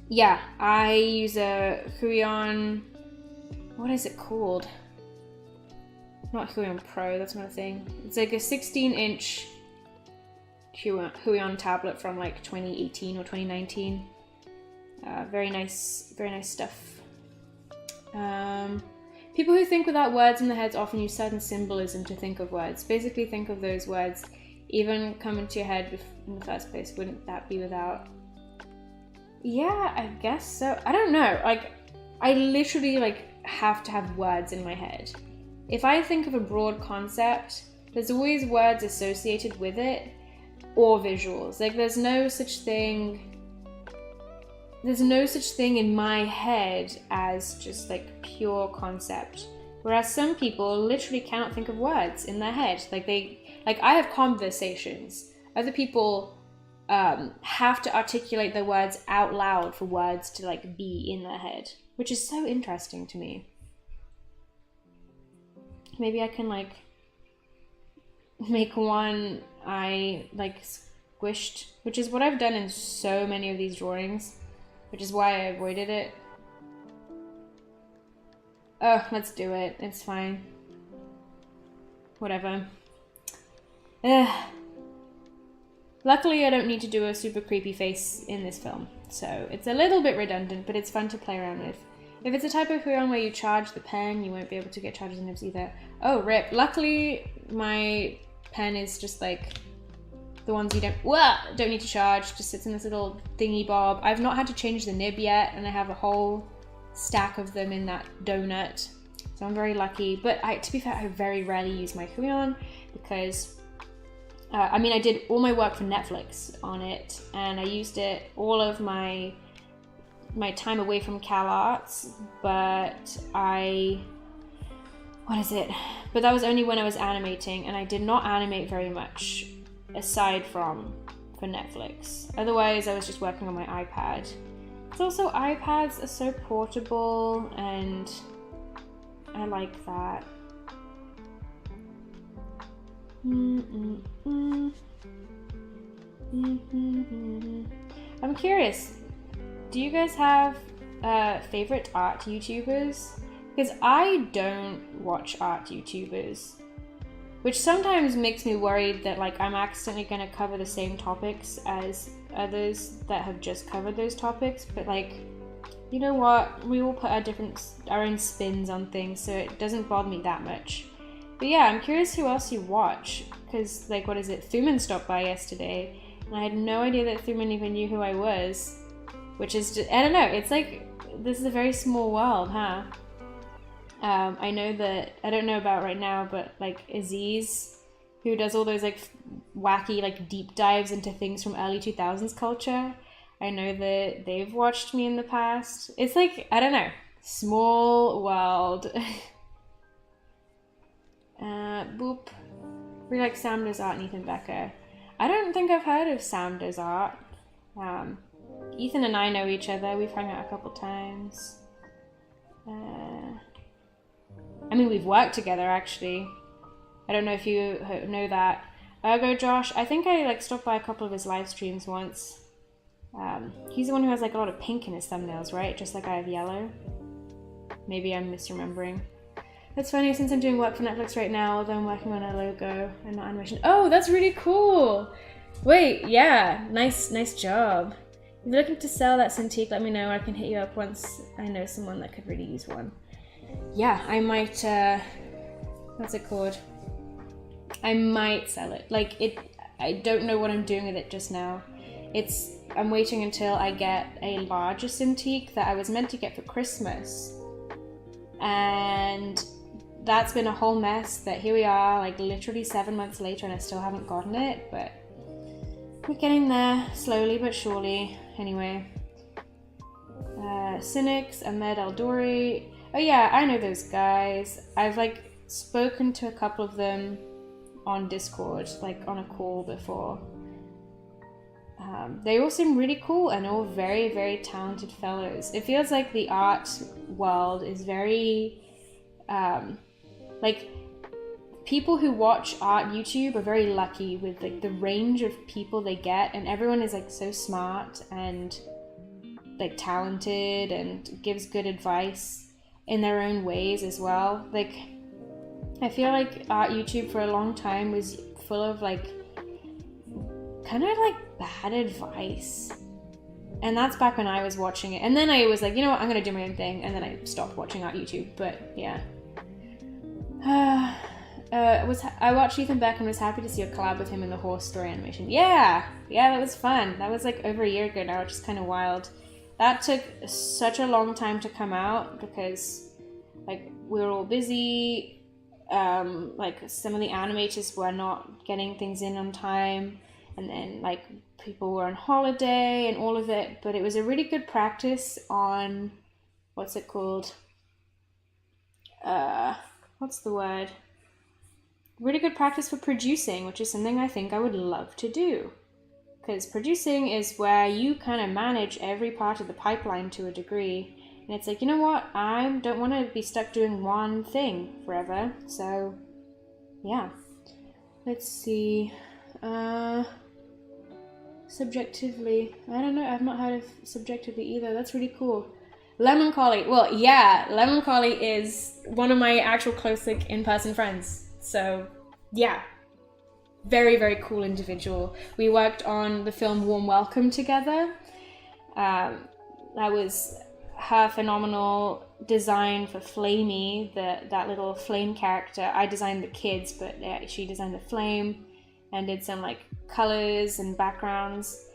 Yeah, I use a Huion, what is it called? Not Huion Pro, that's not a thing. It's like a 16-inch Huion tablet from like 2018 or 2019. Very nice stuff. People who think without words in their heads often use certain symbolism to think of words. Basically think of those words even come into your head in the first place. Wouldn't that be without? Yeah, I guess so. I don't know. Like, I literally like have to have words in my head. If I think of a broad concept, there's always words associated with it or visuals. Like, there's no such thing in my head as just like pure concept. Whereas some people literally cannot think of words in their head. Like I have conversations. Other people have to articulate their words out loud for words to like be in their head, which is so interesting to me. Maybe I can like make one I like squished, which is what I've done in so many of these drawings, which is why I avoided it. Oh, let's do it. It's fine. Whatever. Ugh. Luckily, I don't need to do a super creepy face in this film, so it's a little bit redundant, but it's fun to play around with. If it's a type of Huion where you charge the pen, you won't be able to get charges and nibs either. Oh, rip. Luckily, my pen is just like the ones you don't need to charge, just sits in this little thingy bob. I've not had to change the nib yet, and I have a whole stack of them in that donut, so I'm very lucky. But to be fair, I very rarely use my Huion because I mean, I did all my work for Netflix on it, and I used it all of my time away from CalArts, but I what is it? But that was only when I was animating, and I did not animate very much aside from for Netflix. Otherwise, I was just working on my iPad. But also, iPads are so portable, and I like that. I'm curious, do you guys have favorite art YouTubers? Because I don't watch art YouTubers, which sometimes makes me worried that like I'm accidentally going to cover the same topics as others that have just covered those topics. But like, you know what? We all put our own spins on things, so it doesn't bother me that much. But yeah, I'm curious who else you watch, because like, what is it? Thuman stopped by yesterday, and I had no idea that Thuman even knew who I was, which is just, I don't know. It's like, this is a very small world, huh? I know that, I don't know about right now, but like Aziz, who does all those like wacky like deep dives into things from early 2000s culture, I know that they've watched me in the past. It's like, I don't know, small world. Boop. We like Sam Does Art and Ethan Becker. I don't think I've heard of Sam Does Art. Ethan and I know each other. We've hung out a couple times. I mean, we've worked together actually. I don't know if you know that. Ergo Josh, I think I like stopped by a couple of his live streams once. He's the one who has like a lot of pink in his thumbnails, right? Just like I have yellow. Maybe I'm misremembering. That's funny, since I'm doing work for Netflix right now, although I'm working on a logo and not animation. Oh, that's really cool. Wait, yeah, nice job. If you're looking to sell that Cintiq, let me know. I can hit you up once I know someone that could really use one. Yeah, I might, what's it called? I might sell it. Like, I don't know what I'm doing with it just now. I'm waiting until I get a larger Cintiq that I was meant to get for Christmas. And that's been a whole mess, that here we are, like literally 7 months later, and I still haven't gotten it, but we're getting there, slowly but surely. Anyway, Cynics, Ahmed Aldori. Oh yeah, I know those guys. I've like spoken to a couple of them on Discord, like on a call before. They all seem really cool and all very, very talented fellows. It feels like the art world is very, like, people who watch art YouTube are very lucky with like the range of people they get, and everyone is like so smart and like talented and gives good advice in their own ways as well. Like, I feel like art YouTube for a long time was full of like kind of like bad advice, and that's back when I was watching it, and then I was like, you know what, I'm gonna do my own thing, and then I stopped watching art YouTube. But yeah, I watched Ethan Beck and was happy to see a collab with him in the horse story animation. Yeah, that was fun. That was like over a year ago now, which is kind of wild. That took such a long time to come out because like we were all busy. Like some of the animators were not getting things in on time, and then like people were on holiday and all of it. But it was a really good practice on, what's it called? What's the word? Really good practice for producing, which is something I think I would love to do. Because producing is where you kind of manage every part of the pipeline to a degree. And it's like, you know what? I don't want to be stuck doing one thing forever. So, yeah. Let's see. Subjectively. I don't know. I've not heard of subjectively either. That's really cool. Lemon Collie. Well, yeah. Lemon Collie is one of my actual close, like, in-person friends. So, yeah. Very, very cool individual. We worked on the film Warm Welcome together. That was her phenomenal design for Flamey, that little flame character. I designed the kids, but yeah, she designed the flame and did some like colors and backgrounds.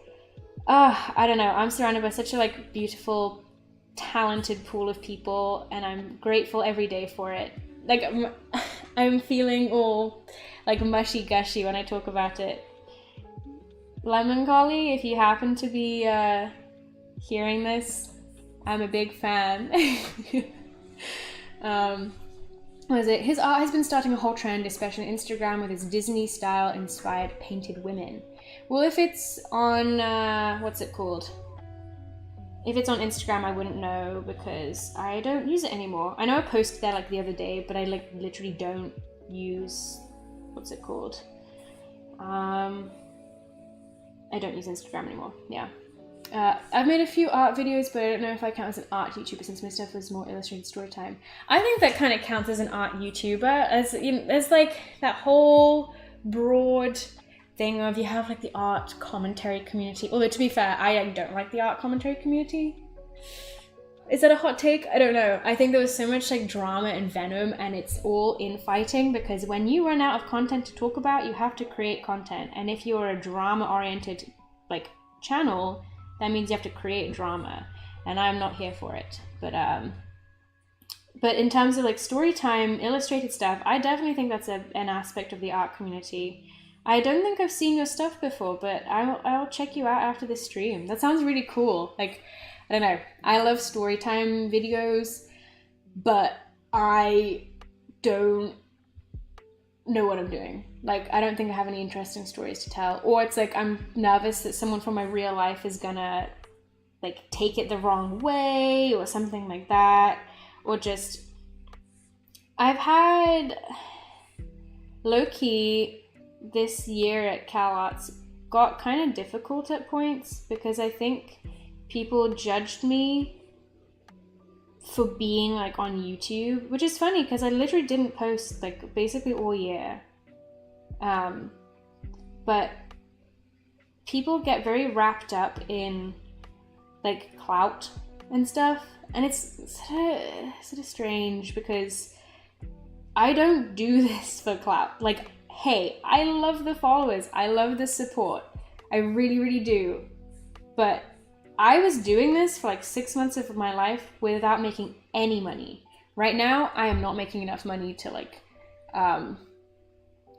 I don't know. I'm surrounded by such a like beautiful, talented pool of people, and I'm grateful every day for it. Like I'm feeling all like mushy gushy when I talk about it. Lemon Collie, if you happen to be hearing this, I'm a big fan. what is it? His art has been starting a whole trend, especially on Instagram, with his Disney-style inspired painted women. Well, if it's on, what's it called? If it's on Instagram, I wouldn't know because I don't use it anymore. I know I posted that like the other day, but I like literally don't use, what's it called? I don't use Instagram anymore, yeah. I've made a few art videos, but I don't know if I count as an art YouTuber since my stuff was more illustrated story time. I think that kind of counts as an art YouTuber, as you know, there's like that whole broad thing of you have like the art commentary community. Although to be fair, I don't like the art commentary community. Is that a hot take? I don't know. I think there was so much like drama and venom, and it's all infighting because when you run out of content to talk about, you have to create content. And if you're a drama-oriented like channel, that means you have to create drama, and I'm not here for it. But in terms of like story time, illustrated stuff, I definitely think that's an aspect of the art community. I don't think I've seen your stuff before, but I'll check you out after this stream. That sounds really cool. Like, I don't know. I love story time videos, but I don't know what I'm doing. Like, I don't think I have any interesting stories to tell. Or it's like I'm nervous that someone from my real life is gonna like take it the wrong way or something like that. Or just, I've had low-key this year at Cal Arts got kind of difficult at points because I think people judged me for being like on YouTube, which is funny because I literally didn't post like basically all year. But people get very wrapped up in like clout and stuff, and it's sort of strange because I don't do this for clout. Like, hey, I love the followers, I love the support, I really, really do. But I was doing this for like 6 months of my life without making any money. Right now, I am not making enough money to like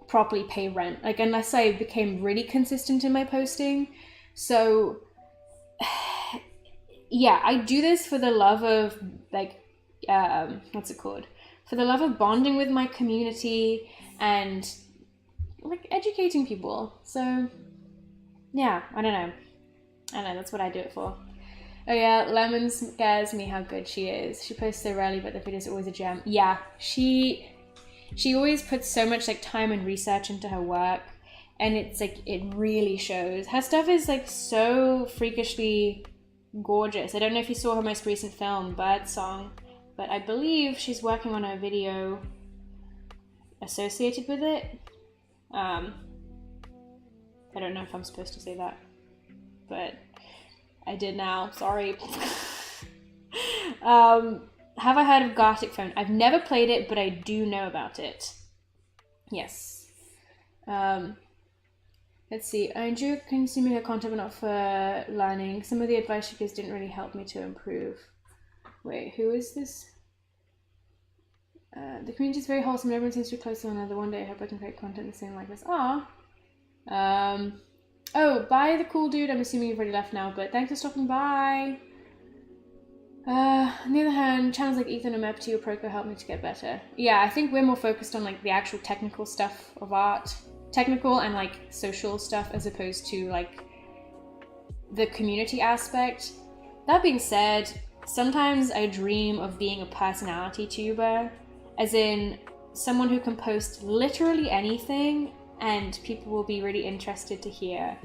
properly pay rent, like unless I became really consistent in my posting. So yeah, I do this for the love of like, what's it called? For the love of bonding with my community and like educating people. So yeah, I don't know, that's what I do it for. Oh yeah, Lemon scares me how good she is. She posts so rarely, but the videos are always a gem. Yeah, she always puts so much like time and research into her work, and it's like, it really shows. Her stuff is like so freakishly gorgeous. I don't know if you saw her most recent film, Birdsong, but I believe she's working on a video associated with it. I don't know if I'm supposed to say that, but I did now, sorry. Have I heard of Gartic Phone? I've never played it, but I do know about it. Yes. Let's see. I enjoy consuming her content, but not for learning. Some of the advice she gives didn't really help me to improve. Wait, who is this? The community is very wholesome and everyone seems to be close to one another. One day I hope I can create content the same like this. Oh, bye the cool dude. I'm assuming you've already left now, but thanks for stopping by. On the other hand, channels like Ethan and Meppity or Procreate help me to get better. Yeah, I think we're more focused on like the actual technical stuff of art. Technical and like social stuff as opposed to like the community aspect. That being said, sometimes I dream of being a personality tuber, as in someone who can post literally anything and people will be really interested to hear.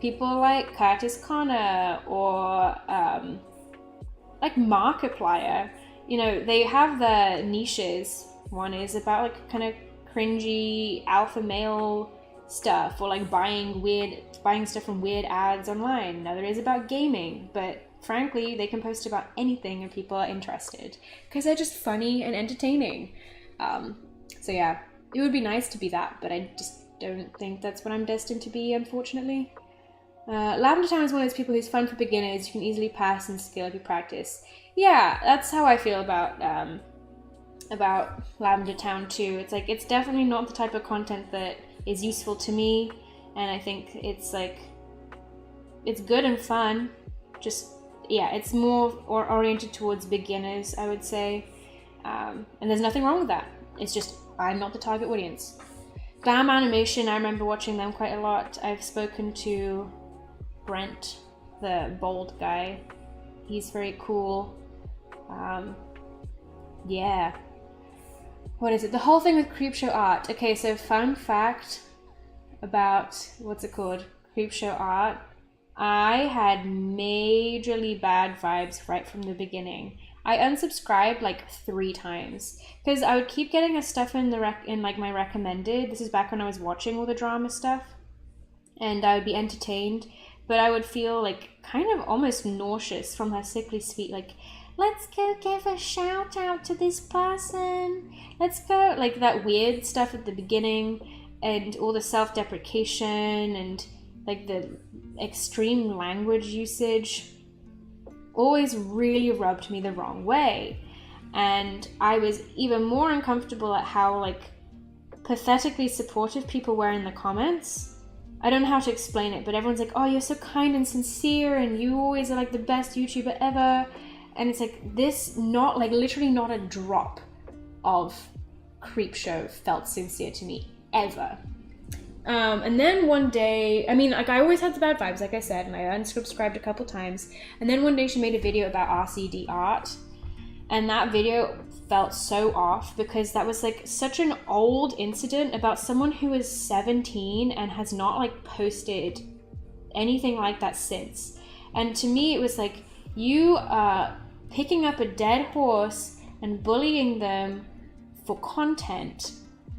People like Curtis Connor or like Markiplier, you know, they have their niches. One is about like kind of cringy alpha male stuff, or like buying stuff from weird ads online. Another is about gaming, but frankly they can post about anything and people are interested because they're just funny and entertaining. So yeah, it would be nice to be that, but I just don't think that's what I'm destined to be, unfortunately. Lavender Town is one of those people who's fun for beginners. You can easily pass and skill if you practice. Yeah, that's how I feel about Lavender Town too. It's like, it's definitely not the type of content that is useful to me, and I think it's like, it's good and fun, just, yeah, it's more oriented towards beginners, I would say, and there's nothing wrong with that. It's just, I'm not the target audience. Bam Animation, I remember watching them quite a lot. I've spoken to Brent, the bald guy. He's very cool. Yeah. What is it? The whole thing with Creepshow art. Okay, so fun fact about, what's it called? Creepshow art. I had majorly bad vibes right from the beginning. I unsubscribed like 3 times because I would keep getting his stuff in like my recommended. This is back when I was watching all the drama stuff, and I would be entertained, but I would feel like kind of almost nauseous from her sickly sweet, like, let's go give a shout out to this person. Let's go, like that weird stuff at the beginning, and all the self-deprecation and like the extreme language usage always really rubbed me the wrong way. And I was even more uncomfortable at how like pathetically supportive people were in the comments. I don't know how to explain it, but everyone's like, oh, you're so kind and sincere and you always are like the best YouTuber ever. And it's like this, not like literally not a drop of Creepshow felt sincere to me ever. And then one day, I mean, like I always had the bad vibes, like I said, and I unsubscribed a couple times. And then one day she made a video about RCD art, and that video felt so off because that was like such an old incident about someone who is 17 and has not like posted anything like that since. And to me, it was like, you are picking up a dead horse and bullying them for content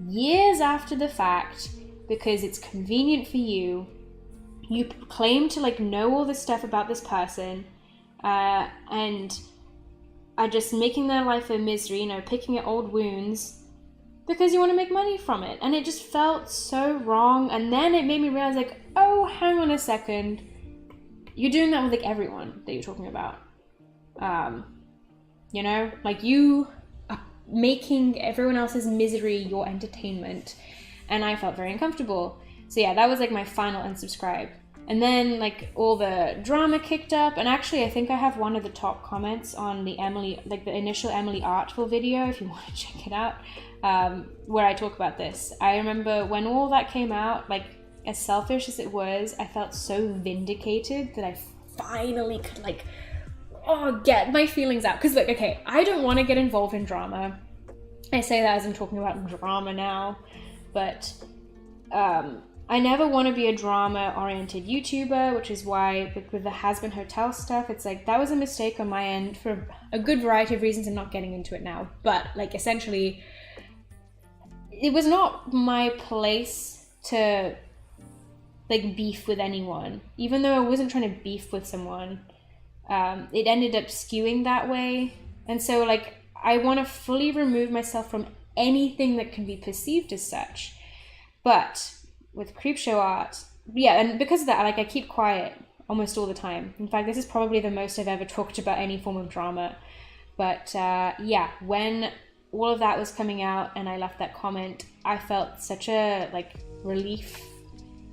years after the fact, because it's convenient for you. You claim to like know all this stuff about this person, and are just making their life a misery, you know, picking at old wounds because you want to make money from it. And it just felt so wrong. And then it made me realize like, oh, hang on a second. You're doing that with like everyone that you're talking about. You know, like you are making everyone else's misery your entertainment. And I felt very uncomfortable. So yeah, that was like my final unsubscribe. And then like all the drama kicked up. And actually I think I have one of the top comments on the Emily, like the initial Emily Artful video, if you want to check it out, where I talk about this. I remember when all that came out, like as selfish as it was, I felt so vindicated that I finally could like, get my feelings out. Because look, okay, I don't want to get involved in drama. I say that as I'm talking about drama now. But I never want to be a drama-oriented YouTuber, which is why with the Has Been Hotel stuff, it's like that was a mistake on my end for a good variety of reasons. I'm not getting into it now. But like essentially, it was not my place to like beef with anyone. Even though I wasn't trying to beef with someone, it ended up skewing that way. And so like I want to fully remove myself from anything that can be perceived as such. But with Creepshow art, yeah, and because of that, like I keep quiet almost all the time. In fact, this is probably the most I've ever talked about any form of drama. But yeah, when all of that was coming out and I left that comment, I felt such a like relief.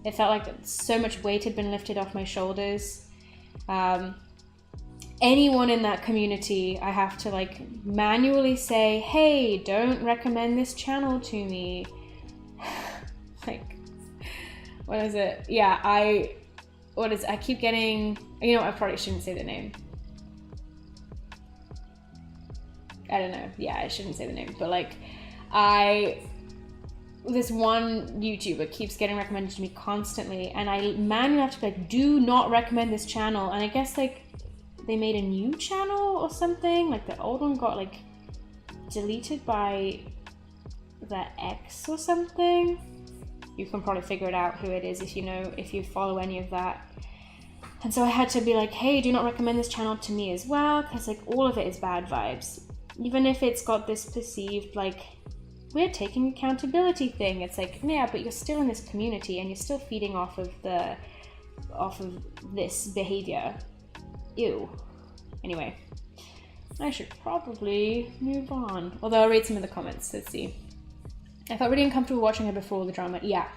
It felt like so much weight had been lifted off my shoulders. Anyone in that community, I have to like manually say, hey, don't recommend this channel to me. Like, what is it? Yeah, I keep getting, you know, I probably shouldn't say the name. I don't know. Yeah, I shouldn't say the name, but like, this one YouTuber keeps getting recommended to me constantly, and I manually have to be like, do not recommend this channel. And I guess like they made a new channel or something, like the old one got like deleted by the X or something. You can probably figure it out who it is if you follow any of that. And so I had to be like, hey, do not recommend this channel to me as well, because like all of it is bad vibes. Even if it's got this perceived like we're taking accountability thing, it's like, yeah, but you're still in this community and you're still feeding off of this behavior. Ew. Anyway, I should probably move on. Although I'll read some of the comments. Let's see. I felt really uncomfortable watching her before all the drama. Yeah.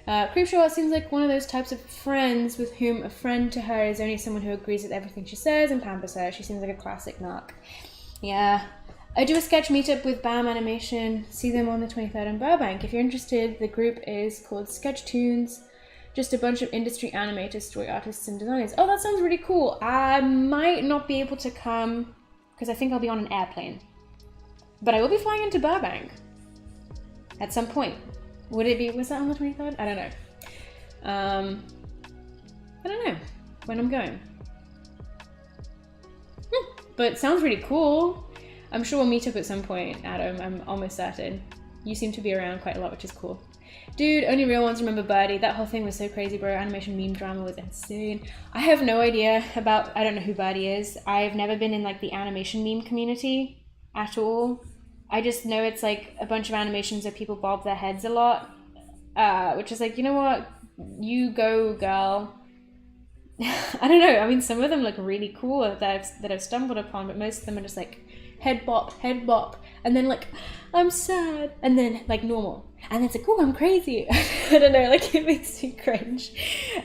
Creepshow seems like one of those types of friends with whom a friend to her is only someone who agrees with everything she says and pampers her. She seems like a classic narc. Yeah. I do a sketch meetup with BAM Animation. See them on the 23rd in Burbank. If you're interested, the group is called Sketch Tunes. Just a bunch of industry animators, story artists, and designers. Oh, that sounds really cool. I might not be able to come because I think I'll be on an airplane. But I will be flying into Burbank at some point. Would it be, was that on the 23rd? I don't know. I don't know when I'm going. But it sounds really cool. I'm sure we'll meet up at some point, Adam. I'm almost certain. You seem to be around quite a lot, which is cool. Dude, only real ones remember Birdie. That whole thing was so crazy, bro. Animation meme drama was insane. I have no idea about, I don't know who Birdie is. I've never been in like the animation meme community at all. I just know it's like a bunch of animations that people bob their heads a lot. Which is like, you know what? You go, girl. I don't know. I mean, some of them look really cool that I've stumbled upon, but most of them are just like head bop, and then like, I'm sad, and then like normal. And it's like, oh, I'm crazy. I don't know, like it makes me cringe.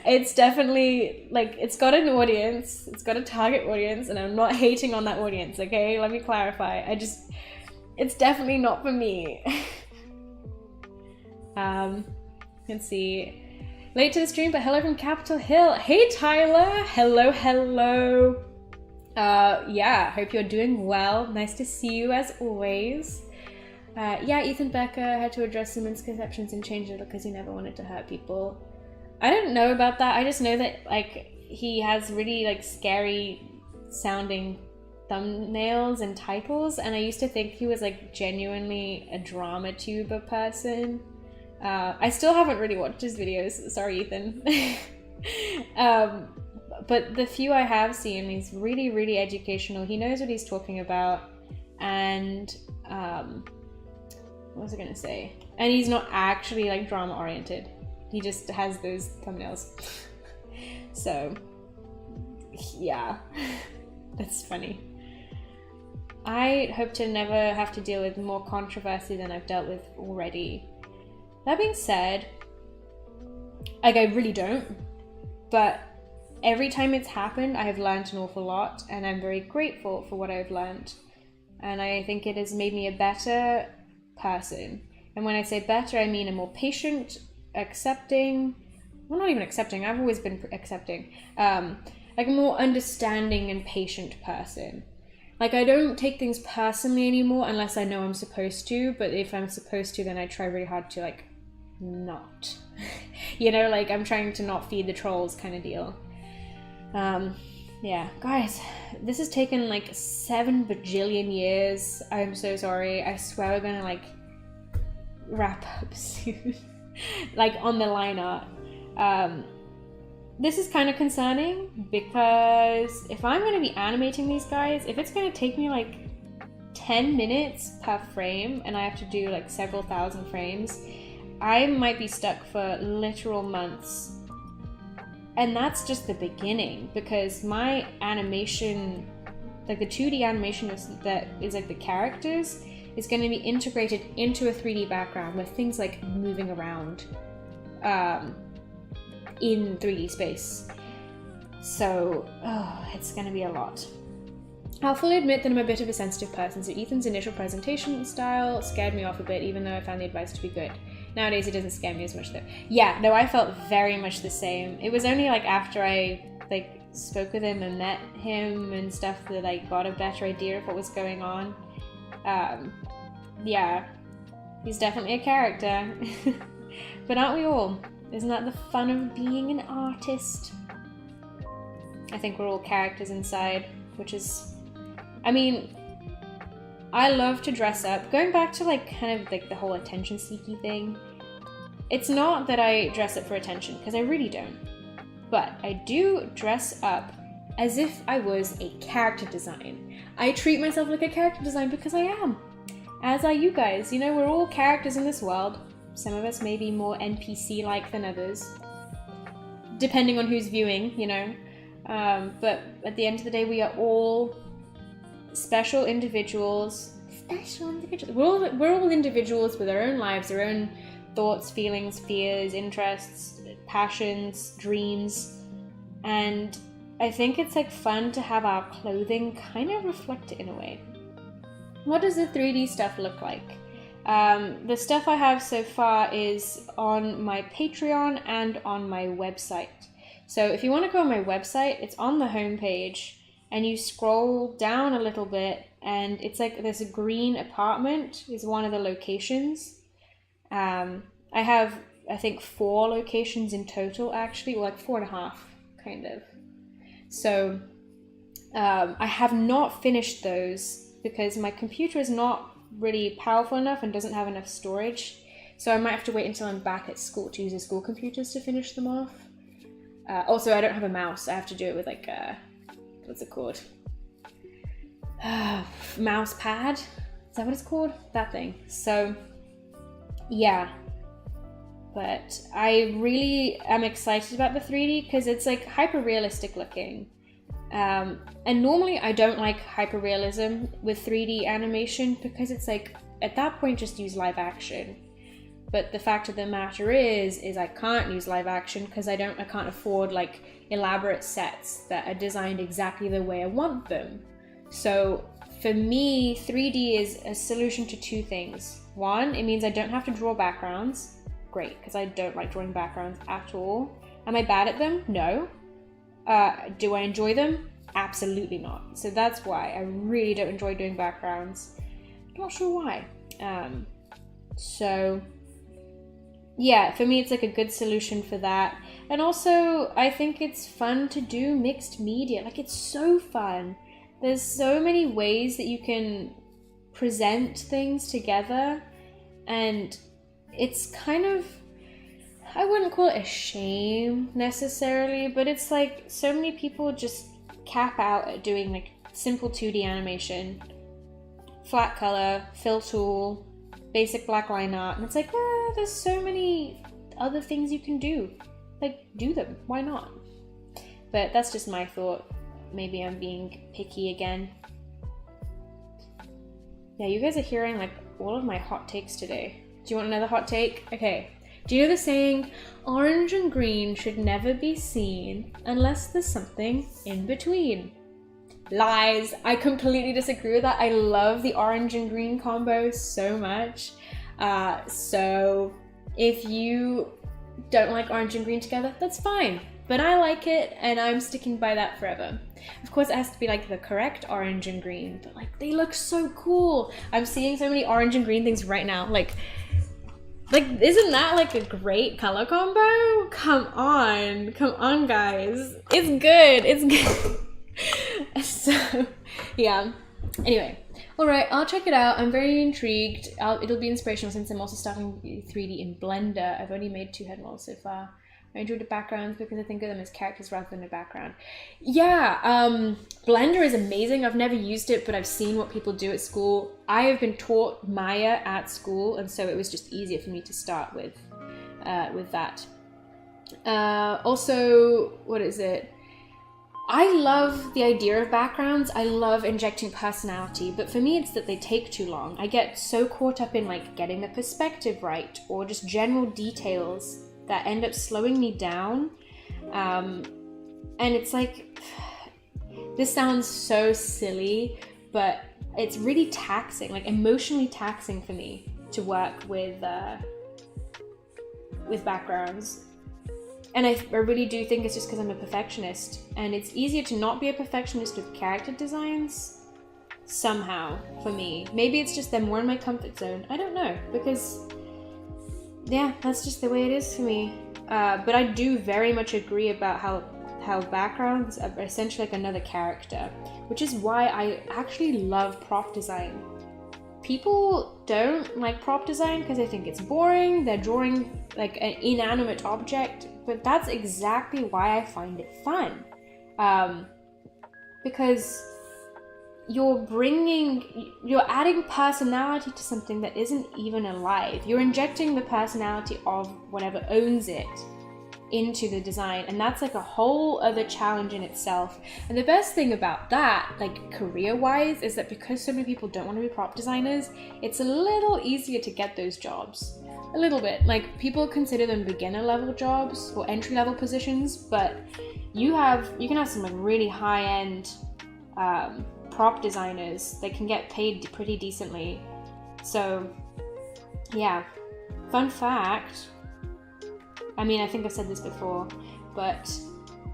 It's definitely like, it's got an audience, it's got a target audience, and I'm not hating on that audience, okay? Let me clarify. It's definitely not for me. Let's see. Late to the stream, but hello from Capitol Hill. Hey Tyler, hello. Yeah, hope you're doing well. Nice to see you as always. Yeah, Ethan Becker had to address some misconceptions and change it because he never wanted to hurt people. I don't know about that. I just know that like he has really like scary sounding thumbnails and titles, and I used to think he was like genuinely a drama tuber person. I still haven't really watched his videos. Sorry, Ethan. But the few I have seen, he's really, really educational. He knows what he's talking about, and what was I gonna say? And he's not actually like drama oriented. He just has those thumbnails. So yeah, that's funny. I hope to never have to deal with more controversy than I've dealt with already. That being said, like I really don't, but every time it's happened, I have learned an awful lot, and I'm very grateful for what I've learned. And I think it has made me a better person. And when I say better, I mean a more patient, accepting, well, not even accepting, I've always been accepting, like a more understanding and patient person. Like I don't take things personally anymore unless I know I'm supposed to, but if I'm supposed to, then I try really hard to like not. You know, like I'm trying to not feed the trolls kind of deal. Yeah, guys, this has taken like 7 bajillion years. I'm so sorry. I swear we're gonna like wrap up soon. Like on the line art. This is kind of concerning because if I'm gonna be animating these guys, if it's gonna take me like 10 minutes per frame and I have to do like several thousand frames, I might be stuck for literal months. And that's just the beginning, because my animation, like the 2D animation that is like the characters, is going to be integrated into a 3D background with things like moving around in 3D space. So, it's going to be a lot. I'll fully admit that I'm a bit of a sensitive person, so Ethan's initial presentation style scared me off a bit, even though I found the advice to be good. Nowadays it doesn't scare me as much though. Yeah, no, I felt very much the same. It was only like after I like spoke with him and met him and stuff that I got a better idea of what was going on. Yeah, he's definitely a character. But aren't we all? Isn't that the fun of being an artist? I think we're all characters inside, which is, I mean, I love to dress up. Going back to like kind of like the whole attention seeky thing, it's not that I dress up for attention, because I really don't. But I do dress up as if I was a character design. I treat myself like a character design because I am. As are you guys. You know, we're all characters in this world. Some of us may be more NPC-like than others, depending on who's viewing, you know. But at the end of the day, we are all special individuals. We're all individuals with our own lives, our own thoughts, feelings, fears, interests, passions, dreams. And I think it's like fun to have our clothing kind of reflect it in a way. what does the 3D stuff look like? The stuff I have so far is on my Patreon and on my website. So if you want to go on my website, it's on the homepage, and you scroll down a little bit, and it's like there's a green apartment is one of the locations. I have, I think, 4 locations in total, actually, or like 4.5, kind of. So I have not finished those because my computer is not really powerful enough and doesn't have enough storage. So I might have to wait until I'm back at school to use the school computers to finish them off. Also, I don't have a mouse. I have to do it with like, what's it called? Mouse pad? Is that what it's called? That thing. So, yeah. But I really am excited about the 3D because it's like hyper realistic looking. And normally I don't like hyper realism with 3D animation because it's like, at that point, just use live action. But the fact of the matter is I can't use live action because I can't afford like elaborate sets that are designed exactly the way I want them. So for me, 3D is a solution to 2 things. 1, it means I don't have to draw backgrounds. Great, because I don't like drawing backgrounds at all. Am I bad at them? No. Do I enjoy them? Absolutely not. So that's why I really don't enjoy doing backgrounds. Not sure why. So yeah, for me it's like a good solution for that. And also I think it's fun to do mixed media. Like, it's so fun. There's so many ways that you can present things together, and it's kind of, I wouldn't call it a shame necessarily, but it's like so many people just cap out at doing like simple 2D animation, flat color, fill tool, basic black line art, and it's like, there's so many other things you can do. Like, do them. Why not? But that's just my thought. Maybe I'm being picky again. Yeah, you guys are hearing like all of my hot takes today. Do you want another hot take? Okay. Do you know the saying, orange and green should never be seen unless there's something in between? Lies. I completely disagree with that. I love the orange and green combo so much. So if you don't like orange and green together, that's fine. But I like it, and I'm sticking by that forever. Of course, it has to be like the correct orange and green, but like they look so cool. I'm seeing so many orange and green things right now. Like isn't that like a great color combo? Come on, guys. It's good. So, yeah. Anyway, all right, I'll check it out. I'm very intrigued. It'll be inspirational since I'm also starting 3D in Blender. I've only made 2 head models so far. I enjoyed the backgrounds because I think of them as characters rather than a background. Yeah, Blender is amazing. I've never used it, but I've seen what people do at school. I have been taught Maya at school, and so it was just easier for me to start with that. Also, what is it? I love the idea of backgrounds. I love injecting personality, but for me it's that they take too long. I get so caught up in like getting the perspective right or just general details that end up slowing me down. And it's like, this sounds so silly, but it's really taxing, like emotionally taxing for me to work with backgrounds. And I really do think it's just because I'm a perfectionist, and it's easier to not be a perfectionist with character designs somehow for me. Maybe it's just they're more in my comfort zone. I don't know, because yeah, that's just the way it is for me. But I do very much agree about how backgrounds are essentially like another character, which is why I actually love prop design. People don't like prop design because they think it's boring. They're drawing like an inanimate object, but that's exactly why I find it fun. Because you're adding personality to something that isn't even alive. You're injecting the personality of whatever owns it into the design, and that's like a whole other challenge in itself. And the best thing about that, like career-wise, is that because so many people don't want to be prop designers, it's a little easier to get those jobs. A little bit. Like, people consider them beginner-level jobs or entry-level positions, but you can have some like really high-end prop designers, they can get paid pretty decently. So yeah, fun fact, I mean, I think I've said this before, but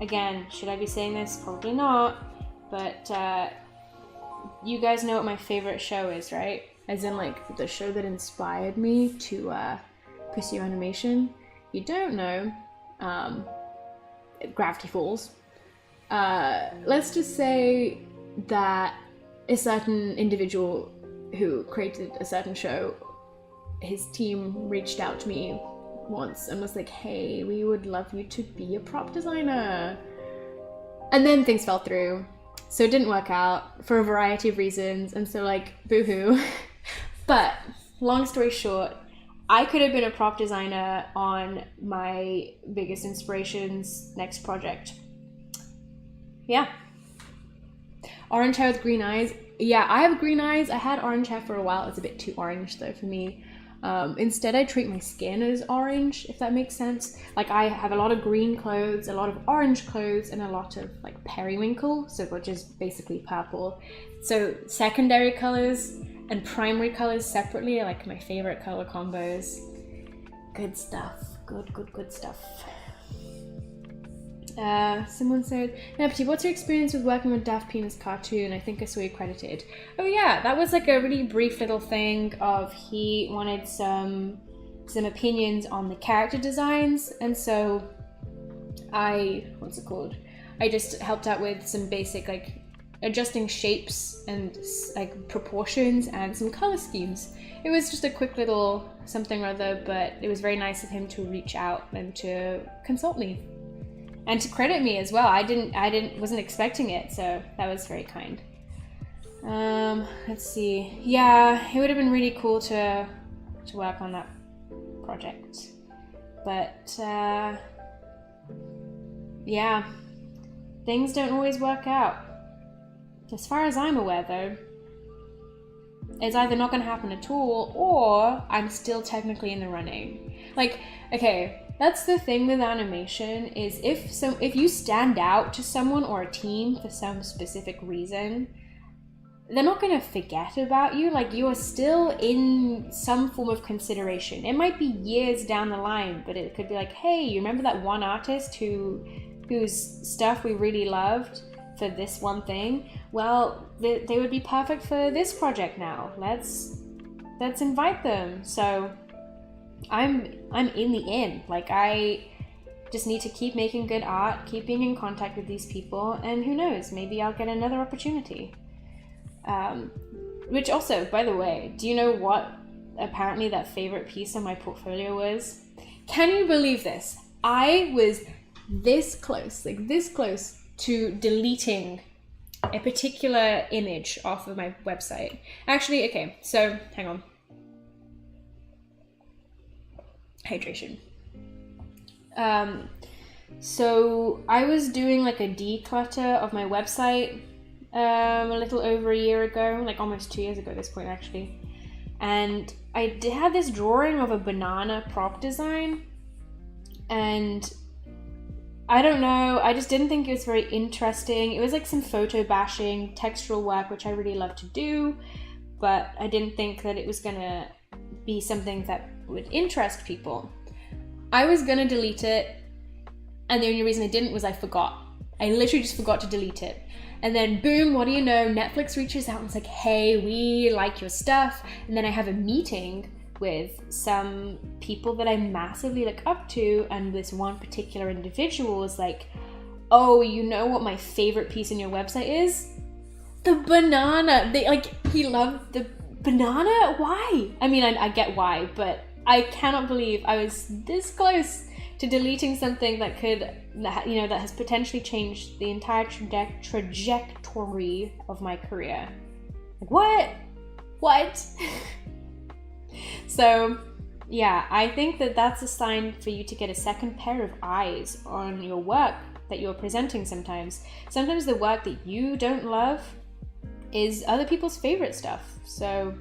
again, should I be saying this? Probably not, but you guys know what my favorite show is, right? As in, like, the show that inspired me to pursue animation. You don't know, Gravity Falls. Let's just say that a certain individual who created a certain show, his team reached out to me once and was like, hey, we would love you to be a prop designer. And then things fell through. So it didn't work out for a variety of reasons. And so, like, boo-hoo. But long story short, I could have been a prop designer on my biggest inspiration's next project. Yeah. Orange hair with green eyes. Yeah, I have green eyes. I had orange hair for a while. It's a bit too orange though for me. Instead, I treat my skin as orange, if that makes sense. Like, I have a lot of green clothes, a lot of orange clothes, and a lot of, like, periwinkle, so which is basically purple. So secondary colors and primary colors separately are, like, my favorite color combos. Good stuff. Good stuff. Someone said, Meppity, what's your experience with working with Daft Penis cartoon? I think I saw you credited. Oh yeah, that was like a really brief little thing of he wanted some opinions on the character designs, and so I just helped out with some basic, like, adjusting shapes and, like, proportions and some color schemes. It was just a quick little something or other, but it was very nice of him to reach out and to consult me. And to credit me as well. I wasn't expecting it, so that was very kind. Let's see. Yeah, it would have been really cool to work on that project. But yeah, things don't always work out. As far as I'm aware though, it's either not gonna happen at all, or I'm still technically in the running. Like, okay, that's the thing with animation, is if you stand out to someone or a team for some specific reason, they're not going to forget about you. Like, you are still in some form of consideration. It might be years down the line, but it could be like, hey, you remember that one artist whose stuff we really loved for this one thing? Well, they would be perfect for this project now. Let's invite them. So I'm in the in. Like, I just need to keep making good art, keep being in contact with these people, and who knows, maybe I'll get another opportunity. Which also, by the way, do you know what apparently that favorite piece on my portfolio was? Can you believe this? I was this close to deleting a particular image off of my website. Actually, okay, so hang on. Hydration. So I was doing like a declutter of my website a little over a year ago, like almost 2 years ago at this point actually. And I had this drawing of a banana prop design, and I don't know, I just didn't think it was very interesting. It was like some photo bashing, textural work, which I really love to do, but I didn't think that it was gonna be something that would interest people. I was gonna delete it, and the only reason I didn't was I forgot. I literally just forgot to delete it. And then boom, what do you know, Netflix reaches out and is like, hey, we like your stuff. And then I have a meeting with some people that I massively look up to, and this one particular individual was like, oh, you know what my favorite piece in your website is? The banana. He loved the banana? Why? I mean, I get why, but I cannot believe I was this close to deleting something that has potentially changed the entire trajectory of my career. Like, what? So yeah, I think that that's a sign for you to get a second pair of eyes on your work that you're presenting sometimes. Sometimes the work that you don't love is other people's favorite stuff. So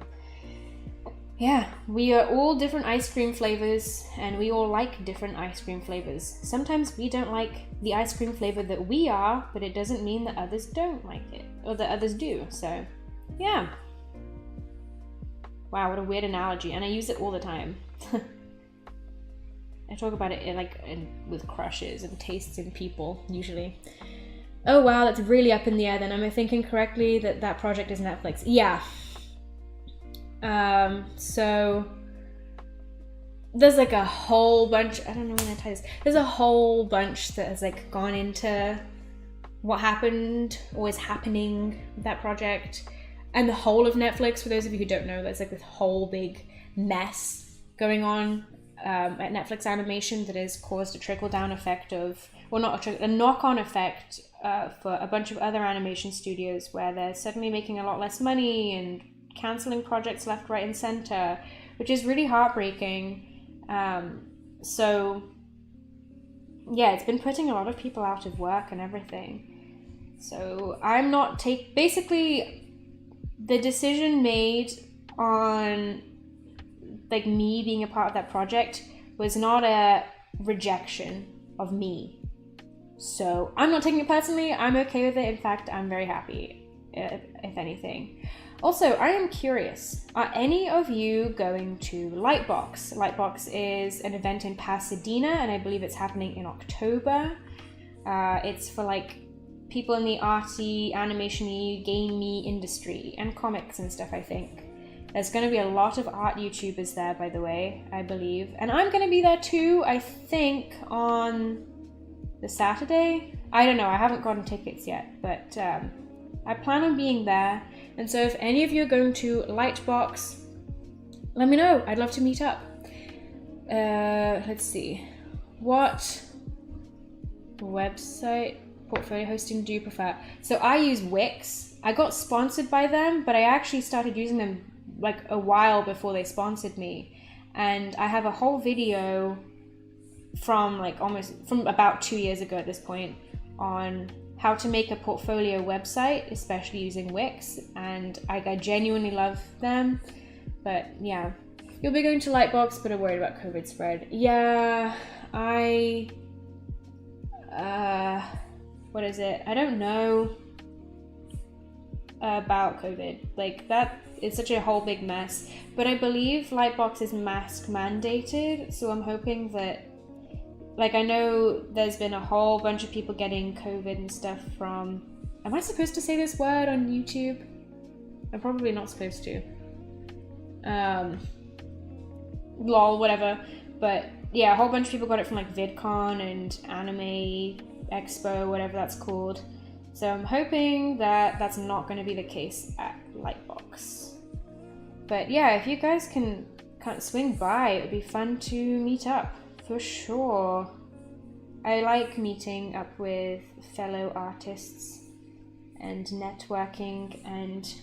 yeah, we are all different ice cream flavors, and we all like different ice cream flavors. Sometimes we don't like the ice cream flavor that we are, but it doesn't mean that others don't like it, or that others do. So, yeah. Wow, what a weird analogy, and I use it all the time. I talk about it with crushes and tastes in people, usually. Oh wow, that's really up in the air then. Am I thinking correctly that that project is Netflix? Yeah. So there's like a whole bunch, I don't know when I tell this, there's a whole bunch that has like gone into what happened or is happening with that project. And the whole of Netflix, for those of you who don't know, there's like this whole big mess going on at Netflix Animation that has caused a trickle-down effect of, well, not a knock-on effect for a bunch of other animation studios where they're suddenly making a lot less money and canceling projects left, right, and center, which is really heartbreaking. So yeah, it's been putting a lot of people out of work and everything. So I'm not basically the decision made on like me being a part of that project was not a rejection of me. So I'm not taking it personally. I'm okay with it. In fact, I'm very happy, if anything. Also, I am curious, are any of you going to Lightbox? Lightbox is an event in Pasadena, and I believe it's happening in October. It's for like people in the arty, animation-y, gamey industry, and comics and stuff, I think. There's going to be a lot of art YouTubers there, by the way, I believe. And I'm going to be there too, I think, on the Saturday? I don't know, I haven't gotten tickets yet, but I plan on being there. And so if any of you are going to Lightbox, let me know. I'd love to meet up. Let's see. What website portfolio hosting do you prefer? So I use Wix. I got sponsored by them, but I actually started using them like a while before they sponsored me. And I have a whole video from about 2 years ago at this point on how to make a portfolio website, especially using Wix, and I genuinely love them. But yeah, you'll be going to Lightbox but are worried about COVID spread. Yeah, what is it? I don't know about COVID. Like, that is such a whole big mess. But I believe Lightbox is mask mandated, so I'm hoping that, like, I know there's been a whole bunch of people getting COVID and stuff from, am I supposed to say this word on YouTube? I'm probably not supposed to. Lol, whatever. But yeah, a whole bunch of people got it from like VidCon and Anime Expo, whatever that's called. So I'm hoping that that's not going to be the case at Lightbox. But yeah, if you guys can swing by, it would be fun to meet up. For sure. I like meeting up with fellow artists and networking, and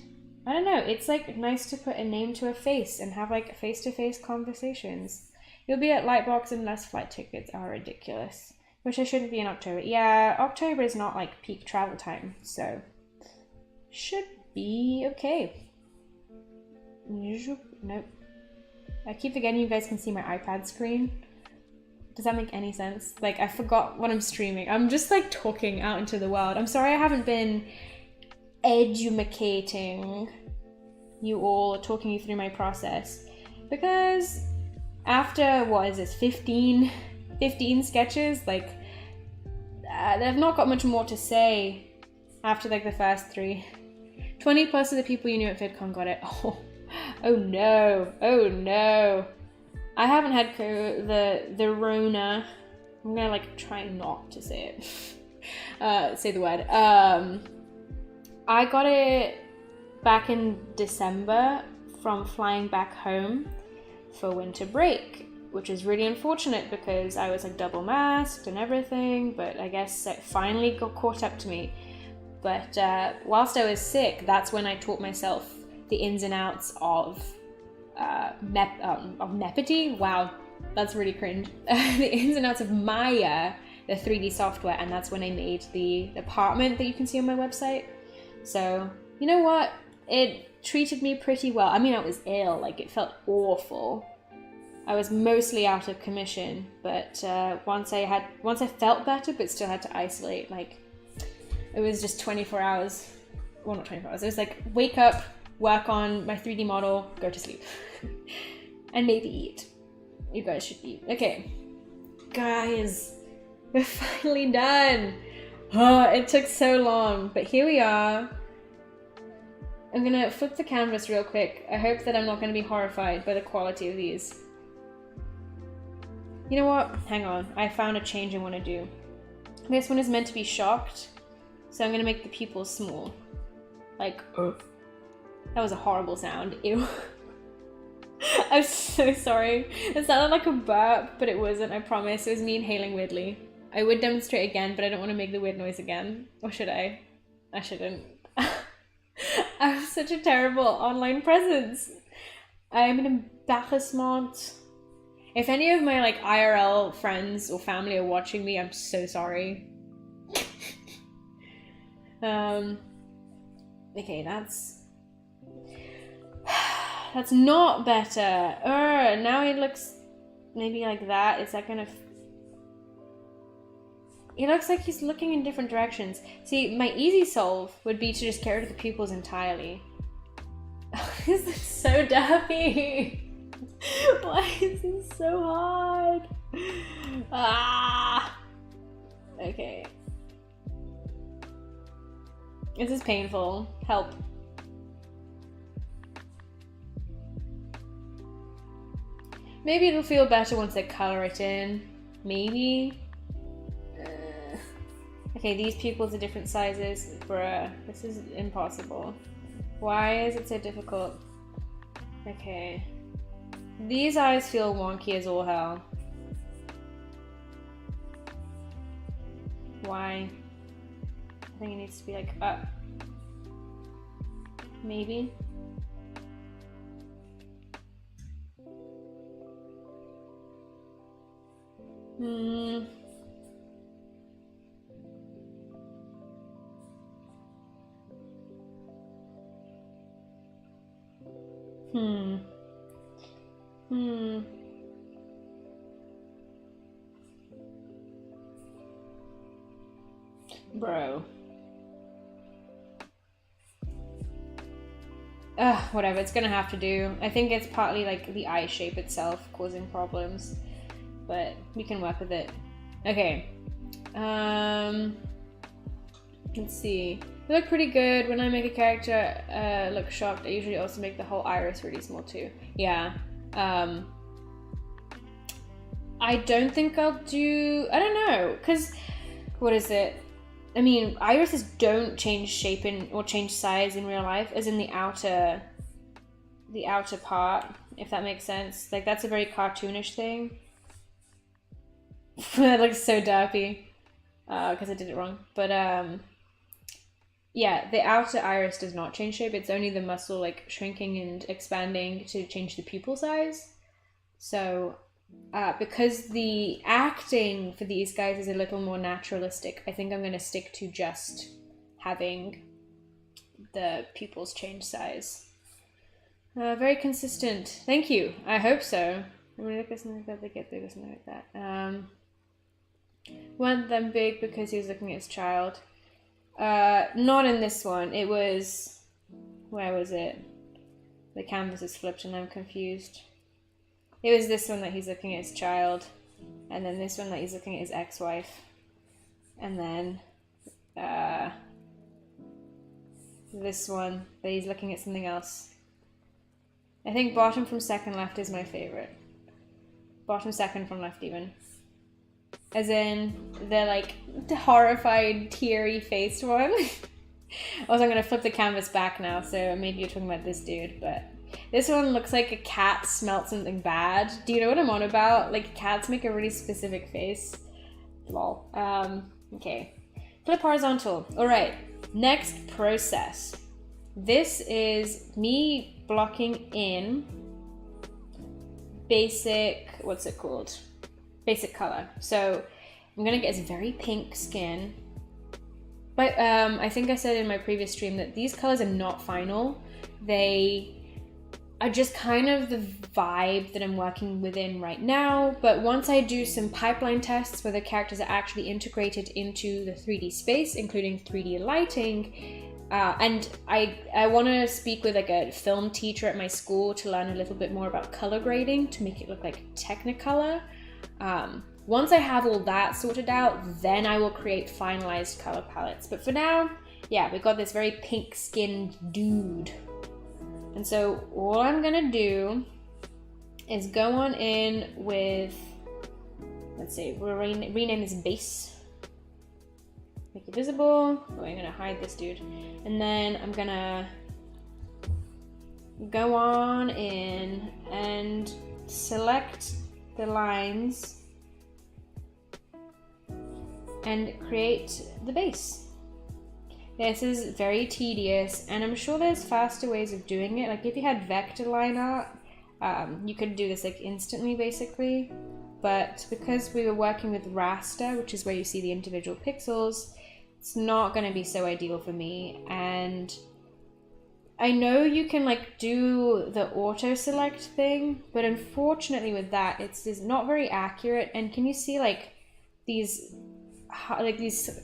I don't know, it's like nice to put a name to a face and have like face-to-face conversations. You'll be at Lightbox unless flight tickets are ridiculous, which I shouldn't be in October. Yeah, October is not like peak travel time, so should be okay. Nope. I keep forgetting you guys can see my iPad screen. Does that make any sense? Like, I forgot what I'm streaming. I'm just like talking out into the world. I'm sorry I haven't been educating you all, talking you through my process. Because after, what is this, 15 sketches? Like, I've not got much more to say after like the first 3. 20 plus of the people you knew at VidCon got it. Oh no. I haven't had the Rona. I'm gonna like try not to say it. Say the word. I got it back in December from flying back home for winter break, which is really unfortunate because I was like double masked and everything, but I guess it finally got caught up to me. But whilst I was sick, that's when I taught myself the ins and outs of Meppity. Wow, that's really cringe. The ins and outs of Maya, the 3D software, and that's when I made the apartment that you can see on my website. So you know what, it treated me pretty well. I mean, I was ill, like it felt awful. I was mostly out of commission, but once I felt better, but still had to isolate, like it was just 24 hours. Well, not 24 hours. It was like wake up, work on my 3D model, go to sleep, and maybe eat. You guys should eat. Okay, guys, we're finally done. Oh, it took so long, but here we are. I'm gonna flip the canvas real quick. I hope that I'm not gonna be horrified by the quality of these. You know what? Hang on. I found a change I want to do. This one is meant to be shocked, so I'm gonna make the pupils small. Like, that was a horrible sound. Ew. I'm so sorry. It sounded like a burp, but it wasn't, I promise. It was me inhaling weirdly. I would demonstrate again, but I don't want to make the weird noise again. Or should I? I shouldn't. I have such a terrible online presence. I'm an embarrassment. If any of my like IRL friends or family are watching me, I'm so sorry. Okay, that's not better. Now it looks maybe like that. Is that gonna... It looks like he's looking in different directions. See, my easy solve would be to just get rid of the pupils entirely. This is so derpy. Why is this so hard? Ah. Okay. This is painful. Help. Maybe it'll feel better once I color it in. Maybe. Okay, these pupils are different sizes. Bruh, this is impossible. Why is it so difficult? Okay. These eyes feel wonky as all hell. Why? I think it needs to be like up. Maybe. Bro. Whatever, it's gonna have to do. I think it's partly like the eye shape itself causing problems, but we can work with it. Okay. Let's see. They look pretty good. When I make a character look shocked, I usually also make the whole iris really small too. Yeah. I don't think I'll do... I don't know, because... What is it? I mean, irises don't change shape or change size in real life, as in the outer part, if that makes sense. Like, that's a very cartoonish thing. That looks so derpy, because I did it wrong. But, yeah, the outer iris does not change shape. It's only the muscle, like, shrinking and expanding to change the pupil size. So... because the acting for these guys is a little more naturalistic, I think I'm going to stick to just having the pupils change size. Very consistent. Thank you. I hope so. I'm going to look at something like that, they get big or something like that. Want them big because he was looking at his child. Not in this one. It was... Where was it? The canvas is flipped and I'm confused. It was this one that he's looking at his child, and then this one that he's looking at his ex-wife, and then this one that he's looking at something else. I think bottom from second left is my favorite. Bottom second from left even. As in, the like the horrified, teary-faced one. Also, I'm going to flip the canvas back now, so maybe you're talking about this dude, but... This one looks like a cat smelled something bad. Do you know what I'm on about? Like, cats make a really specific face. Lol. Okay. Flip horizontal. Alright. Next process. This is me blocking in basic... What's it called? Basic color. So, I'm gonna get his very pink skin. But I think I said in my previous stream that these colors are not final. They are just kind of the vibe that I'm working within right now. But once I do some pipeline tests where the characters are actually integrated into the 3D space, including 3D lighting, and I want to speak with like a film teacher at my school to learn a little bit more about color grading to make it look like Technicolor. Once I have all that sorted out, then I will create finalized color palettes. But for now, yeah, we've got this very pink-skinned dude. And so all I'm gonna do is go on in with, let's see, we'll rename this base. Make it visible. Oh, I'm gonna hide this dude. And then I'm gonna go on in and select the lines and create the base. This is very tedious, and I'm sure there's faster ways of doing it. Like if you had vector line art, you could do this like instantly basically. But because we were working with raster, which is where you see the individual pixels, it's not going to be so ideal for me. And I know you can like do the auto select thing, but unfortunately with that, it's not very accurate. And can you see like these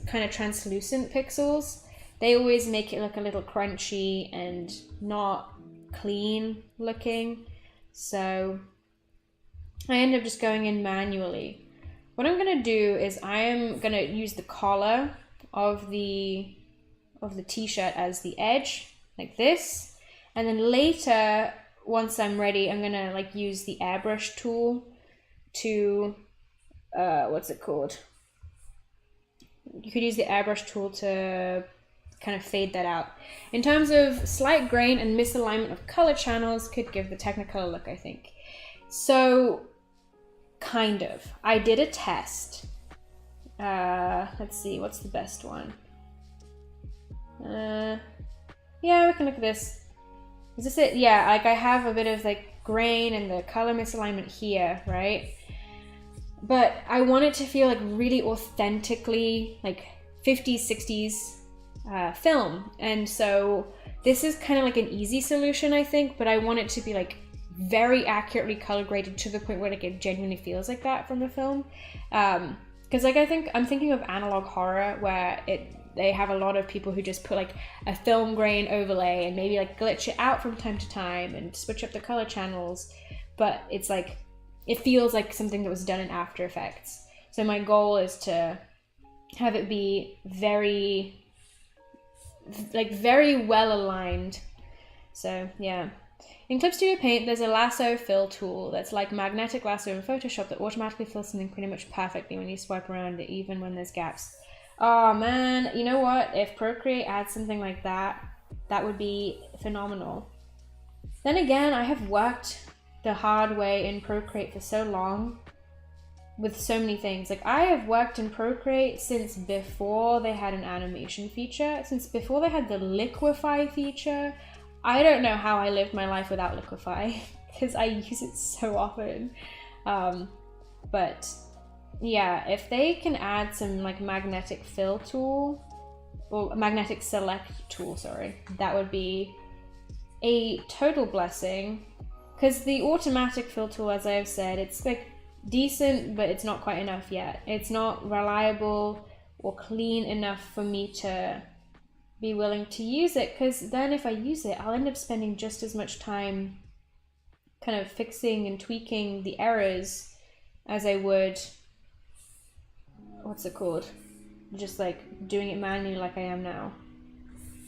kind of translucent pixels? They always make it look a little crunchy and not clean looking. So I end up just going in manually. What I'm gonna do is I am gonna use the collar of the t-shirt as the edge, like this. And then later, once I'm ready, I'm gonna like use the airbrush tool to, what's it called? You could use the airbrush tool to kind of fade that out. In terms of slight grain and misalignment of color channels, could give the Technicolor look, I think. So, kind of. I did a test. Let's see, what's the best one? Yeah, we can look at this. Is this it? Yeah, like I have a bit of like grain and the color misalignment here, right? But I want it to feel like really authentically like 50s, 60s film. And so this is kind of like an easy solution, I think, but I want it to be like very accurately color graded to the point where like it genuinely feels like that from the film. Because like I'm thinking of analog horror where they have a lot of people who just put like a film grain overlay and maybe like glitch it out from time to time and switch up the color channels, but it's like it feels like something that was done in After Effects. So my goal is to have it be very well aligned. So yeah. In Clip Studio Paint, there's a lasso fill tool that's like magnetic lasso in Photoshop that automatically fills something pretty much perfectly when you swipe around it, even when there's gaps. Oh man, you know what? If Procreate adds something like that, that would be phenomenal. Then again, I have worked the hard way in Procreate for so long with so many things. Like I have worked in Procreate since before they had an animation feature, since before they had the liquify feature. I don't know how I lived my life without liquify because I use it so often. But yeah, if they can add some like magnetic fill tool or magnetic select tool, sorry, that would be a total blessing. Because the automatic fill tool, as I've said, it's like decent, but it's not quite enough yet. It's not reliable or clean enough for me to be willing to use it, because then if I use it, I'll end up spending just as much time kind of fixing and tweaking the errors as I would, what's it called? Just like doing it manually like I am now.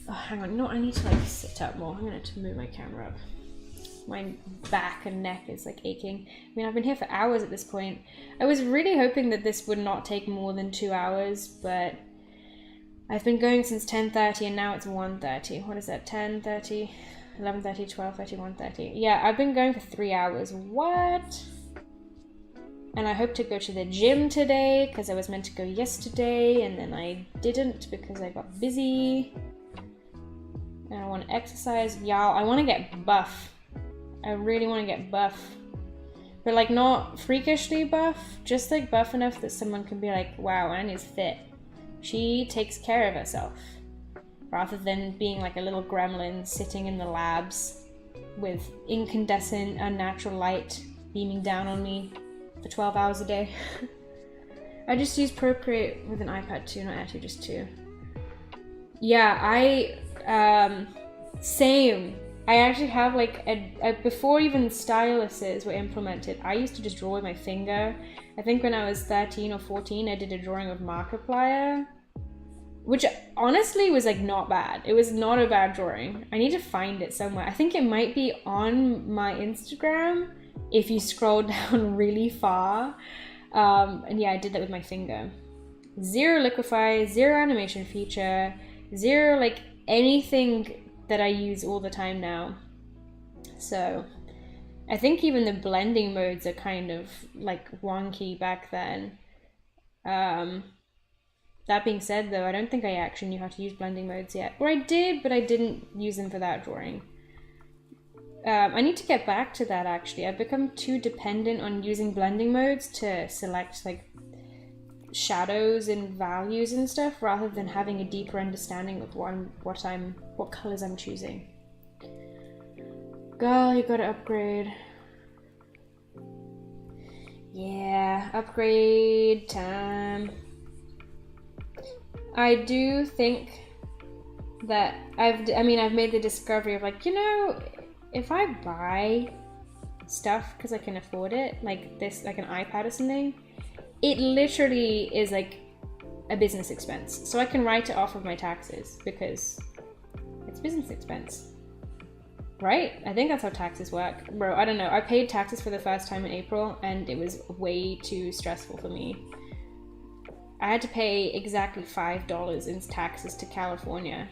Oh, hang on, no, I need to like sit up more. I'm gonna have to move my camera up. My back and neck is like aching. I mean, I've been here for hours at this point. I was really hoping that this would not take more than 2 hours, but I've been going since 10:30 and now it's 1:30. What is that? 10:30, 11:30, 12:30, 1:30. Yeah, I've been going for 3 hours. What? And I hope to go to the gym today because I was meant to go yesterday and then I didn't because I got busy. And I want to exercise. Y'all, I want to get buff. I really want to get buff. But like not freakishly buff, just like buff enough that someone can be like, wow, Annie's fit. She takes care of herself, rather than being like a little gremlin sitting in the labs with incandescent, unnatural light beaming down on me for 12 hours a day. I just use Procreate with an iPad 2, not actually just 2. Yeah, same. I actually have like before even styluses were implemented, I used to just draw with my finger. I think when I was 13 or 14, I did a drawing of Markiplier, which honestly was like not bad. It was not a bad drawing. I need to find it somewhere. I think it might be on my Instagram if you scroll down really far. And yeah, I did that with my finger. Zero liquify, zero animation feature, zero like anything that I use all the time now. So I think even the blending modes are kind of like wonky back then. That being said though, I don't think I actually knew how to use blending modes yet. Or I did, but I didn't use them for that drawing. I need to get back to that actually. I've become too dependent on using blending modes to select like shadows and values and stuff, rather than having a deeper understanding of what colors I'm choosing. Girl, you gotta upgrade. Yeah, upgrade time. I do think that I've made the discovery of like, you know, if I buy stuff because I can afford it, like this, like an iPad or something, it literally is like a business expense. So I can write it off of my taxes because it's business expense. Right? I think that's how taxes work. Bro, I don't know. I paid taxes for the first time in April and it was way too stressful for me. I had to pay exactly $5 in taxes to California,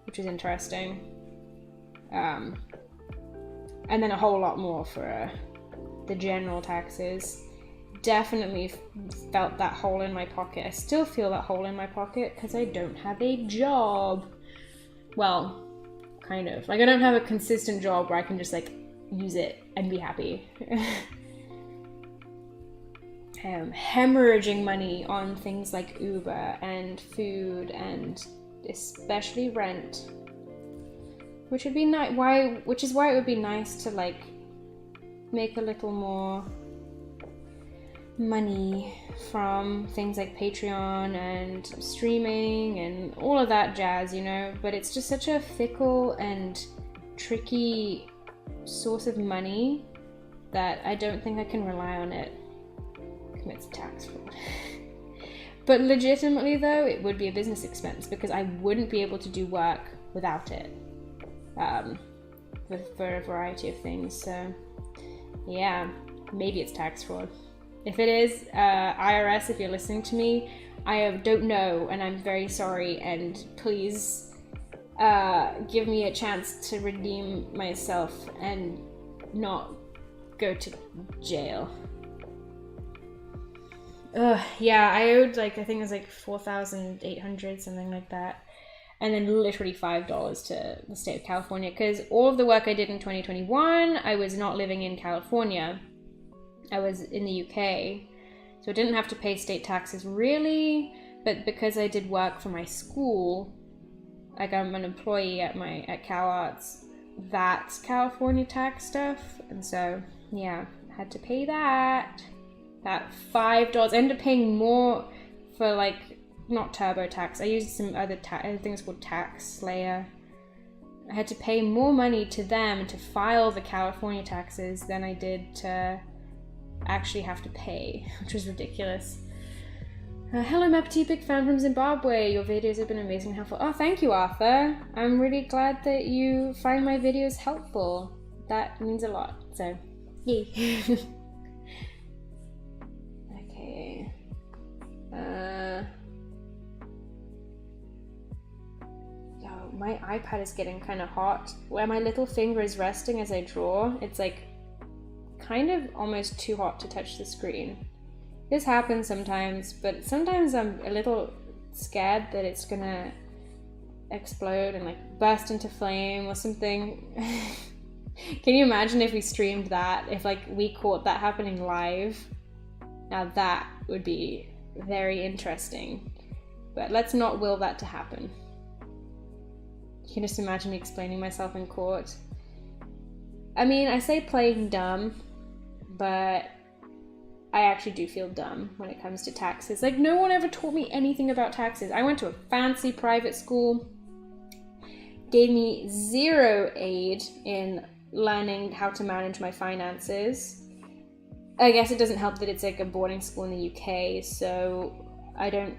which is interesting. And then a whole lot more for the general taxes. Definitely felt that hole in my pocket. I still feel that hole in my pocket because I don't have a job. Well, kind of. Like I don't have a consistent job where I can just like use it and be happy. Hemorrhaging money on things like Uber and food and especially rent. Which would be nice. Which is why it would be nice to like make a little more money from things like Patreon and streaming and all of that jazz, you know. But it's just such a fickle and tricky source of money that I don't think I can rely on it. Commits tax fraud. But legitimately though, it would be a business expense because I wouldn't be able to do work without it. For a variety of things. So yeah, maybe it's tax fraud. If it is, IRS, if you're listening to me, I don't know and I'm very sorry, and please give me a chance to redeem myself and not go to jail. Yeah, I owed like, I think it was like $4,800, something like that. And then literally $5 to the state of California, because all of the work I did in 2021, I was not living in California. I was in the UK, so I didn't have to pay state taxes really, but because I did work for my school, like I'm an employee at CalArts, that's California tax stuff, and so yeah, had to pay that $5. I ended up paying more for like, not TurboTax, I used some other I think it's called Tax Slayer. I had to pay more money to them to file the California taxes than I did to actually have to pay, which was ridiculous. Hello Meppity, big fan from Zimbabwe. Your videos have been amazing and helpful. Oh, thank you, Arthur. I'm really glad that you find my videos helpful. That means a lot, so yay. Okay. My iPad is getting kind of hot. Where my little finger is resting as I draw, it's like kind of almost too hot to touch the screen. This happens sometimes, but sometimes I'm a little scared that it's gonna explode and like burst into flame or something. Can you imagine if we streamed that? If like we caught that happening live? Now that would be very interesting. But let's not will that to happen. You can just imagine me explaining myself in court. I mean, I say playing dumb, but I actually do feel dumb when it comes to taxes. Like, no one ever taught me anything about taxes. I went to a fancy private school, gave me zero aid in learning how to manage my finances. I guess it doesn't help that it's like a boarding school in the UK, so I don't,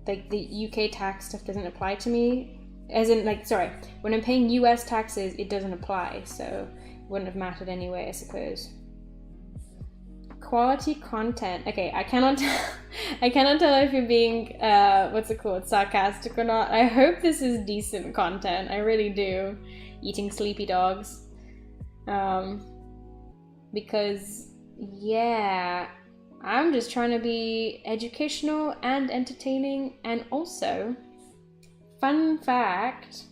like, the UK tax stuff doesn't apply to me. As in, like, sorry, when I'm paying US taxes, it doesn't apply, so it wouldn't have mattered anyway, I suppose. Quality content. Okay, I cannot tell if you're being, what's it called, sarcastic or not. I hope this is decent content, I really do. Eating sleepy dogs. Because, yeah, I'm just trying to be educational and entertaining, and also, fun fact,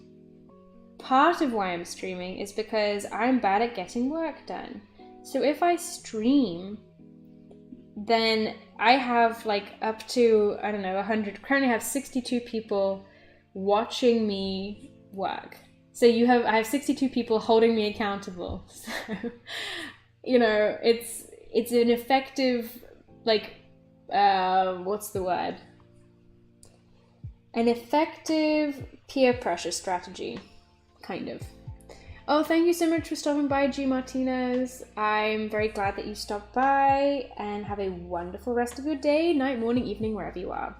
part of why I'm streaming is because I'm bad at getting work done. So if I stream, then I have like up to, I don't know, 100, currently have 62 people watching me work. So I have 62 people holding me accountable. So, you know, it's an effective, like, what's the word? An effective peer pressure strategy, kind of. Oh, thank you so much for stopping by, G Martinez. I'm very glad that you stopped by, and have a wonderful rest of your day, night, morning, evening, wherever you are.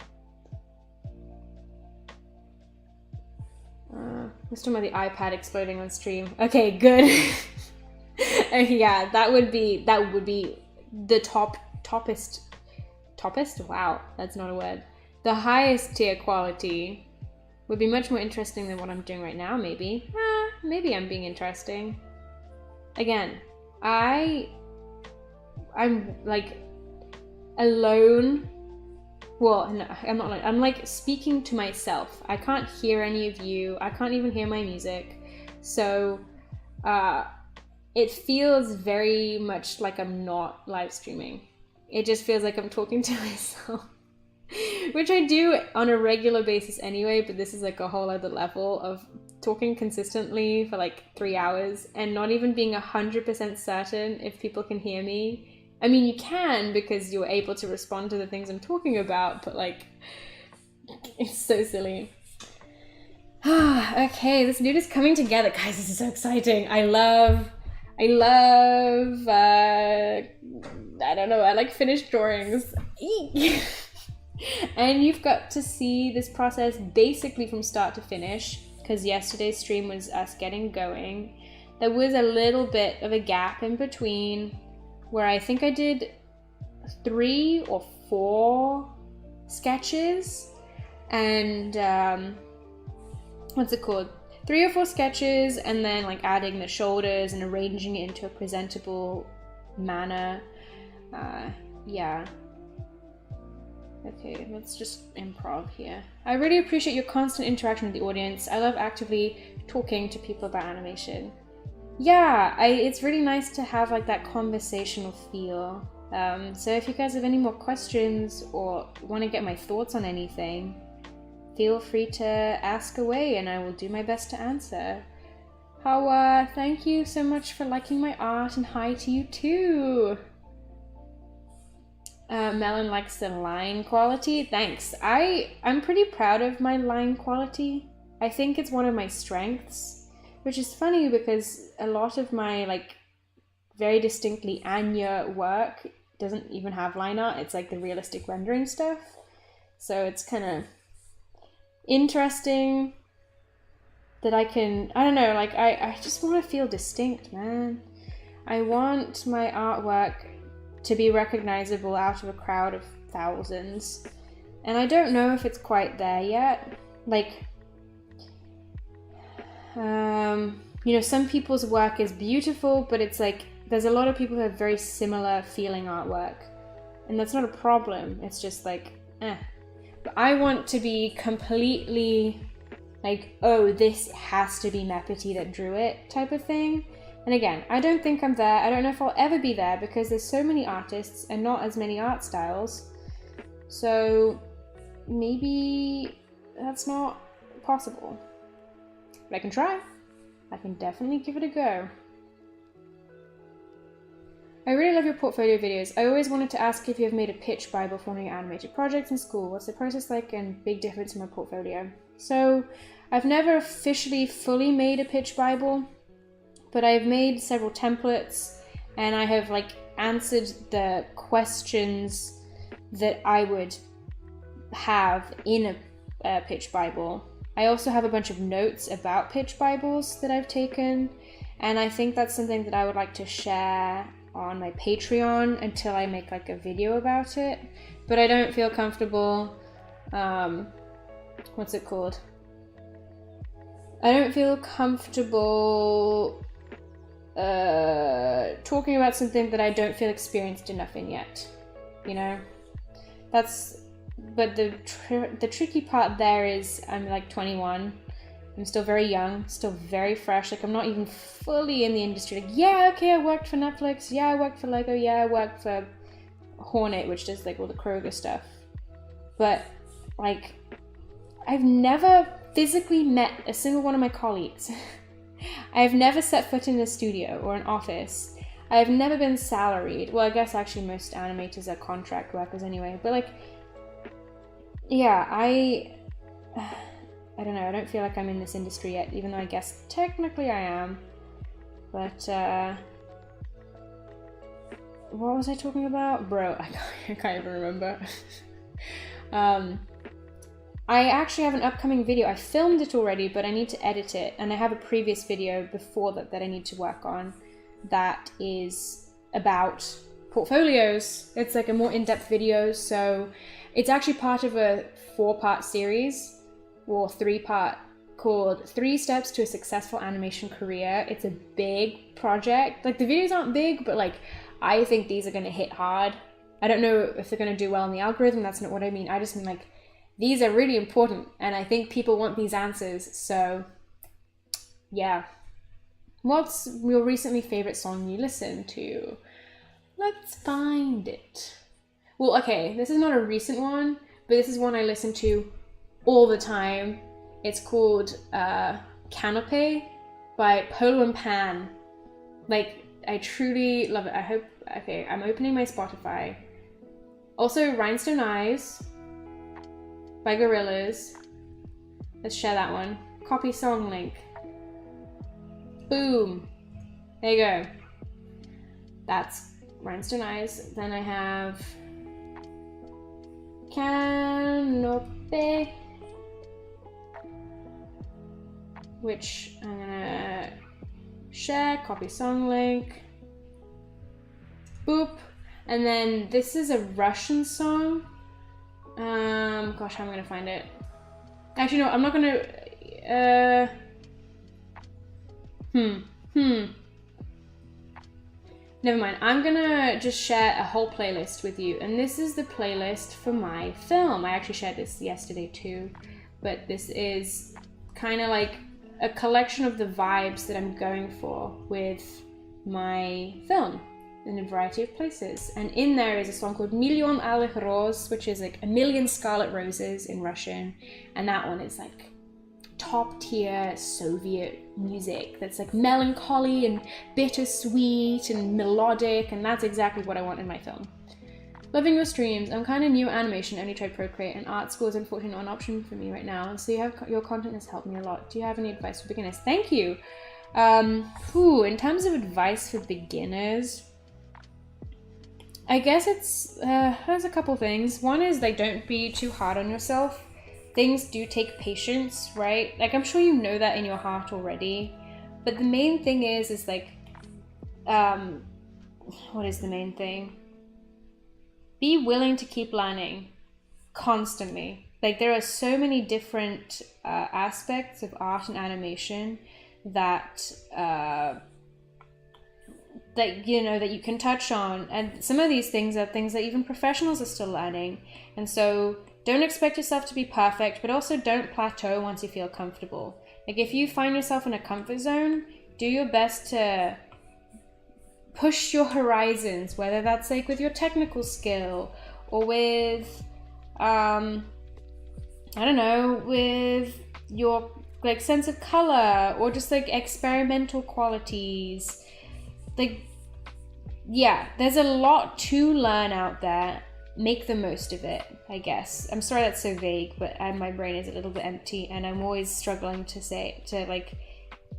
Let's talk about the iPad exploding on stream. Okay, good. Yeah, that would be the toppest. Wow, that's not a word. The highest tier quality would be much more interesting than what I'm doing right now, maybe. Maybe I'm being interesting. Again, I'm like alone. Well, no, I'm not alone. I'm like speaking to myself. I can't hear any of you. I can't even hear my music. So it feels very much like I'm not live streaming. It just feels like I'm talking to myself. Which I do on a regular basis anyway, but this is like a whole other level of talking consistently for like 3 hours and not even being 100% certain if people can hear me. I mean, you can because you're able to respond to the things I'm talking about, but like, it's so silly. Okay, this dude is coming together. Guys, this is so exciting. I love, I don't know, I like finished drawings. And you've got to see this process basically from start to finish, because yesterday's stream was us getting going. There was a little bit of a gap in between where I think I did 3 or 4 sketches, and what's it called? 3 or 4 sketches, and then like adding the shoulders and arranging it into a presentable manner. Yeah. Okay, let's just improv here. I really appreciate your constant interaction with the audience. I love actively talking to people about animation. Yeah, it's really nice to have like that conversational feel. So if you guys have any more questions or want to get my thoughts on anything, feel free to ask away and I will do my best to answer. Hawa, thank you so much for liking my art, and hi to you too. Melon likes the line quality. Thanks. I'm pretty proud of my line quality. I think it's one of my strengths, which is funny because a lot of my like very distinctly Anya work doesn't even have line art. It's like the realistic rendering stuff. So it's kind of interesting that I can, I don't know, like I just want to feel distinct, man. I want my artwork to be recognizable out of a crowd of thousands. And I don't know if it's quite there yet. Like, you know, some people's work is beautiful, but it's like, there's a lot of people who have very similar feeling artwork. And that's not a problem. It's just like, But I want to be completely like, oh, this has to be Meppity that drew it type of thing. And again, I don't think I'm there. I don't know if I'll ever be there because there's so many artists and not as many art styles. So maybe that's not possible. But I can try. I can definitely give it a go. I really love your portfolio videos. I always wanted to ask if you have made a pitch Bible for one of your animated projects in school. What's the process like and big difference in my portfolio? So I've never officially fully made a pitch Bible, but I've made several templates and I have like answered the questions that I would have in a pitch Bible. I also have a bunch of notes about pitch Bibles that I've taken, and I think that's something that I would like to share on my Patreon until I make like a video about it. But I don't feel comfortable, what's it called? I don't feel comfortable talking about something that I don't feel experienced enough in yet, you know? But the tricky part there is I'm like 21. I'm still very young, still very fresh. Like I'm not even fully in the industry. Like, yeah, okay, I worked for Netflix. Yeah, I worked for Lego. Yeah, I worked for Hornet, which does like all the Kroger stuff. But like, I've never physically met a single one of my colleagues. I've never set foot in a studio or an office. I've never been salaried. Well, I guess actually most animators are contract workers anyway. But like, yeah, I don't know, I don't feel like I'm in this industry yet, even though I guess technically I am. But, what was I talking about? Bro, I can't even remember. I actually have an upcoming video. I filmed it already, but I need to edit it. And I have a previous video before that I need to work on that is about portfolios. It's like a more in-depth video, so it's actually part of a 4-part series. Or 3-part called 3 Steps to a Successful Animation Career. It's a big project. Like the videos aren't big, but like I think these are going to hit hard. I don't know if they're going to do well in the algorithm. That's not what I mean. I just mean like these are really important and I think people want these answers. So yeah. What's your recently favorite song you listened to? Let's find it. Well, okay, this is not a recent one, but this is one I listen to all the time. It's called Canopy by Polo and Pan. Like, I truly love it. I hope, okay, I'm opening my Spotify. Also, Rhinestone Eyes by Gorillaz. Let's share that one. Copy song link. Boom. There you go. That's Rhinestone Eyes. Then I have Canopy, which I'm gonna share, copy song link, boop, and then this is a Russian song. Gosh, how am I gonna find it? Actually, no, I'm not gonna, never mind, I'm gonna just share a whole playlist with you, and this is the playlist for my film. I actually shared this yesterday too, but this is kind of like a collection of the vibes that I'm going for with my film in a variety of places. And in there is a song called Milion Alych Roz, which is like a million scarlet roses in Russian, and that one is like top tier Soviet music that's like melancholy and bittersweet and melodic, and that's exactly what I want in my film. Loving your streams. I'm kind of new at animation, only tried Procreate, and art school is unfortunately not an option for me right now, so your content has helped me a lot. Do you have any advice for beginners? Thank you. In terms of advice for beginners, I guess it's there's a couple things. One is like, don't be too hard on yourself. Things do take patience, right? Like, I'm sure you know that in your heart already, but the main thing is like, what is the main thing? Be willing to keep learning constantly. Like, there are so many different aspects of art and animation that that you can touch on, and some of these things are things that even professionals are still learning. And so don't expect yourself to be perfect, but also don't plateau once you feel comfortable. Like, if you find yourself in a comfort zone, do your best to push your horizons, whether that's like with your technical skill or with I don't know, with your like sense of color or just like experimental qualities. Like, yeah, there's a lot to learn out there. Make the most of it, I guess. I'm sorry that's so vague, but my brain is a little bit empty, and I'm always struggling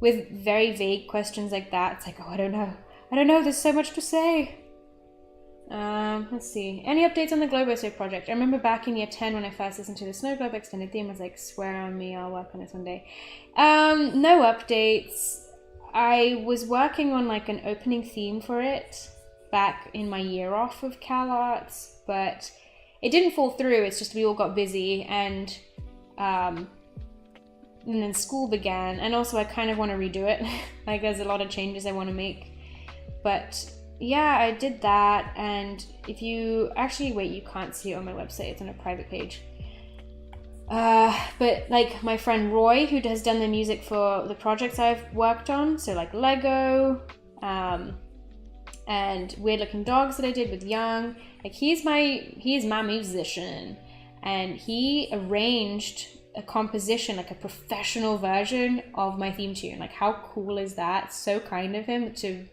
with very vague questions like that. It's like, oh, I don't know, there's so much to say. Let's see. Any updates on the Globoso project? I remember back in year 10 when I first listened to the Snow Globe extended theme, I was like, swear on me, I'll work on it one day. No updates. I was working on like an opening theme for it back in my year off of Cal Arts, but it didn't fall through. It's just we all got busy, and then school began, and also I kind of want to redo it. Like, there's a lot of changes I want to make, but yeah, I did that. And if you actually wait, you can't see it on my website, it's on a private page. But like my friend Roy, who has done the music for the projects I've worked on, so like Lego, and Weird Looking Dogs that I did with Young, like he is my musician, and he arranged a composition, like a professional version of my theme tune. Like, how cool is that? So kind of him to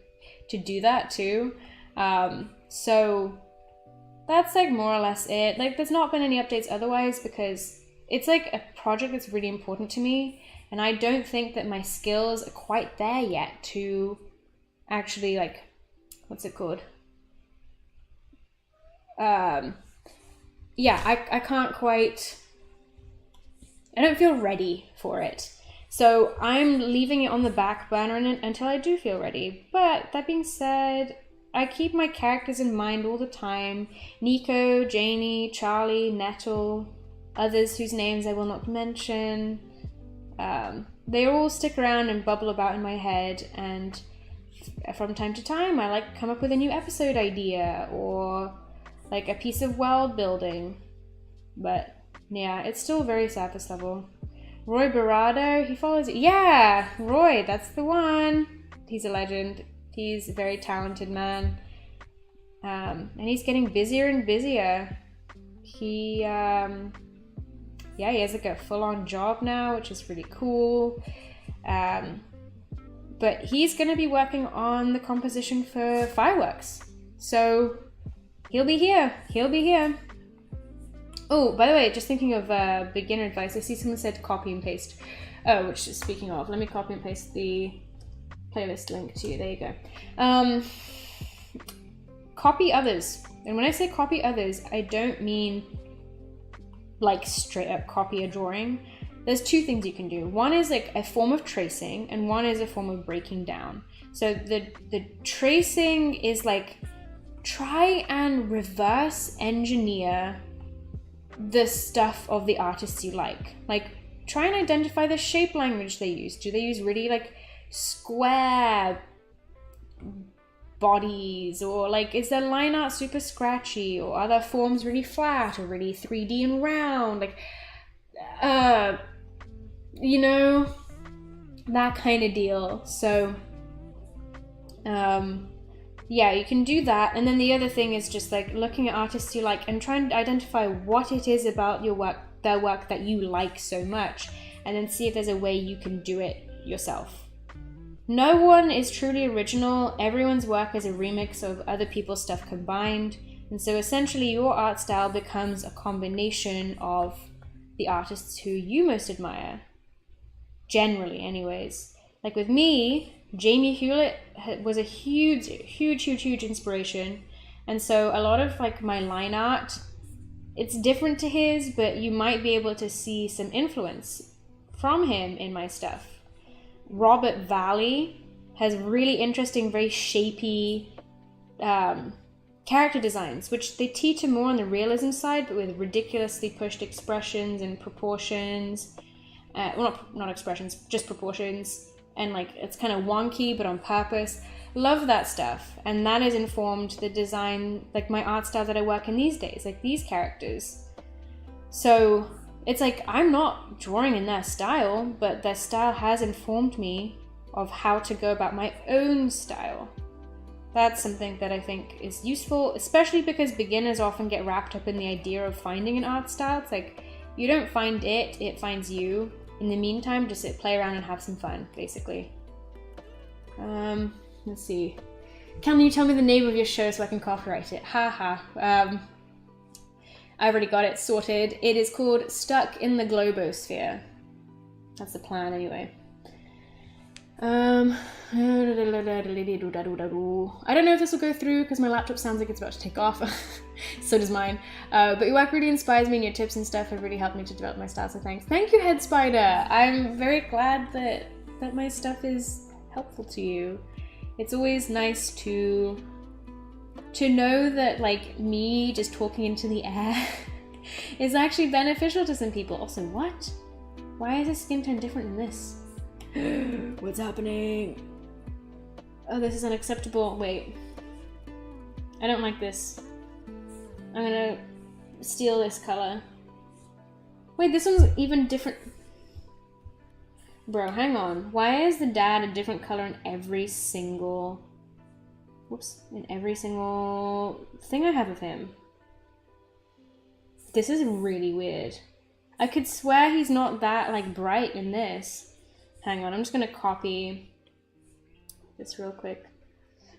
do that too. So that's like more or less it. Like, there's not been any updates otherwise, because it's like a project that's really important to me, and I don't think that my skills are quite there yet to actually, like, what's it called? Yeah, I can't quite, I don't feel ready for it. So I'm leaving it on the back burner until I do feel ready. But that being said, I keep my characters in mind all the time. Nico, Janie, Charlie, Nettle, others whose names I will not mention. They all stick around and bubble about in my head, and from time to time I like come up with a new episode idea or like a piece of world building. But yeah, it's still very surface level. Roy Barado, he follows it. Yeah, Roy, that's the one. He's a legend. He's a very talented man. And he's getting busier and busier. He has like a full-on job now, which is really cool. But he's going to be working on the composition for FiREWORKS. So he'll be here. Oh, by the way, just thinking of beginner advice, I see someone said copy and paste. Oh, which is, speaking of, let me copy and paste the playlist link to you. There you go. Copy others. And when I say copy others, I don't mean like straight up copy a drawing. There's two things you can do. One is like a form of tracing, and one is a form of breaking down. So the tracing is like, try and reverse engineer the stuff of the artists you like. Like, try and identify the shape language they use. Do they use really like square bodies, or like is their line art super scratchy, or are their forms really flat or really 3D and round? Like, you know, that kind of deal. So yeah, you can do that. And then the other thing is just like looking at artists you like and trying to identify what it is about their work that you like so much, and then see if there's a way you can do it yourself. No one is truly original. Everyone's work is a remix of other people's stuff combined. And so essentially your art style becomes a combination of the artists who you most admire. Generally, anyways. Like with me, Jamie Hewlett was a huge inspiration. And so a lot of like my line art, it's different to his, but you might be able to see some influence from him in my stuff. Robert Valley has really interesting, very shapy character designs, which they teeter more on the realism side, but with ridiculously pushed expressions and proportions. Well, not expressions, just proportions. And like, it's kind of wonky, but on purpose. Love that stuff. And that has informed the design, like my art style that I work in these days, like these characters. So it's like, I'm not drawing in their style, but their style has informed me of how to go about my own style. That's something that I think is useful, especially because beginners often get wrapped up in the idea of finding an art style. It's like, You don't find it, it finds you. In the meantime, just play around and have some fun, basically. Let's see. Can you tell me the name of your show so I can copyright it? Haha. I already got it sorted. It is called Stuck in the Globosphere. That's the plan anyway. I don't know if this will go through because my laptop sounds like it's about to take off. So does mine. But your work really inspires me, and your tips and stuff have really helped me to develop my style, so thanks. Thank you, Head Spider. I'm very glad that my stuff is helpful to you. It's always nice to know that, like, me just talking into the air is actually beneficial to some people. Also, what? Why is this skin tone different than this? What's happening? Oh, this is unacceptable. Wait. I don't like this. I'm gonna steal this color. Wait, this one's even different. Bro, hang on. Why is the dad a different color in every single... Whoops. In every single thing I have of him? This is really weird. I could swear he's not that, like, bright in this. Hang on, I'm just gonna copy this real quick.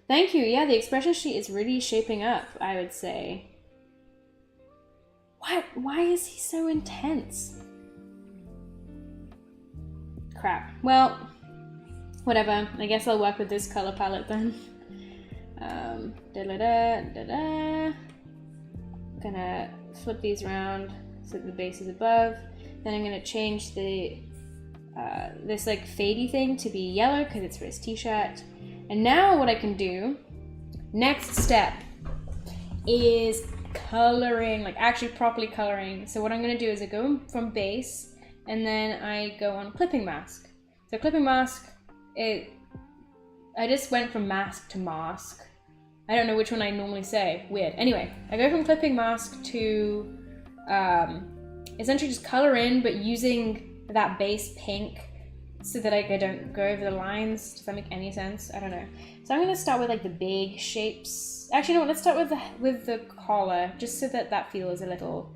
Thank you. Yeah, the expression sheet is really shaping up, I would say. What? Why is he so intense? Crap. Well, whatever. I guess I'll work with this color palette then. Gonna flip these around so the base is above. Then I'm gonna change the this like fadey thing to be yellow because it's for his t-shirt. And now what I can do, next step, is coloring, like actually properly coloring. So what I'm gonna do is I go from base and then I go on clipping mask. So clipping mask, I just went from mask to mask. I don't know which one I normally say, weird. Anyway, I go from clipping mask to essentially just color in, but using that base pink so that I don't go over the lines. Does that make any sense? I don't know. So I'm gonna start with like the big shapes. Actually, no, let's start with the collar, just so that feels a little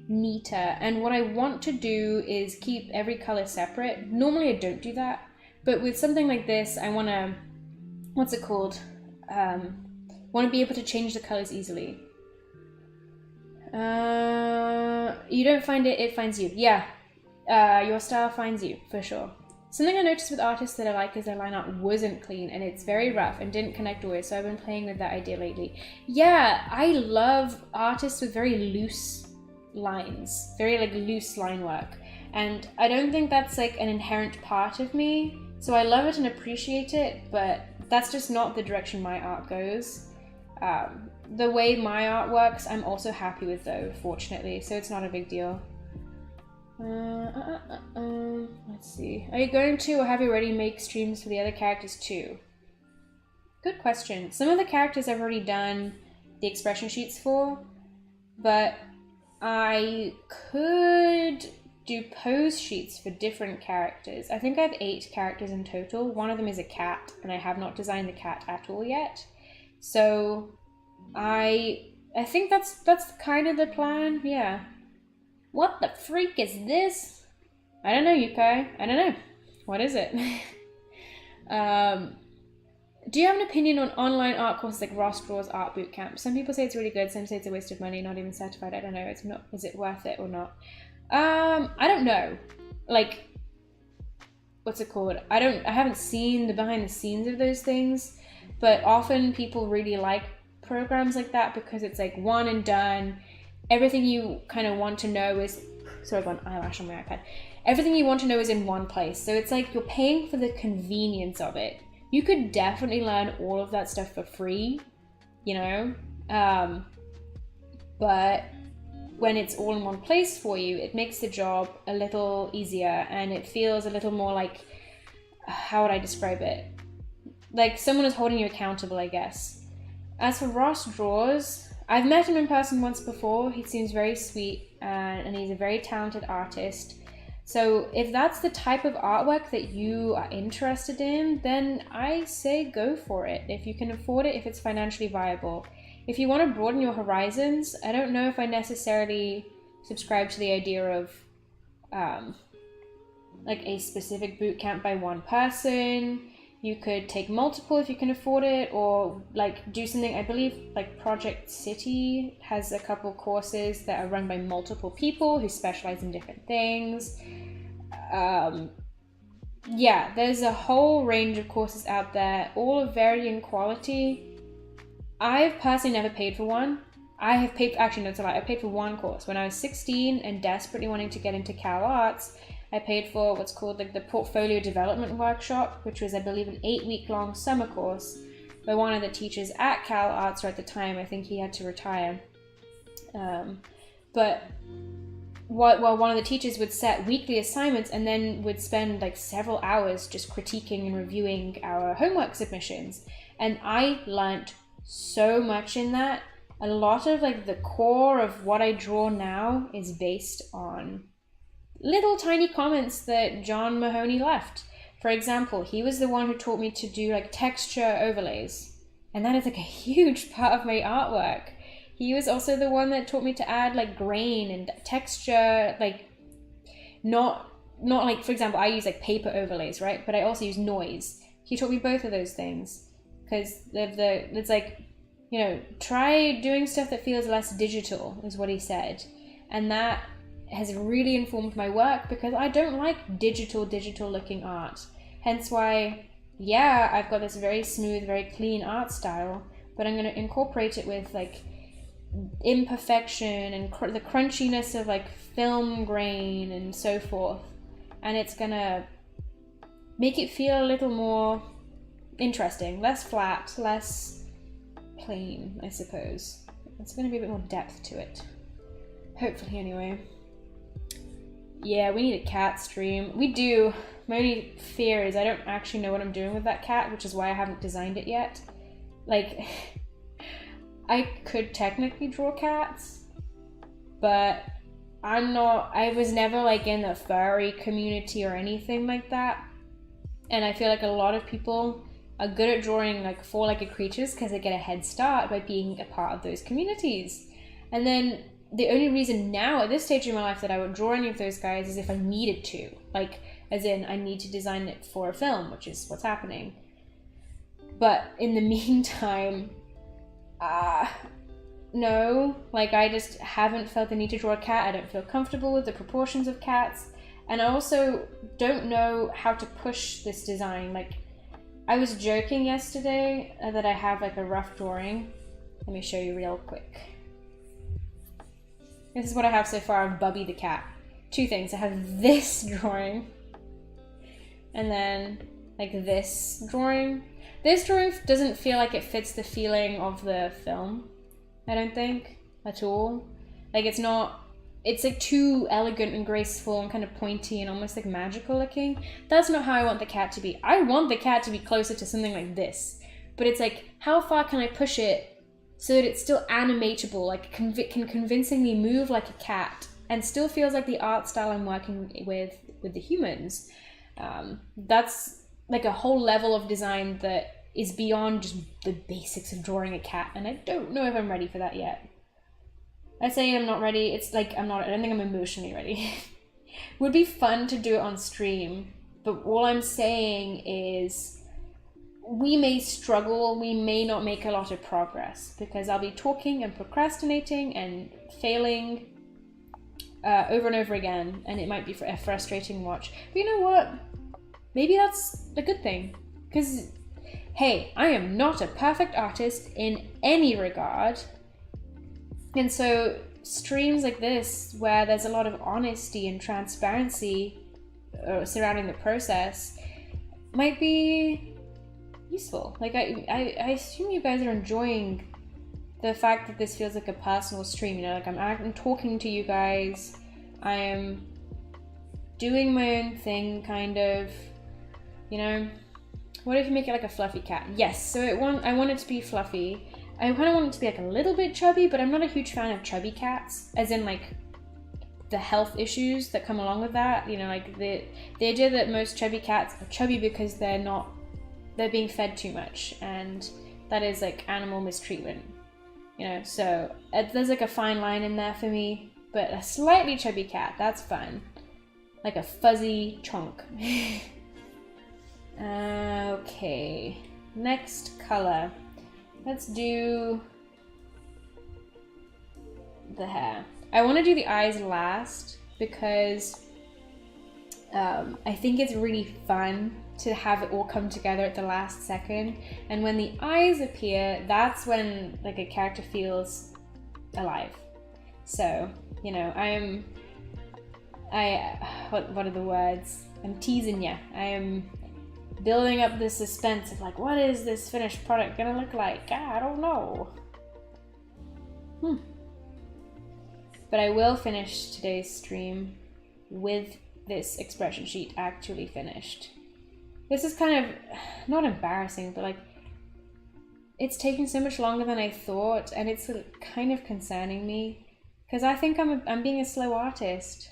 neater. And what I want to do is keep every color separate. Normally I don't do that, but with something like this, I wanna, what's it called? Want to be able to change the colors easily. You don't find it, it finds you. Yeah. Your style finds you, for sure. Something I noticed with artists that I like is their line art wasn't clean and it's very rough and didn't connect always, so I've been playing with that idea lately. Yeah, I love artists with very loose lines, very like loose line work. And I don't think that's like an inherent part of me, so I love it and appreciate it, but that's just not the direction my art goes. The way my art works, I'm also happy with though, fortunately, so it's not a big deal. Let's see. Are you going to or have you already make streams for the other characters too? Good question. Some of the characters I've already done the expression sheets for, but I could do pose sheets for different characters. I think I have 8 characters in total. One of them is a cat, and I have not designed the cat at all yet. So I think that's kind of the plan, yeah. What the freak is this? I don't know, Yukai. I don't know. What is it? Do you have an opinion on online art courses like Ross Draw's Art Bootcamp? Some people say it's really good, some say it's a waste of money, not even certified. I don't know. It's not. Is it worth it or not? I don't know. Like, what's it called? I haven't seen the behind the scenes of those things, but often people really like programs like that because it's like one and done. Everything you kind of want to know is, sorry, I've got an eyelash on my iPad. Everything you want to know is in one place. So it's like you're paying for the convenience of it. You could definitely learn all of that stuff for free, you know? But when it's all in one place for you, it makes the job a little easier and it feels a little more like, how would I describe it? Like someone is holding you accountable, I guess. As for Ross Draws, I've met him in person once before. He seems very sweet and he's a very talented artist. So if that's the type of artwork that you are interested in, then I say go for it. If you can afford it, if it's financially viable. If you want to broaden your horizons, I don't know if I necessarily subscribe to the idea of like a specific boot camp by one person. You could take multiple if you can afford it, or like do something, I believe like Project City has a couple courses that are run by multiple people who specialize in different things. Yeah, there's a whole range of courses out there, all of varying quality. I've personally never paid for one. I paid for one course. When I was 16 and desperately wanting to get into Cal Arts, I paid for what's called like the Portfolio Development Workshop, which was, I believe, an 8-week-long summer course by one of the teachers at Cal Arts, or at the time, I think he had to retire. But one of the teachers would set weekly assignments and then would spend like several hours just critiquing and reviewing our homework submissions. And I learnt so much in that. A lot of like the core of what I draw now is based on little tiny comments that John Mahoney left. For example, he was the one who taught me to do like texture overlays, and that is like a huge part of my artwork. He was also the one that taught me to add like grain and texture, like not like, for example, I use like paper overlays, right? But I also use noise. He taught me both of those things, because it's like, you know, try doing stuff that feels less digital, is what he said. And that has really informed my work, because I don't like digital looking art. Hence why, yeah, I've got this very smooth, very clean art style, but I'm going to incorporate it with like imperfection and the crunchiness of like film grain and so forth. And it's going to make it feel a little more interesting, less flat, less plain, I suppose. It's going to be a bit more depth to it. Hopefully, anyway. Yeah, we need a cat stream. We do. My only fear is I don't actually know what I'm doing with that cat, which is why I haven't designed it yet. Like, I could technically draw cats, but I was never like in the furry community or anything like that. And I feel like a lot of people are good at drawing like four-legged creatures because they get a head start by being a part of those communities. And then the only reason now at this stage in my life that I would draw any of those guys is if I needed to, like, as in I need to design it for a film, which is what's happening. But in the meantime, no, like I just haven't felt the need to draw a cat. I don't feel comfortable with the proportions of cats. And I also don't know how to push this design. Like, I was joking yesterday that I have like a rough drawing. Let me show you real quick. This is what I have so far of Bubby the cat. Two things. I have this drawing, and then like this drawing. This drawing doesn't feel like it fits the feeling of the film, I don't think, at all. Like, it's not, it's like too elegant and graceful and kind of pointy and almost like magical looking. That's not how I want the cat to be. I want the cat to be closer to something like this, but it's like, how far can I push it so that it's still animatable, like can convincingly move like a cat and still feels like the art style I'm working with the humans. That's like a whole level of design that is beyond just the basics of drawing a cat, and I don't know if I'm ready for that yet. I say I'm not ready, it's like I don't think I'm emotionally ready. Would be fun to do it on stream, but all I'm saying is we may struggle, we may not make a lot of progress, because I'll be talking and procrastinating and failing over and over again, and it might be a frustrating watch. But you know what? Maybe that's a good thing, because hey, I am not a perfect artist in any regard, and so streams like this, where there's a lot of honesty and transparency surrounding the process, might be useful. Like, I assume you guys are enjoying the fact that this feels like a personal stream, you know, like I'm talking to you guys, I am doing my own thing, kind of, you know. What if you make it like a fluffy cat? Yes, so I want it to be fluffy. I kind of want it to be like a little bit chubby, but I'm not a huge fan of chubby cats, as in like the health issues that come along with that, you know, like the idea that most chubby cats are chubby because they're being fed too much, and that is like animal mistreatment, you know. So there's like a fine line in there for me, but a slightly chubby cat, that's fun. like a fuzzy chunk. Okay, next color. Let's do the hair. I want to do the eyes last because I think it's really fun to have it all come together at the last second. And when the eyes appear, that's when like a character feels alive. So, you know, what are the words? I'm teasing you. I am building up the suspense of like, what is this finished product gonna look like? I don't know. But I will finish today's stream with this expression sheet actually finished. This is kind of, not embarrassing, but like, it's taking so much longer than I thought, and it's kind of concerning me, because I think I'm being a slow artist,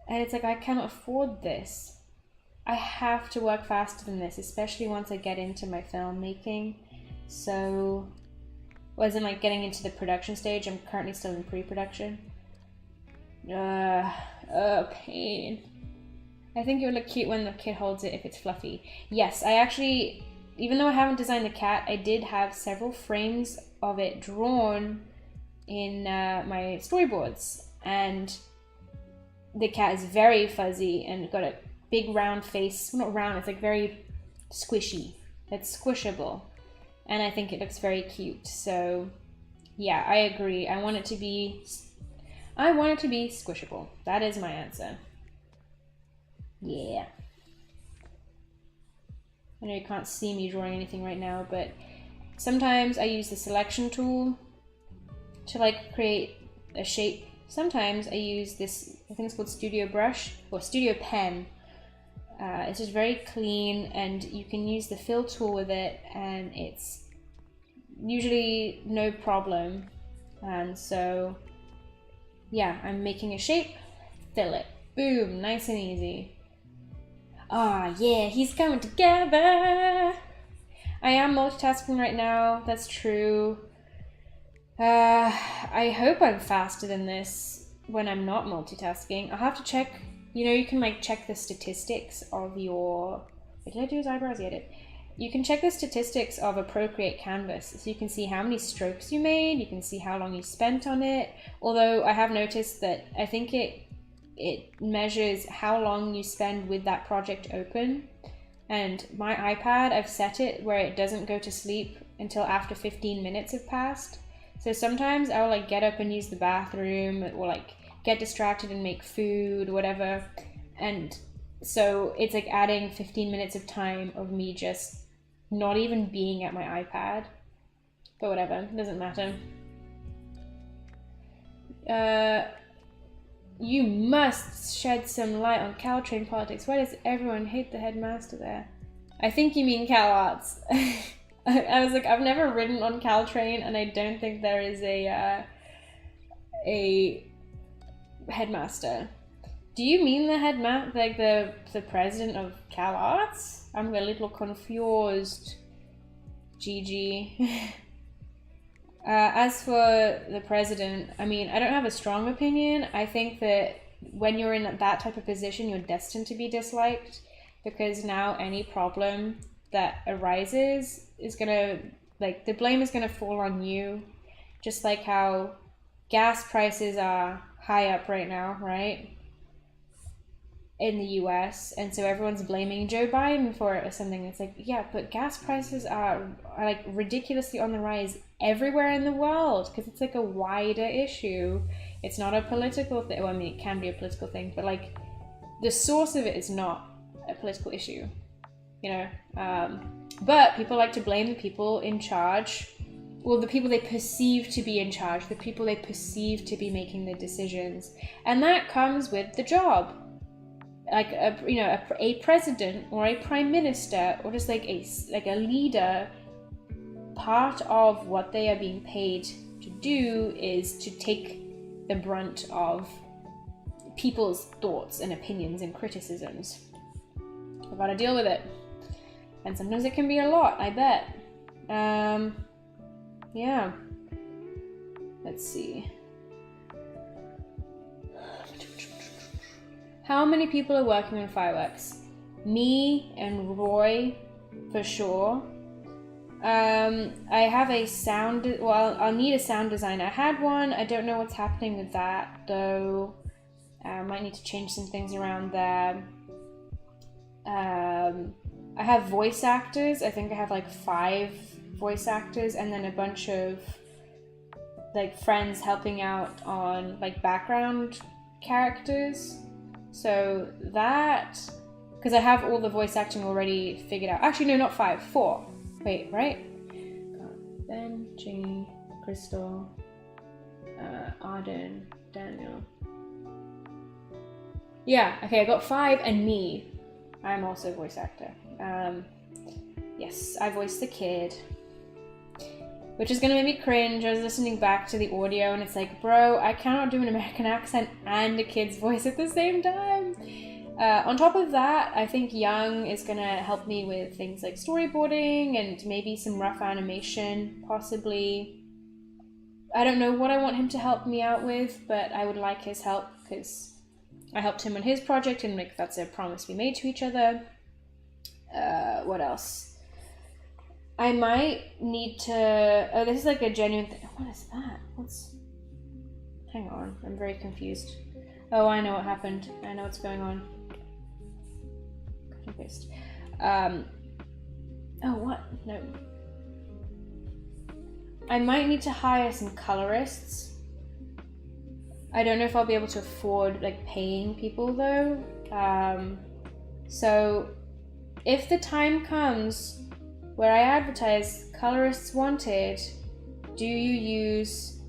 and it's like, I cannot afford this. I have to work faster than this, especially once I get into my filmmaking. So, wasn't like getting into the production stage. I'm currently still in pre-production. Pain. I think it would look cute when the kid holds it if it's fluffy. Yes, I actually, even though I haven't designed the cat, I did have several frames of it drawn in my storyboards, and the cat is very fuzzy and got a big round face. Well, not round, it's like very squishy. It's squishable, and I think it looks very cute. So yeah, I agree. I want it to be squishable. That is my answer. Yeah. I know you can't see me drawing anything right now, but sometimes I use the selection tool to like create a shape. Sometimes I use this, I think it's called Studio Brush or Studio Pen. It's just very clean, and you can use the fill tool with it, and it's usually no problem. And so yeah, I'm making a shape, fill it, boom, nice and easy. Ah, yeah, he's coming together. I am multitasking right now, that's true. I hope I'm faster than this when I'm not multitasking. I'll have to check, you know, you can like check the statistics of your, what did I do his eyebrows? Yeah, I did. You can check the statistics of a Procreate canvas, so you can see how many strokes you made, you can see how long you spent on it. Although I have noticed that I think it measures how long you spend with that project open. And my iPad, I've set it where it doesn't go to sleep until after 15 minutes have passed. So sometimes I'll like get up and use the bathroom, or like get distracted and make food, whatever. And so it's like adding 15 minutes of time of me just not even being at my iPad. But whatever, it doesn't matter. You must shed some light on Caltrain politics. Why does everyone hate the headmaster there? I think you mean Cal Arts. I was like, I've never ridden on Caltrain, and I don't think there is a headmaster. Do you mean the headmaster, like the president of Cal Arts? I'm a little confused. GG. As for the president, I mean, I don't have a strong opinion. I think that when you're in that type of position, you're destined to be disliked, because now any problem that arises is gonna, like, the blame is gonna fall on you. Just like how gas prices are high up right now, right? In the US, and so everyone's blaming Joe Biden for it or something. It's like, yeah, but gas prices are like ridiculously on the rise everywhere in the world, because it's like a wider issue. It's not a political thing. Well, I mean, it can be a political thing, but like the source of it is not a political issue, you know. But people like to blame the people in charge, well, the people they perceive to be in charge, the people they perceive to be making the decisions, and that comes with the job. Like a president or a prime minister, or just like a leader, part of what they are being paid to do is to take the brunt of people's thoughts and opinions and criticisms. I've got to deal with it, and sometimes it can be a lot, I bet. Yeah, let's see. How many people are working on FiREWORKS? Me and Roy, for sure. I have a sound, well, I'll need a sound designer. I had one, I don't know what's happening with that, though. I might need to change some things around there. I have voice actors. I think I have like 5 voice actors, and then a bunch of like friends helping out on like background characters. So that, because I have all the voice acting already figured out. Actually, no, not 5, 4. Wait, right? Ben, Jane, Crystal, Arden, Daniel. Yeah, okay, I got 5 and me. I'm also a voice actor. Yes, I voiced the kid, which is gonna make me cringe. I was listening back to the audio and it's like, bro, I cannot do an American accent and a kid's voice at the same time. On top of that, I think Young is gonna help me with things like storyboarding and maybe some rough animation, possibly. I don't know what I want him to help me out with, but I would like his help because I helped him on his project and like that's a promise we made to each other. What else? I might need to... Oh, this is like a genuine thing. What is that? Hang on, I'm very confused. Oh, I know what happened. I know what's going on. Cut and paste. Oh, what? No. I might need to hire some colorists. I don't know if I'll be able to afford like paying people though. So if the time comes where I advertise colorists wanted, do you use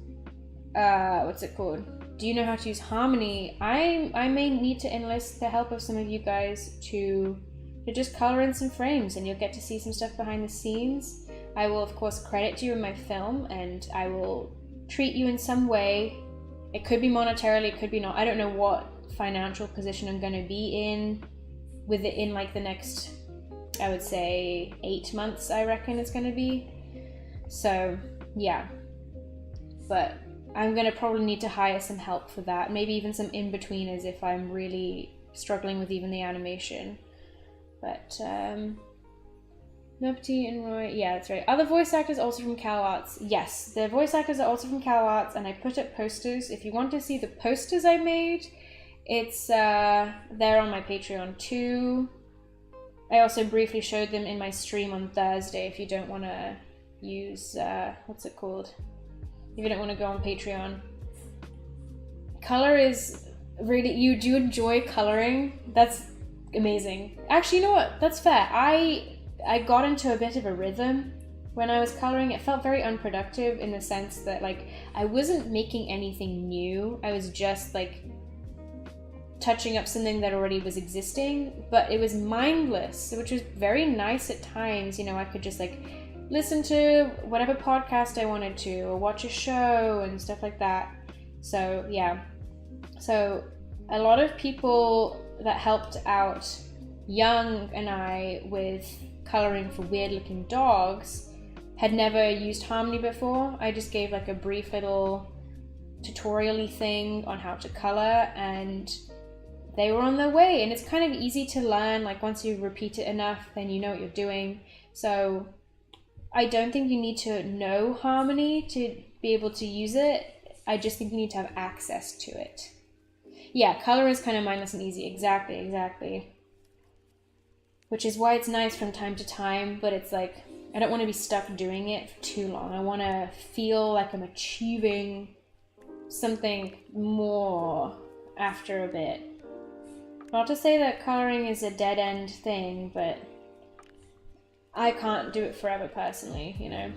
what's it called? Do you know how to use Harmony? I may need to enlist the help of some of you guys to just color in some frames, and you'll get to see some stuff behind the scenes. I will of course credit you in my film, and I will treat you in some way. It could be monetarily, it could be not. I don't know what financial position I'm going to be in within like the next, I would say 8 months, I reckon it's going to be. So yeah, but I'm going to probably need to hire some help for that. Maybe even some in-betweeners if I'm really struggling with even the animation. But Meppity and Roy, yeah, that's right. Other voice actors also from Cal Arts. Yes, the voice actors are also from Cal Arts, and I put up posters. If you want to see the posters I made, it's there on my Patreon too. I also briefly showed them in my stream on Thursday if you don't want to use, what's it called? If you don't want to go on Patreon. Color is really, you do enjoy coloring? That's amazing. Actually, you know what? That's fair. I got into a bit of a rhythm when I was coloring. It felt very unproductive in the sense that like I wasn't making anything new. I was just like touching up something that already was existing, but it was mindless, which was very nice at times. You know, I could just like listen to whatever podcast I wanted to or watch a show and stuff like that. So yeah, so a lot of people that helped out Young and I with coloring for weird looking dogs had never used Harmony before. I just gave like a brief little tutorial-y thing on how to color and they were on their way, and it's kind of easy to learn. Like once you repeat it enough, then you know what you're doing. So I don't think you need to know Harmony to be able to use it. I just think you need to have access to it. Yeah, color is kind of mindless and easy. Exactly. Which is why it's nice from time to time, but it's like, I don't want to be stuck doing it for too long. I want to feel like I'm achieving something more after a bit. Not to say that coloring is a dead-end thing, but I can't do it forever personally, you know.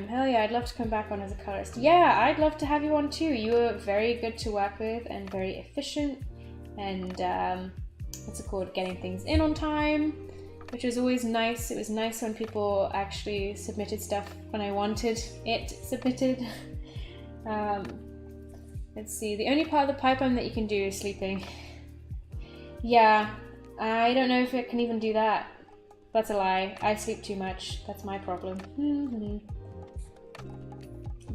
Hell yeah, I'd love to come back on as a colorist. Yeah, I'd love to have you on too. You were very good to work with and very efficient. And what's it called, getting things in on time, which was always nice. It was nice when people actually submitted stuff when I wanted it submitted. Let's see, the only part of the pipeline that you can do is sleeping. Yeah, I don't know if it can even do that. That's a lie. I sleep too much. That's my problem.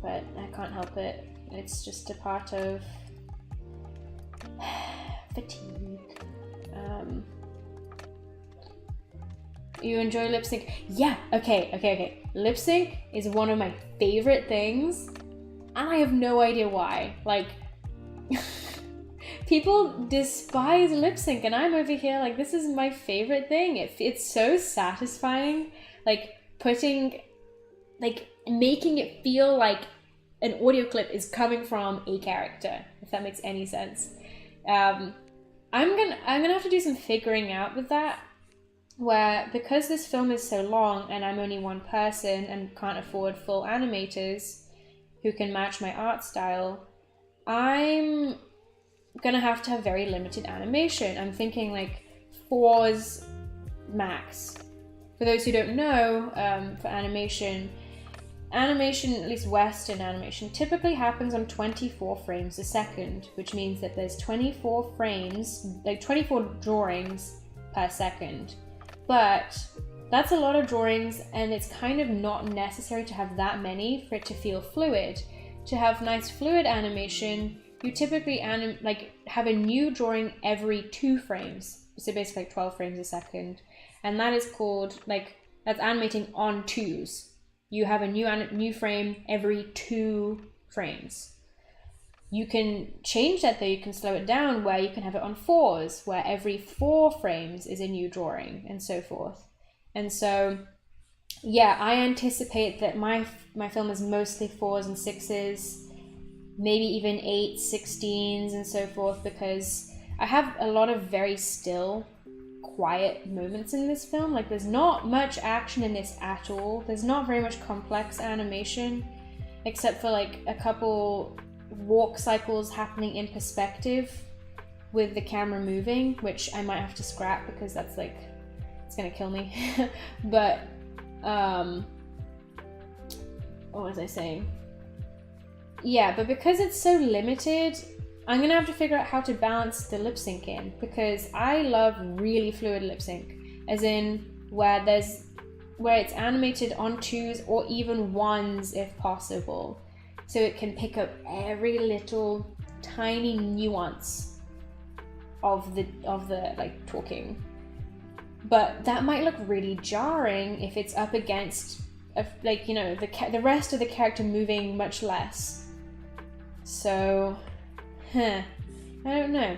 But I can't help it. It's just a part of fatigue. You enjoy lip sync? Yeah, okay. Lip sync is one of my favorite things, and I have no idea why. Like, people despise lip sync, and I'm over here like, this is my favorite thing. It's so satisfying, like making it feel like an audio clip is coming from a character, if that makes any sense. I'm gonna have to do some figuring out with that, where because this film is so long and I'm only one person and can't afford full animators who can match my art style, I'm gonna have to have very limited animation. I'm thinking like 4s max. For those who don't know, for animation, at least Western animation, typically happens on 24 frames a second, which means that there's 24 frames, like 24 drawings per second. But that's a lot of drawings, and it's kind of not necessary to have that many for it to feel fluid. To have nice fluid animation, you typically have a new drawing every 2 frames. So basically like 12 frames a second. And that is called, that's animating on 2s. You have a new frame every 2 frames. You can change that though, you can slow it down where you can have it on 4s, where every 4 frames is a new drawing, and so forth. And so, yeah, I anticipate that my film is mostly 4s and 6s, maybe even 8s, 16s, and so forth, because I have a lot of very still, quiet moments in this film. Like, there's not much action in this at all. There's not very much complex animation, except for like a couple walk cycles happening in perspective with the camera moving, which I might have to scrap because that's like, it's gonna kill me. But what was I saying? Yeah, but because it's so limited, I'm gonna have to figure out how to balance the lip sync in, because I love really fluid lip sync, as in where it's animated on 2s or even 1s if possible, so it can pick up every little tiny nuance of the like talking. But that might look really jarring if it's up against the rest of the character moving much less. So, I don't know.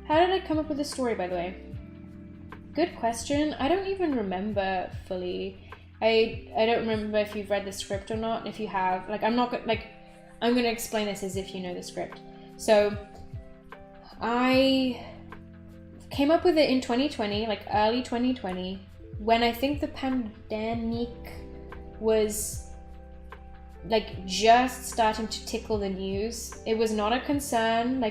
How did I come up with this story, by the way? Good question. I don't even remember fully. I don't remember if you've read the script or not. If you have, I'm gonna explain this as if you know the script. So, I came up with it in 2020, early 2020, when I think the pandemic was just starting to tickle the news. It was not a concern,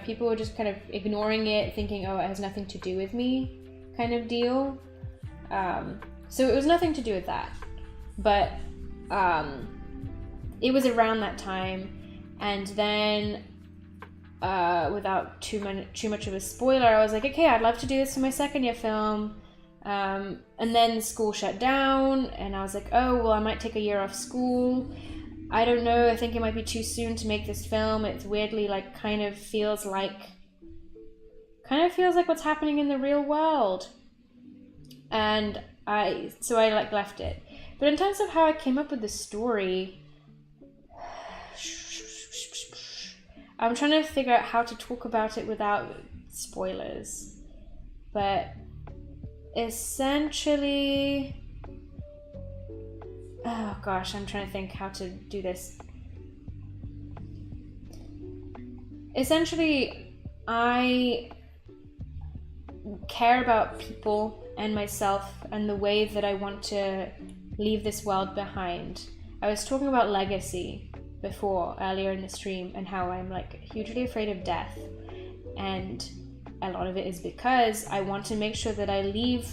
people were just kind of ignoring it, thinking, oh, it has nothing to do with me, kind of deal. So it was nothing to do with that. But it was around that time, and then without too much of a spoiler, I was like, okay, I'd love to do this for my second year film. And then school shut down, and I was like, oh, well, I might take a year off school. I don't know, I think it might be too soon to make this film. It's weirdly kind of feels like what's happening in the real world. And I left it. But in terms of how I came up with the story, I'm trying to figure out how to talk about it without spoilers. But essentially, oh gosh, I'm trying to think how to do this. Essentially, I care about people and myself and the way that I want to leave this world behind. I was talking about legacy before, earlier in the stream, and how I'm hugely afraid of death. And a lot of it is because I want to make sure that I leave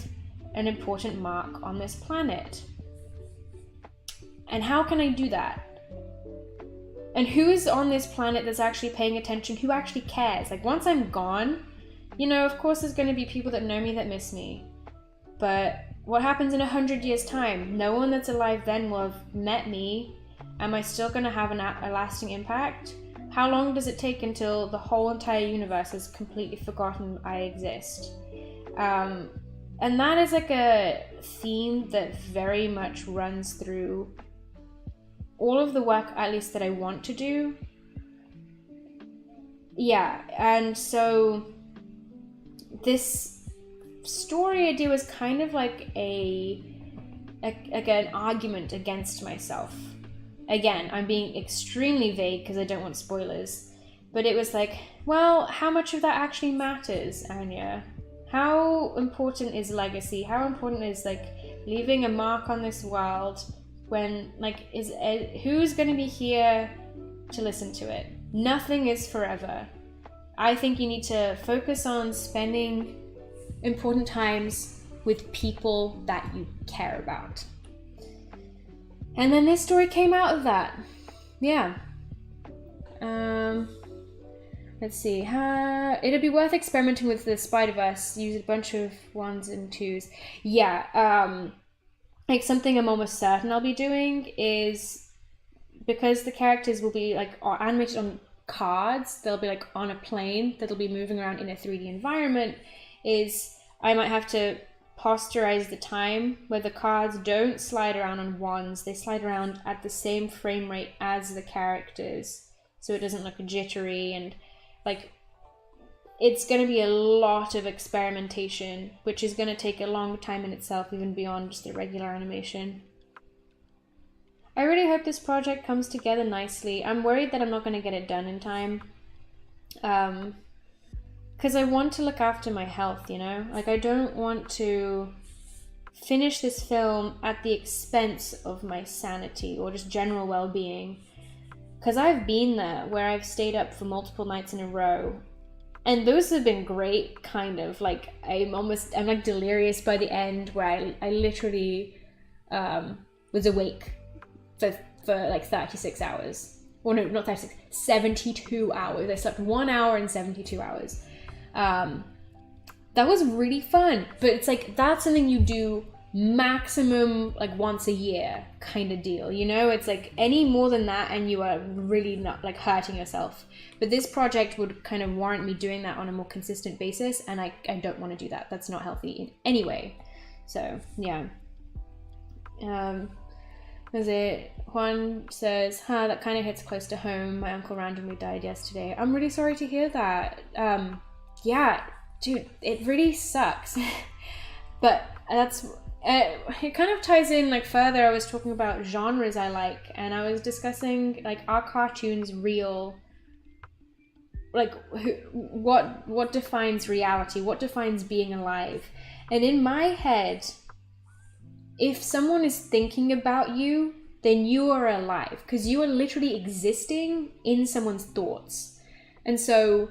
an important mark on this planet. And how can I do that? And who is on this planet that's actually paying attention? Who actually cares? Once I'm gone, of course there's going to be people that know me that miss me. But what happens in 100 years' time? No one that's alive then will have met me. Am I still going to have a lasting impact? how long does it take until the whole entire universe has completely forgotten I exist? And that is like a theme that very much runs through all of the work, at least that I want to do. Yeah, and so this story idea was kind of like an argument against myself. Again, I'm being extremely vague because I don't want spoilers, but it was like, well, how much of that actually matters, Anya? How important is legacy? How important is like leaving a mark on this world when like who's going to be here to listen to it? Nothing is forever. I think you need to focus on spending important times with people that you care about. And then this story came out of that. Yeah. Let's see. It'd be worth experimenting with the Spider-Verse. Use a bunch of 1s and 2s. Yeah. Like something I'm almost certain I'll be doing is, because the characters will be like animated on cards, they'll be like on a plane that'll be moving around in a 3D environment, is I might have to posterize the time where the cards don't slide around on 1s, they slide around at the same frame rate as the characters, so it doesn't look jittery, and like it's going to be a lot of experimentation, which is going to take a long time in itself, even beyond just the regular animation. I really hope this project comes together nicely. I'm worried that I'm not going to get it done in time. Because I want to look after my health, you know? Like, I don't want to finish this film at the expense of my sanity or just general well-being. Because I've been there, where I've stayed up for multiple nights in a row. And those have been great, kind of. Like, I'm like delirious by the end, where I literally was awake for like 36 hours. Or no, not 36, 72 hours. I slept 1 hour and 72 hours. That was really fun, but it's like that's something you do maximum like once a year kind of deal, you know? It's like any more than that and you are really not like hurting yourself. But this project would kind of warrant me doing that on a more consistent basis, and I don't want to do that. That's not healthy in any way. So yeah. Is it Juan says, that kind of hits close to home. My uncle randomly died yesterday. I'm really sorry to hear that. Yeah, dude, it really sucks. But that's it kind of ties in like further. I was talking about genres I like, and I was discussing like, are cartoons real? Like what defines reality? What defines being alive? And in my head, if someone is thinking about you, then you are alive, because you are literally existing in someone's thoughts. And so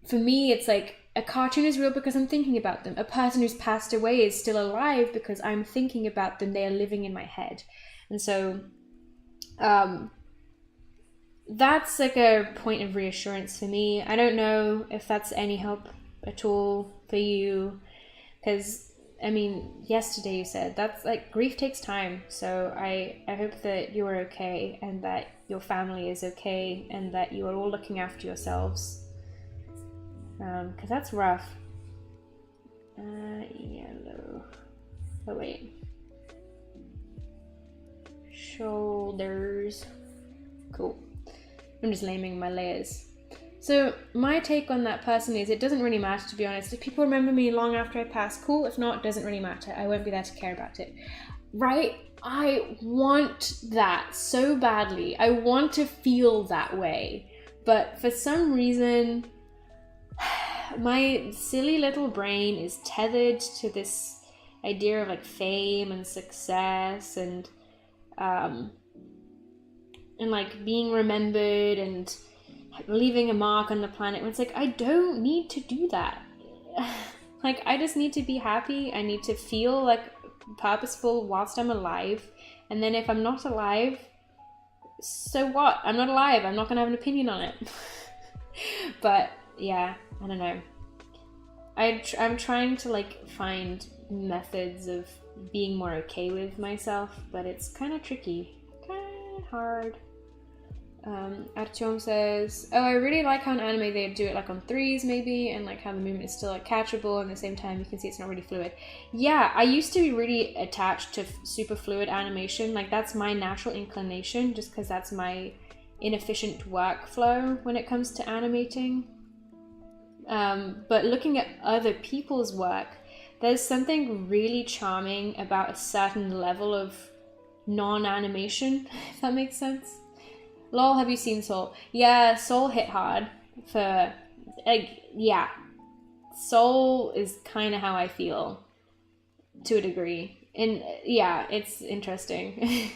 for me, it's like a cartoon is real because I'm thinking about them. A person who's passed away is still alive because I'm thinking about them. They are living in my head. And so that's like a point of reassurance for me. I don't know if that's any help at all for you, because I mean, yesterday you said that's like, grief takes time. So I hope that you are okay, and that your family is okay, and that you are all looking after yourselves. Because that's rough. Yellow. Oh wait. Shoulders. Cool. I'm just naming my layers. So my take on that person is, it doesn't really matter, to be honest. If people remember me long after I pass, cool. If not, it doesn't really matter. I won't be there to care about it. Right? I want that so badly. I want to feel that way. But for some reason, my silly little brain is tethered to this idea of like fame and success and like being remembered and leaving a mark on the planet. It's like, I don't need to do that. Like, I just need to be happy. I need to feel like purposeful whilst I'm alive. And then if I'm not alive, so what? I'm not alive. I'm not gonna have an opinion on it. But yeah, I don't know. I'm trying to like find methods of being more okay with myself, but it's kind of tricky, kind of hard. Artyom says, oh, I really like how in anime they do it like on threes maybe, and like how the movement is still like catchable, and at the same time you can see it's not really fluid. Yeah, I used to be really attached to super fluid animation. Like that's my natural inclination, just because that's my inefficient workflow when it comes to animating. But looking at other people's work, there's something really charming about a certain level of non-animation, if that makes sense. Lol, have you seen Soul? Yeah, Soul hit hard for, like, yeah. Soul is kind of how I feel, to a degree. And yeah, it's interesting.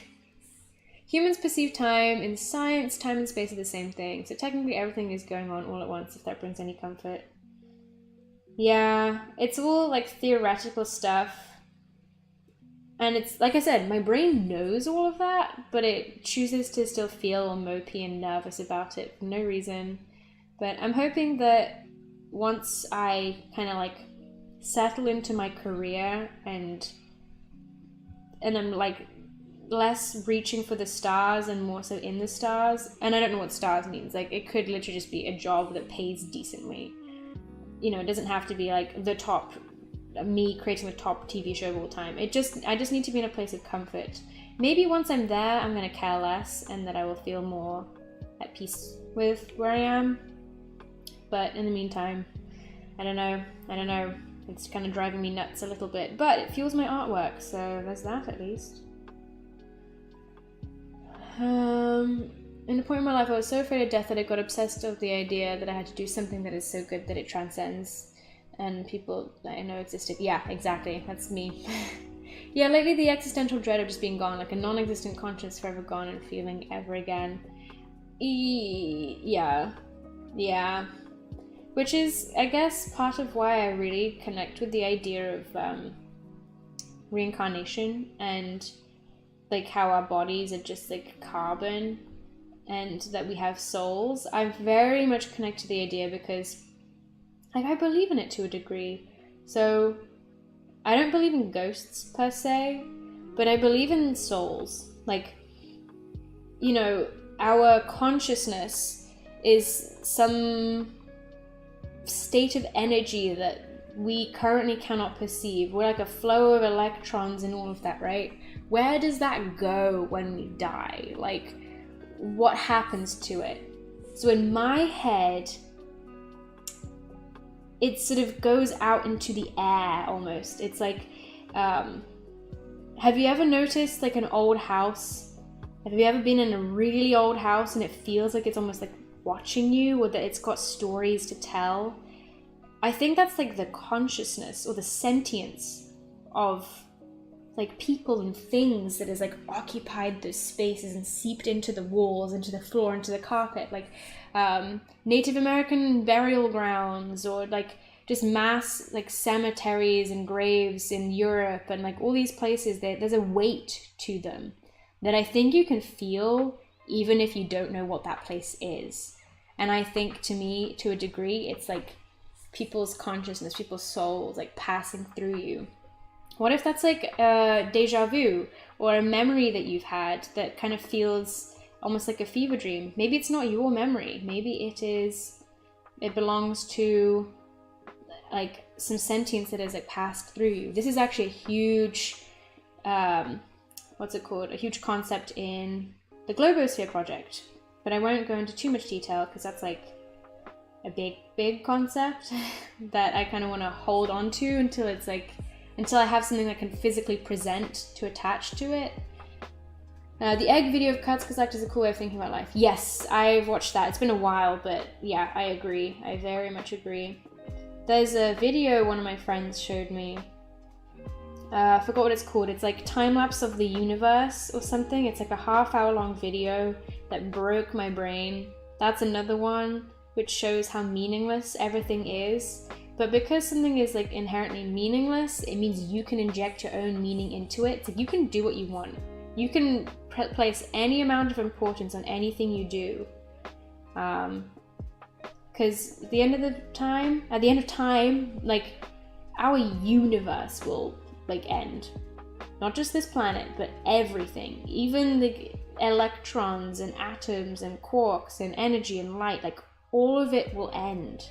Humans perceive time. In science, time and space are the same thing. So technically everything is going on all at once, if that brings any comfort. Yeah, it's all like theoretical stuff. And it's, like I said, my brain knows all of that, but it chooses to still feel all mopey and nervous about it for no reason. But I'm hoping that once I kind of like settle into my career and I'm like less reaching for the stars and more so in the stars, and I don't know what stars means, like it could literally just be a job that pays decently. You know, it doesn't have to be like the top, me creating the top TV show of all time. I just need to be in a place of comfort. Maybe once I'm there, I'm gonna care less, and that I will feel more at peace with where I am. But in the meantime, I don't know. It's kind of driving me nuts a little bit, but it fuels my artwork, so there's that at least. In a point in my life, I was so afraid of death that I got obsessed with the idea that I had to do something that is so good that it transcends and people that I know existed. Yeah, exactly. That's me. Yeah, lately the existential dread of just being gone, like a non-existent conscience forever gone and feeling ever again. Yeah. Which is, I guess, part of why I really connect with the idea of reincarnation and like how our bodies are just like carbon and that we have souls. I very much connect to the idea because like I believe in it to a degree. So I don't believe in ghosts per se, but I believe in souls. Like, you know, our consciousness is some state of energy that we currently cannot perceive. We're like a flow of electrons and all of that, right? Where does that go when we die? Like, what happens to it? So in my head, it sort of goes out into the air almost. It's like, have you ever noticed like an old house? Have you ever been in a really old house and it feels like it's almost like watching you, or that it's got stories to tell? I think that's like the consciousness or the sentience of like people and things that has like occupied those spaces and seeped into the walls, into the floor, into the carpet, like Native American burial grounds, or like just mass like cemeteries and graves in Europe, and like all these places, there's a weight to them that I think you can feel even if you don't know what that place is. And I think, to me, to a degree, it's like people's consciousness, people's souls like passing through you. What if that's like a deja vu or a memory that you've had that kind of feels almost like a fever dream? Maybe it's not your memory. Maybe it belongs to like some sentience that has like passed through you. This is actually a huge, what's it called? A huge concept in the Globosphere project. But I won't go into too much detail because that's like a big concept that I kind of want to hold on to until I have something that can physically present to attach to it. The egg video of Kurt's Kazakh is a cool way of thinking about life. Yes, I've watched that. It's been a while, but yeah, I agree. I very much agree. There's a video one of my friends showed me. I forgot what it's called. It's like time-lapse of the universe or something. It's like a half-hour long video that broke my brain. That's another one which shows how meaningless everything is. But because something is like inherently meaningless, it means you can inject your own meaning into it. It's like you can do what you want. You can place any amount of importance on anything you do. Because at the end of time, like our universe will like end. Not just this planet, but everything. Even electrons and atoms and quarks and energy and light, like all of it will end.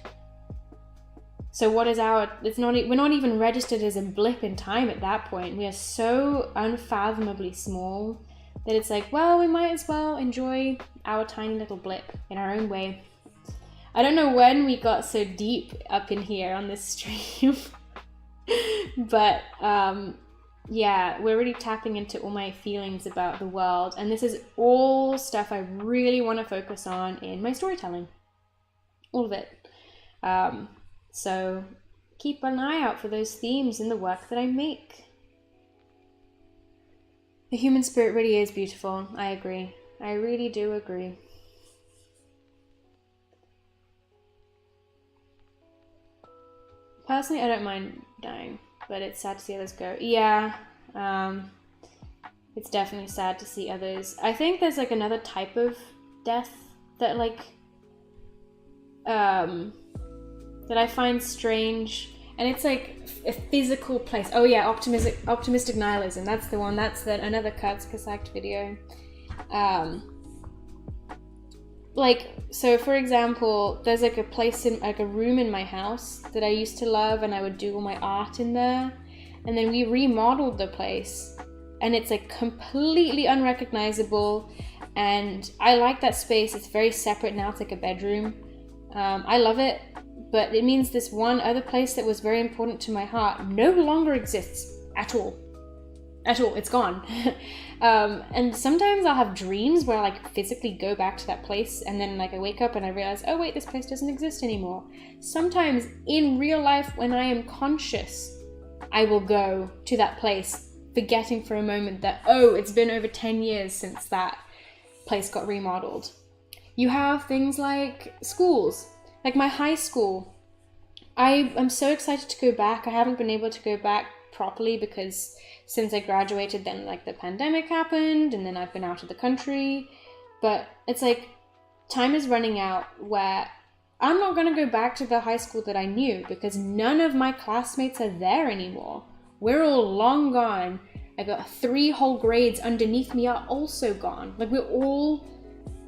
So what is we're not even registered as a blip in time at that point. We are so unfathomably small that it's like, well, we might as well enjoy our tiny little blip in our own way. I don't know when we got so deep up in here on this stream, but yeah, we're really tapping into all my feelings about the world, and this is all stuff I really want to focus on in my storytelling. All of it. So keep an eye out for those themes in the work that I make. The human spirit really is beautiful. I agree. I really do agree. Personally, I don't mind dying, but it's sad to see others go. Yeah, it's definitely sad to see others. I think there's like another type of death that like that I find strange, and it's like a physical place. Oh yeah, optimistic nihilism. That's the one. That's another Kurzgesagt video. Like, so for example, there's like a place in like a room in my house that I used to love, and I would do all my art in there, and then we remodeled the place, and it's like completely unrecognizable, and I like that space. It's very separate now. It's like a bedroom. I love it, but it means this one other place that was very important to my heart no longer exists at all. It's gone. And sometimes I'll have dreams where I like physically go back to that place, and then like I wake up and I realize, oh wait, this place doesn't exist anymore. Sometimes in real life, when I am conscious, I will go to that place, forgetting for a moment that, oh, it's been over 10 years since that place got remodeled. You have things like schools, like my high school. I'm so excited to go back. I haven't been able to go back properly because since I graduated, then like the pandemic happened, and then I've been out of the country. But it's like time is running out where I'm not going to go back to the high school that I knew, because none of my classmates are there anymore. We're all long gone. I got 3 whole grades underneath me are also gone. Like we're all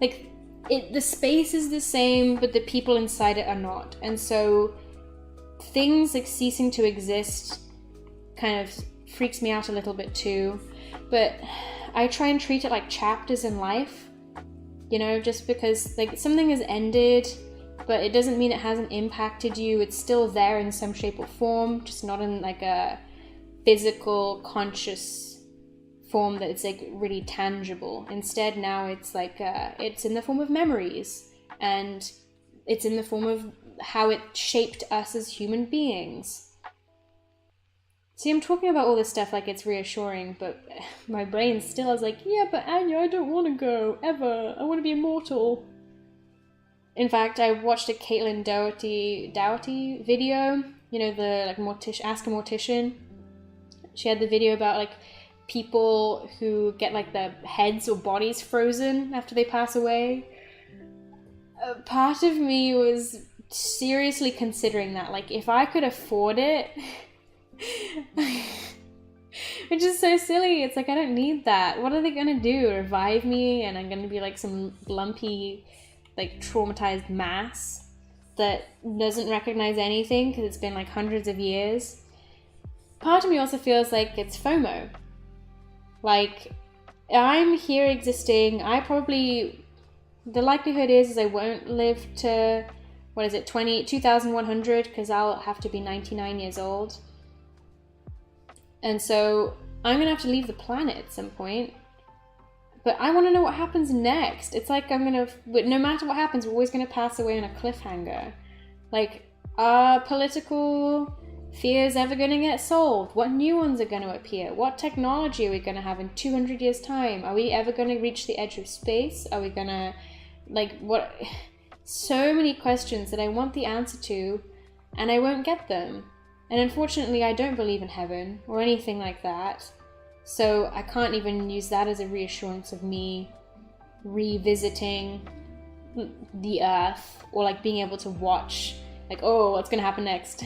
like, the space is the same, but the people inside it are not. And so things like ceasing to exist kind of freaks me out a little bit too. But I try and treat it like chapters in life, you know, just because like something has ended, but it doesn't mean it hasn't impacted you. It's still there in some shape or form, just not in like a physical, conscious form that it's like really tangible. Instead, now it's like it's in the form of memories, and it's in the form of how it shaped us as human beings. See, I'm talking about all this stuff like it's reassuring, but my brain still is like, yeah, but Anya, I don't want to go ever. I want to be immortal. In fact, I watched a Caitlin Doughty video. You know, the like Ask a Mortician. She had the video about like people who get like their heads or bodies frozen after they pass away. Part of me was seriously considering that, like if I could afford it, which is so silly. It's like, I don't need that. What are they gonna do? Revive me and I'm gonna be like some lumpy, like traumatized mass that doesn't recognize anything because it's been like hundreds of years. Part of me also feels like it's FOMO. Like, I'm here existing. The likelihood is I won't live to, 2100, because I'll have to be 99 years old. And so I'm going to have to leave the planet at some point. But I want to know what happens next. It's like no matter what happens, we're always going to pass away on a cliffhanger. Like, are political fears ever going to get solved? What new ones are going to appear? What technology are we going to have in 200 years time? Are we ever going to reach the edge of space? Are we going to, like, what? So many questions that I want the answer to, and I won't get them. And unfortunately, I don't believe in heaven or anything like that. So I can't even use that as a reassurance of me revisiting the earth, or like being able to watch, like, oh, what's going to happen next?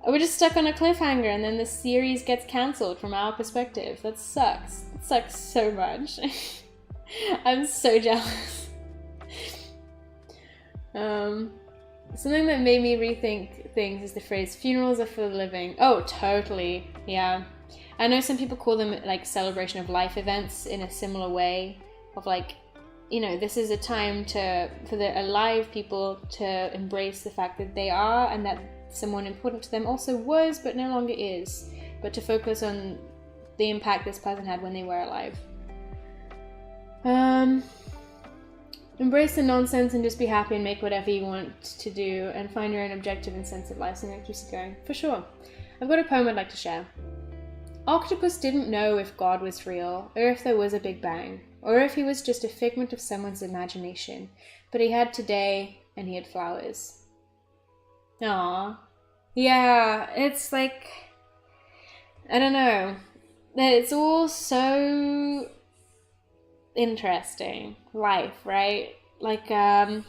We're just stuck on a cliffhanger, and then the series gets cancelled from our perspective. That sucks. It sucks so much. I'm so jealous. Something that made me rethink things is the phrase funerals are for the living. Oh, totally. Yeah. I know some people call them like celebration of life events in a similar way of like, you know, this is a time for the alive people to embrace the fact that they are and that someone important to them also was but no longer is, but to focus on the impact this person had when they were alive. Embrace the nonsense and just be happy and make whatever you want to do and find your own objective and sense of life, something that keeps you going. For sure. I've got a poem I'd like to share. Octopus didn't know if God was real, or if there was a Big Bang, or if he was just a figment of someone's imagination, but he had today and he had flowers. Aww. Yeah, it's like, I don't know. It's all so interesting. Life, right? Like, I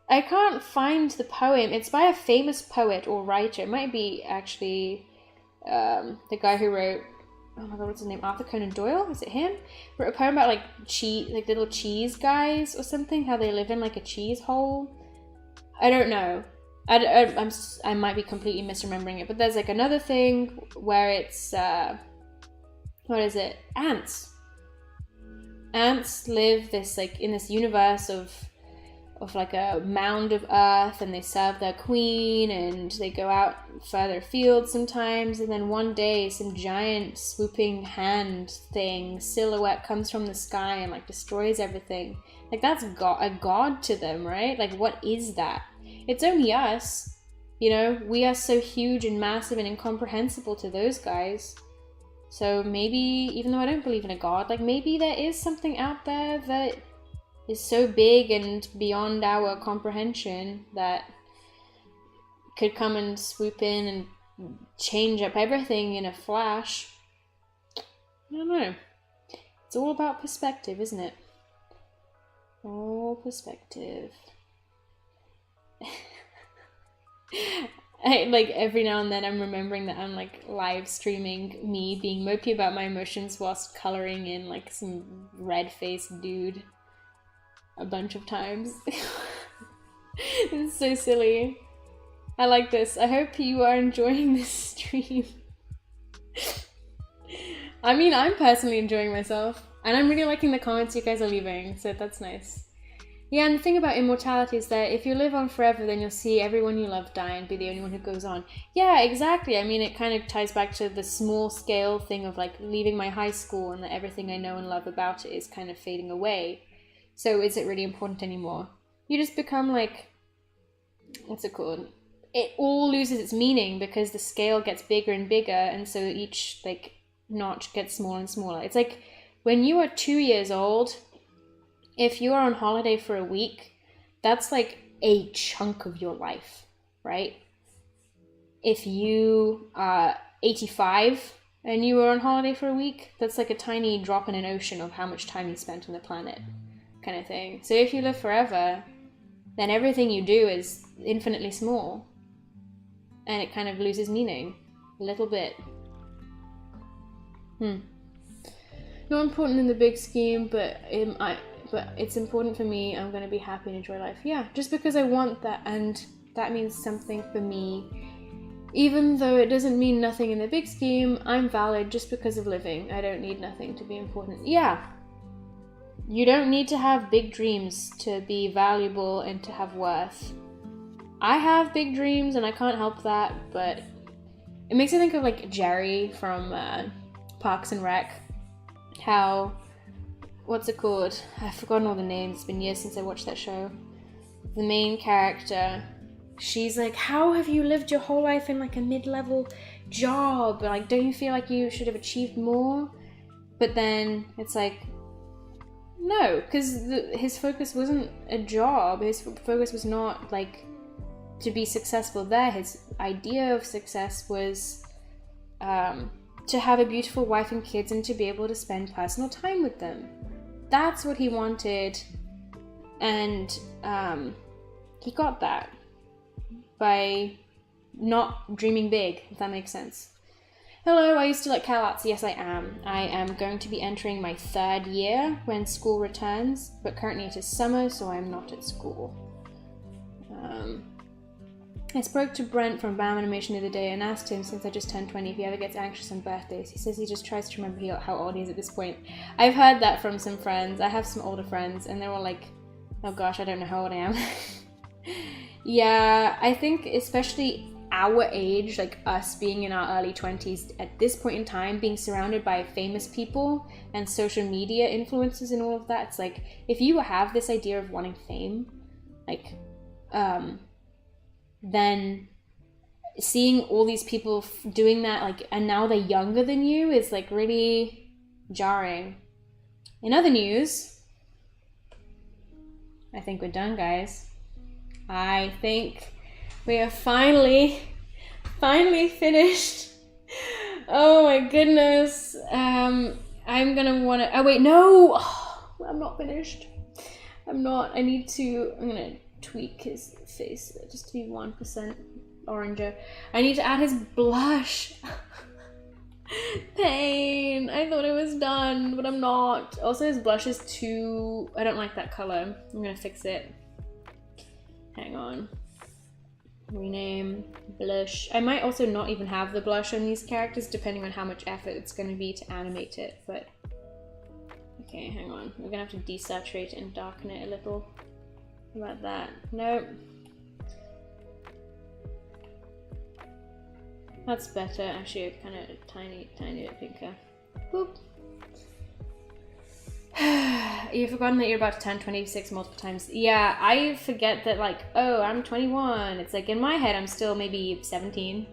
can't find the poem. It's by a famous poet or writer. It might be actually the guy who wrote, oh my god, what's his name? Arthur Conan Doyle? Is it him? Wrote a poem about like cheese, like little cheese guys or something, how they live in like a cheese hole. I don't know. I might be completely misremembering it, but there's like another thing where it's what is it? Ants. Ants live this like in this universe of like a mound of earth, and they serve their queen, and they go out further afield sometimes, and then one day some giant swooping hand thing silhouette comes from the sky and like destroys everything. Like that's a god to them, right? Like what is that? It's only us, you know, we are so huge and massive and incomprehensible to those guys. So maybe, even though I don't believe in a god, like maybe there is something out there that is so big and beyond our comprehension that could come and swoop in and change up everything in a flash. I don't know. It's all about perspective, isn't it? All perspective. Like every now and then I'm remembering that I'm like live streaming me being mopey about my emotions whilst coloring in like some red-faced dude a bunch of times. It's so silly. I like this. I hope you are enjoying this stream. I mean, I'm personally enjoying myself, and I'm really liking the comments you guys are leaving, so that's nice. Yeah, and the thing about immortality is that if you live on forever, then you'll see everyone you love die and be the only one who goes on. Yeah, exactly. I mean, it kind of ties back to the small scale thing of like leaving my high school and that everything I know and love about it is kind of fading away. So is it really important anymore? You just become like, what's it called? It all loses its meaning because the scale gets bigger and bigger, and so each like notch gets smaller and smaller. It's like when you are 2 years old, if you are on holiday for a week, that's like a chunk of your life, right? If you are 85 and you were on holiday for a week, that's like a tiny drop in an ocean of how much time you spent on the planet, kind of thing. So if you live forever, then everything you do is infinitely small, and it kind of loses meaning a little bit. Not important in the big scheme, but it's important for me. I'm going to be happy and enjoy life. Yeah, just because I want that, and that means something for me. Even though it doesn't mean nothing in the big scheme, I'm valid just because of living. I don't need nothing to be important. Yeah. You don't need to have big dreams to be valuable and to have worth. I have big dreams and I can't help that, but it makes me think of like Jerry from Parks and Rec. How, what's it called? I've forgotten all the names. It's been years since I watched that show. The main character, she's like, how have you lived your whole life in like a mid-level job? Like, don't you feel like you should have achieved more? But then it's like, no, because his focus wasn't a job. His focus was not like to be successful there. His idea of success was to have a beautiful wife and kids and to be able to spend personal time with them. That's what he wanted, and he got that by not dreaming big, if that makes sense. Hello, I used to like Cal Arts. Yes, I am. I am going to be entering my 3rd year when school returns, but currently it is summer, so I'm not at school. I spoke to Brent from BAM Animation the other day and asked him, since I just turned 20, if he ever gets anxious on birthdays. He says he just tries to remember how old he is at this point. I've heard that from some friends. I have some older friends, and they're all like, oh gosh, I don't know how old I am. Yeah, I think especially our age, like us being in our early 20s, at this point in time, being surrounded by famous people and social media influencers and all of that, it's like, if you have this idea of wanting fame, like, then seeing all these people doing that, like, and now they're younger than you, is like really jarring. In other news, I think we're done, guys. I think we are finally finished. Oh my goodness. I'm gonna wanna, oh wait, no! Oh, I'm not finished. I'm gonna tweak his face just to be 1% oranger. I need to add his blush. Pain. I thought it was done, but I'm not. Also, his blush is too, I don't like that color. I'm gonna fix it. Hang on. Rename blush. I might also not even have the blush on these characters, depending on how much effort it's going to be to animate it, but okay, hang on. We're gonna have to desaturate and darken it a little. How about that? Nope. That's better. Actually, kind of tiny bit pinker. Boop. You've forgotten that you're about to turn 26 multiple times. Yeah, I forget that, like, oh, I'm 21. It's like, in my head, I'm still maybe 17.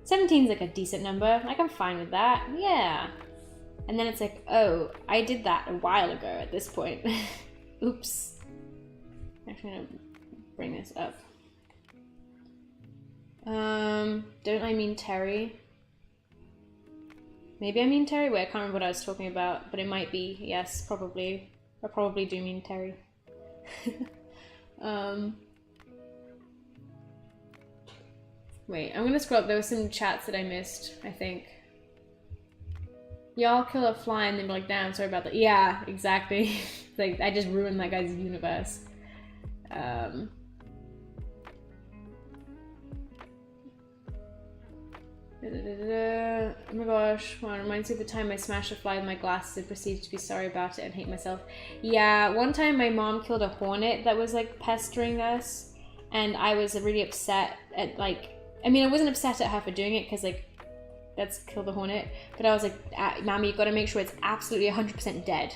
17's like a decent number. Like, I'm fine with that. Yeah. And then it's like, oh, I did that a while ago at this point. Oops. Actually, I'm gonna bring this up. Don't I mean Terry? Maybe I mean Terry? Wait, I can't remember what I was talking about, but it might be. Yes, probably. I probably do mean Terry. Wait, I'm gonna scroll up. There were some chats that I missed, I think. Y'all kill a fly and then be like, damn, sorry about that. Yeah, exactly. Like, I just ruined that guy's universe. Oh my gosh, wow, it reminds me of the time I smashed a fly with my glasses and proceeded to be sorry about it and hate myself. Yeah, one time my mom killed a hornet that was like pestering us, and I was really upset at, like, I mean, I wasn't upset at her for doing it because, like, that's kill the hornet, but I was like, Mommy, you've got to make sure it's absolutely 100% dead.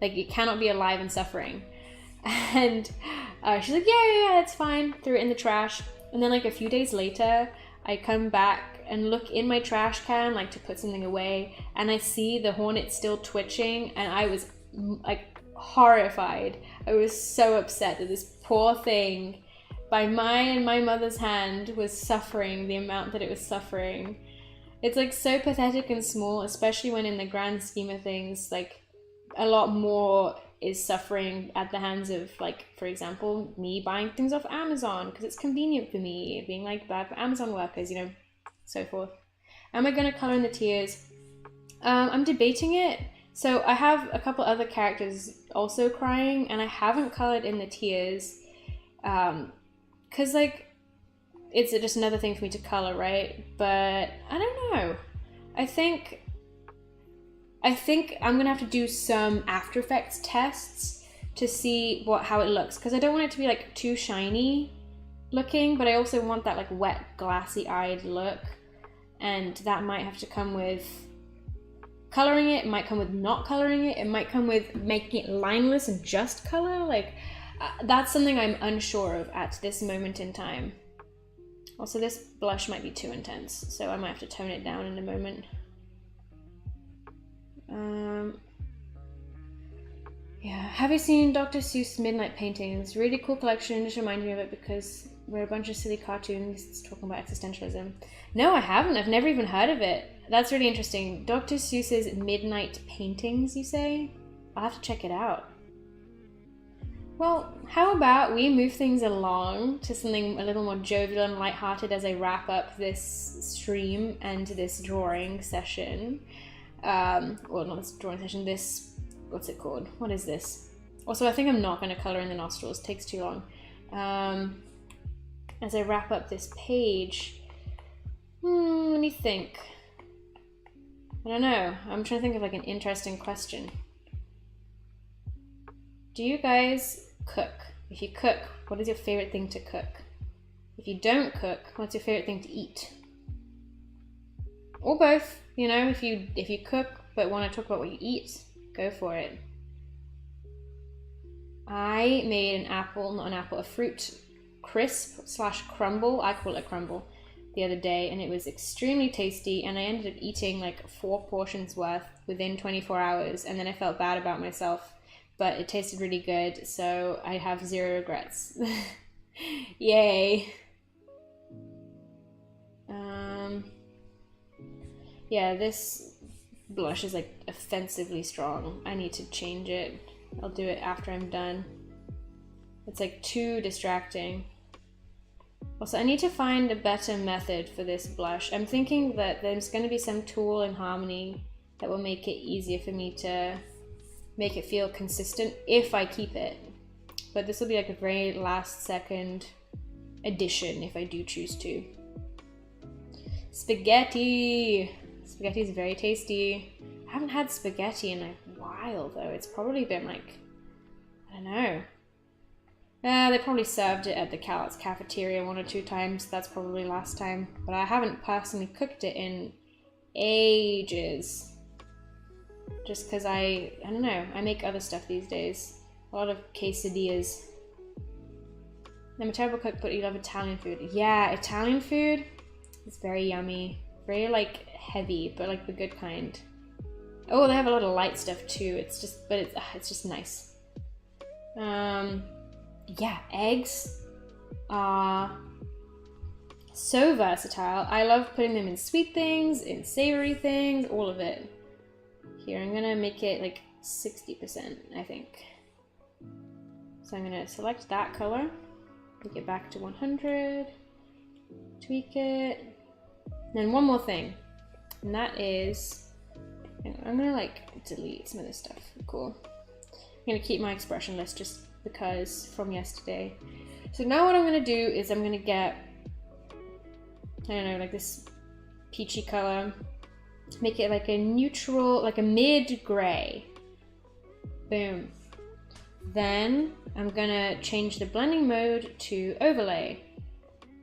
Like, it cannot be alive and suffering. And she's like, yeah, it's fine. Threw it in the trash. And then, like, a few days later, I come back and look in my trash can, like, to put something away, and I see the hornet still twitching, and I was, like, horrified. I was so upset that this poor thing, by mine and my mother's hand, was suffering the amount that it was suffering. It's, like, so pathetic and small, especially when in the grand scheme of things, like, a lot more is suffering at the hands of, like, for example, me buying things off Amazon because it's convenient for me, being, like, bad for Amazon workers, you know, so forth. Am I going to color in the tears? I'm debating it. So I have a couple other characters also crying, and I haven't colored in the tears because, like, it's just another thing for me to color, right? But I don't know. I think I'm gonna have to do some After Effects tests to see how it looks, because I don't want it to be, like, too shiny looking, but I also want that, like, wet, glassy-eyed look, and that might have to come with coloring it. It might come with not coloring it. It might come with making it lineless and just color. Like, that's something I'm unsure of at this moment in time. Also, this blush might be too intense, so I might have to tone it down in a moment. Yeah, have you seen Dr. Seuss Midnight Paintings? Really cool collection. Just remind me of it because we're a bunch of silly cartoons talking about existentialism. No, I haven't. I've never even heard of it. That's really interesting. Dr. Seuss's Midnight Paintings, you say? I'll have to check it out. Well, how about we move things along to something a little more jovial and lighthearted as I wrap up this stream and this drawing session. Well, not this drawing session, this, what's it called? What is this? Also, I think I'm not going to color in the nostrils, it takes too long. As I wrap up this page, let me think. I don't know, I'm trying to think of like an interesting question. Do you guys cook? If you cook, what is your favorite thing to cook? If you don't cook, what's your favorite thing to eat? Or both, you know, if you cook but want to talk about what you eat, go for it. I made a fruit crisp / crumble, I call it crumble, the other day, and it was extremely tasty, and I ended up eating like 4 portions worth within 24 hours, and then I felt bad about myself, but it tasted really good, so I have 0 regrets. Yay. Yeah, this blush is like offensively strong. I need to change it. I'll do it after I'm done. It's like too distracting. Also, I need to find a better method for this blush. I'm thinking that there's going to be some tool in Harmony that will make it easier for me to make it feel consistent if I keep it. But this will be like a very last second addition if I do choose to. Spaghetti! Spaghetti is very tasty. I haven't had spaghetti in a while though. It's probably been like, I don't know. They probably served it at the Cowlitz cafeteria 1 or 2 times. That's probably last time. But I haven't personally cooked it in ages. Just because I don't know, I make other stuff these days. A lot of quesadillas. I'm a terrible cook, but you love Italian food. Yeah, Italian food is very yummy. Very like heavy, but like the good kind. Oh, they have a lot of light stuff too. It's just nice. Yeah, eggs are so versatile. I love putting them in sweet things, in savory things, all of it. Here, I'm gonna make it like 60%, I think. So I'm gonna select that color, take it back to 100, tweak it. And then one more thing, and that is, I'm gonna like delete some of this stuff. Cool. I'm gonna keep my expression list just because from yesterday. So now what I'm gonna do is I'm gonna get, I don't know, like this peachy color, make it like a neutral, like a mid-gray. Boom. Then I'm gonna change the blending mode to overlay.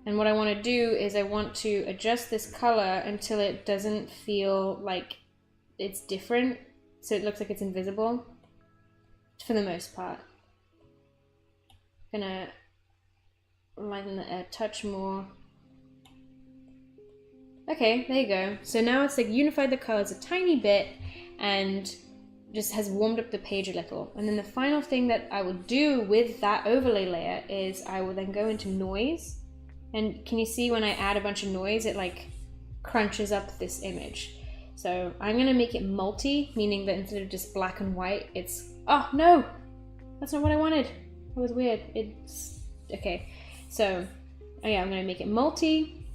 And what I want to do is I want to adjust this color until it doesn't feel like it's different, so it looks like it's invisible for the most part. Gonna lighten it a touch more. Okay, there you go. So now it's like unified the colors a tiny bit and just has warmed up the page a little. And then the final thing that I will do with that overlay layer is I will then go into noise. And can you see when I add a bunch of noise, it like crunches up this image. So I'm gonna make it multi, meaning that instead of just black and white, it's, oh no, that's not what I wanted. That was weird. It's, okay. So, oh yeah, I'm gonna make it multi.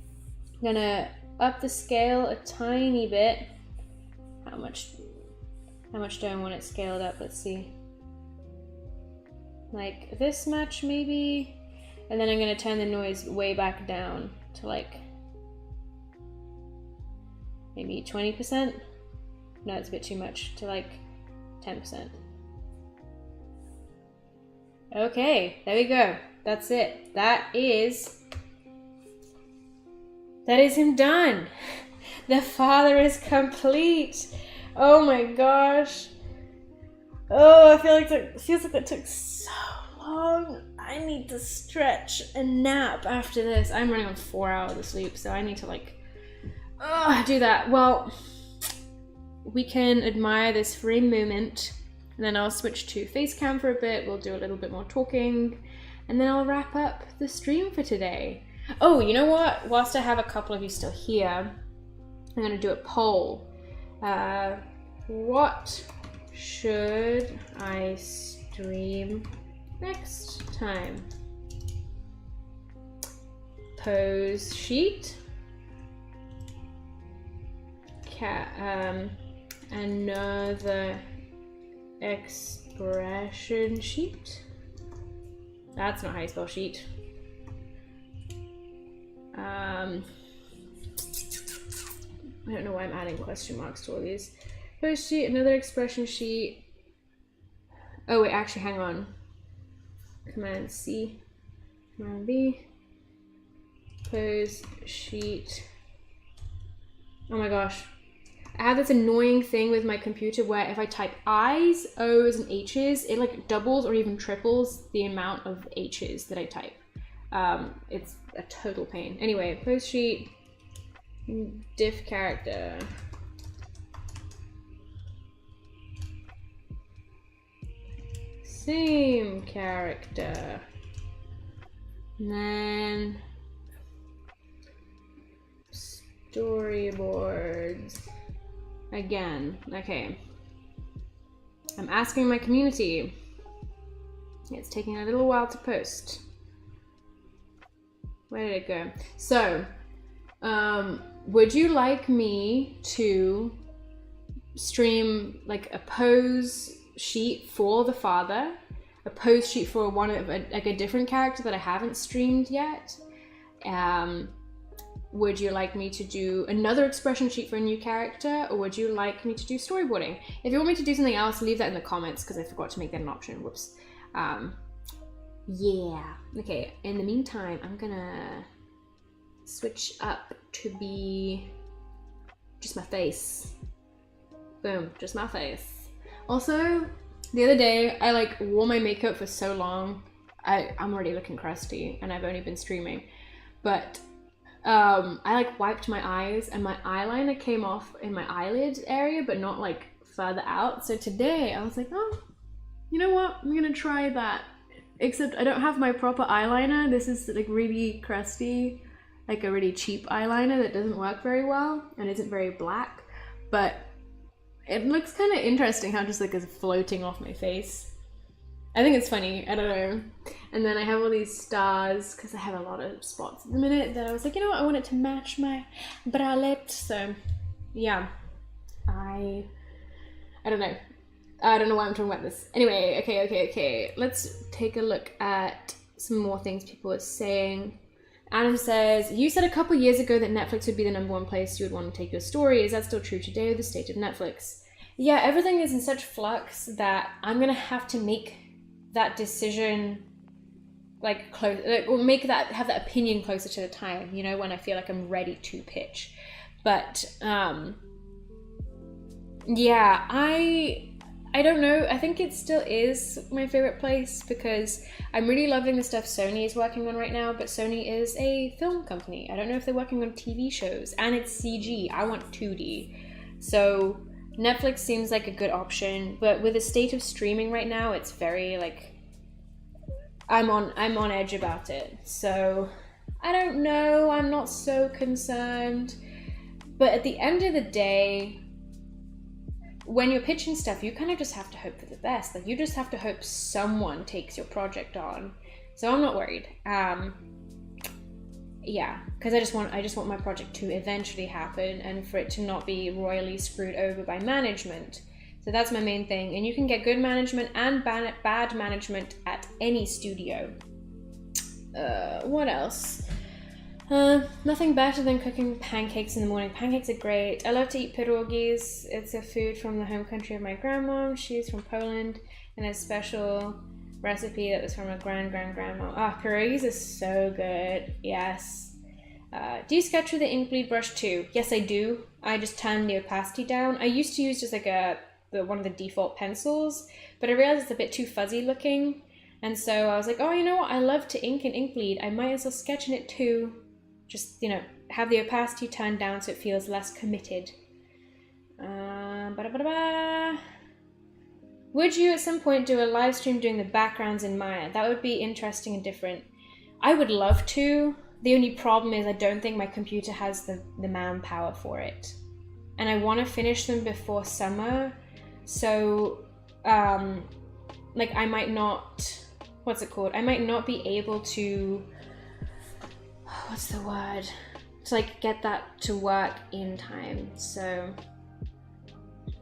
I'm gonna up the scale a tiny bit. How much do I want it scaled up? Let's see. Like this much maybe? And then I'm gonna turn the noise way back down to like maybe 20%. No, it's a bit too much, to like 10%. Okay, there we go. That's it. That is him done. The father is complete. Oh my gosh. Oh, I feel like it feels like that took so long. I need to stretch and nap after this. I'm running on 4 hours of sleep, so I need to like do that. Well, we can admire this free moment, and then I'll switch to face cam for a bit. We'll do a little bit more talking, and then I'll wrap up the stream for today. Oh, you know what? Whilst I have a couple of you still here, I'm gonna do a poll. What should I stream next time. Pose sheet. Another expression sheet. That's not how you spell sheet. I don't know why I'm adding question marks to all these. Pose sheet, another expression sheet. Oh wait, actually, hang on. Command C, Command V. Pose sheet. Oh my gosh. I have this annoying thing with my computer where if I type I's, O's, and H's, it like doubles or even triples the amount of H's that I type. It's a total pain. Anyway, pose sheet, diff character. Same character. And then storyboards. Again, okay. I'm asking my community. It's taking a little while to post. Where did it go? So, would you like me to stream like a pose sheet for the father, a pose sheet for one of like a different character that I haven't streamed yet? Would you like me to do another expression sheet for a new character, or would you like me to do storyboarding? If you want me to do something else, leave that in the comments because I forgot to make that an option. Whoops. Yeah. Okay, in the meantime, I'm gonna switch up to be just my face. Boom, just my face. Also, the other day, I like wore my makeup for so long. I'm already looking crusty and I've only been streaming, but I like wiped my eyes and my eyeliner came off in my eyelid area, but not like further out. So today I was like, oh, you know what? I'm gonna try that. Except I don't have my proper eyeliner. This is like really crusty, like a really cheap eyeliner that doesn't work very well and isn't very black, but it looks kind of interesting how just like it's floating off my face. I think it's funny, I don't know. And then I have all these stars because I have a lot of spots at the minute that I was like, you know what, I want it to match my bralette. So yeah, I don't know. I don't know why I'm talking about this. Anyway, okay. Let's take a look at some more things people are saying. Adam says, you said a couple years ago that Netflix would be the #1 place you would want to take your story. Is that still true today, or the state of Netflix? Yeah, everything is in such flux that I'm gonna have to make that decision like close, or have that opinion closer to the time, you know, when I feel like I'm ready to pitch. But yeah, I don't know. I think it still is my favorite place because I'm really loving the stuff Sony is working on right now, but Sony is a film company. I don't know if they're working on TV shows, and it's CG. I want 2D. So Netflix seems like a good option, but with the state of streaming right now, it's very like, I'm on edge about it. So I don't know. I'm not so concerned. But at the end of the day, when you're pitching stuff, you kind of just have to hope for the best. Like, you just have to hope someone takes your project on. So I'm not worried. Yeah, because I just want my project to eventually happen and for it to not be royally screwed over by management. So that's my main thing. And you can get good management and bad management at any studio. What else? Nothing better than cooking pancakes in the morning. Pancakes are great. I love to eat pierogies. It's a food from the home country of my grandma. She's from Poland, and a special recipe that was from a grandma. Ah, pierogies are so good. Yes. Do you sketch with the ink bleed brush too? Yes, I do. I just turn the opacity down. I used to use just like one of the default pencils, but I realized it's a bit too fuzzy looking, and so I was like, oh, you know what? I love to ink and ink bleed. I might as well sketch in it too. Just, you know, have the opacity turned down so it feels less committed. Would you at some point do a live stream doing the backgrounds in Maya? That would be interesting and different. I would love to. The only problem is I don't think my computer has the manpower for it. And I want to finish them before summer. So, like, I might not what's it called? I might not be able to, what's the word? To like get that to work in time. So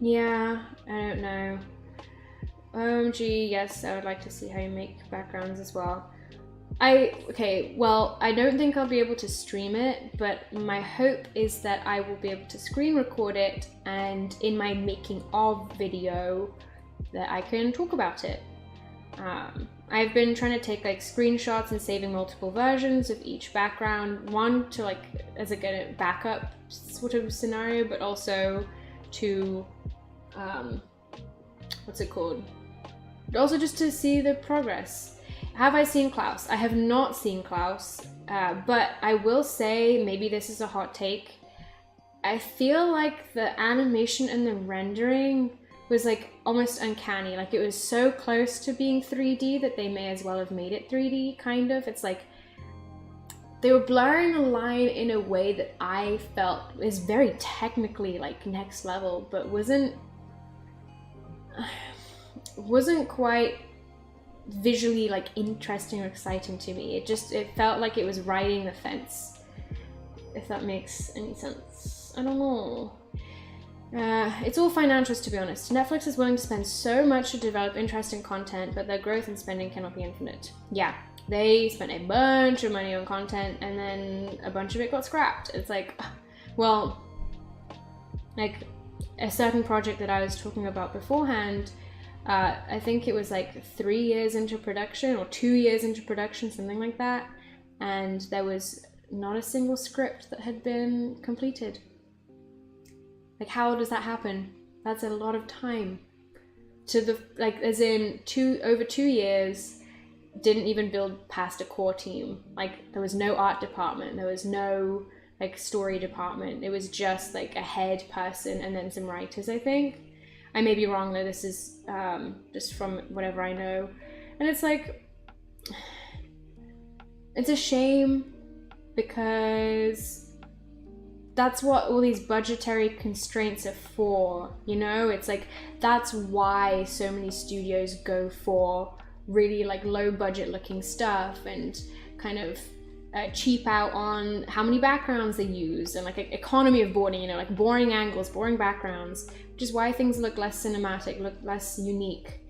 yeah, I don't know. OMG, yes, I would like to see how you make backgrounds as well. Okay, well, I don't think I'll be able to stream it, but my hope is that I will be able to screen record it, and in my making of video that I can talk about it. I've been trying to take like screenshots and saving multiple versions of each background, one to like as like a backup sort of scenario, but also to what's it called? But also just to see the progress. Have I seen Klaus? I have not seen Klaus, but I will say, maybe this is a hot take, I feel like the animation and the rendering was like almost uncanny. Like it was so close to being 3D that they may as well have made it 3D, kind of. It's like they were blurring the line in a way that I felt is very technically like next level, but wasn't quite visually like interesting or exciting to me. It felt like it was riding the fence, if that makes any sense. I don't know. It's all financials, to be honest. Netflix is willing to spend so much to develop interesting content, but their growth and spending cannot be infinite. Yeah, they spent a bunch of money on content and then a bunch of it got scrapped. It's like, well, like a certain project that I was talking about beforehand, I think it was like 3 years into production or 2 years into production, something like that. And there was not a single script that had been completed. Like, how does that happen? That's a lot of time. To the, like, as in over 2 years, didn't even build past a core team. Like, there was no art department. There was no, like, story department. It was just, like, a head person and then some writers, I think. I may be wrong though, this is just from whatever I know. And it's like, it's a shame because that's what all these budgetary constraints are for, you know? It's like, that's why so many studios go for really like low budget looking stuff and kind of cheap out on how many backgrounds they use and like economy of boarding, you know, like boring angles, boring backgrounds, which is why things look less cinematic, look less unique,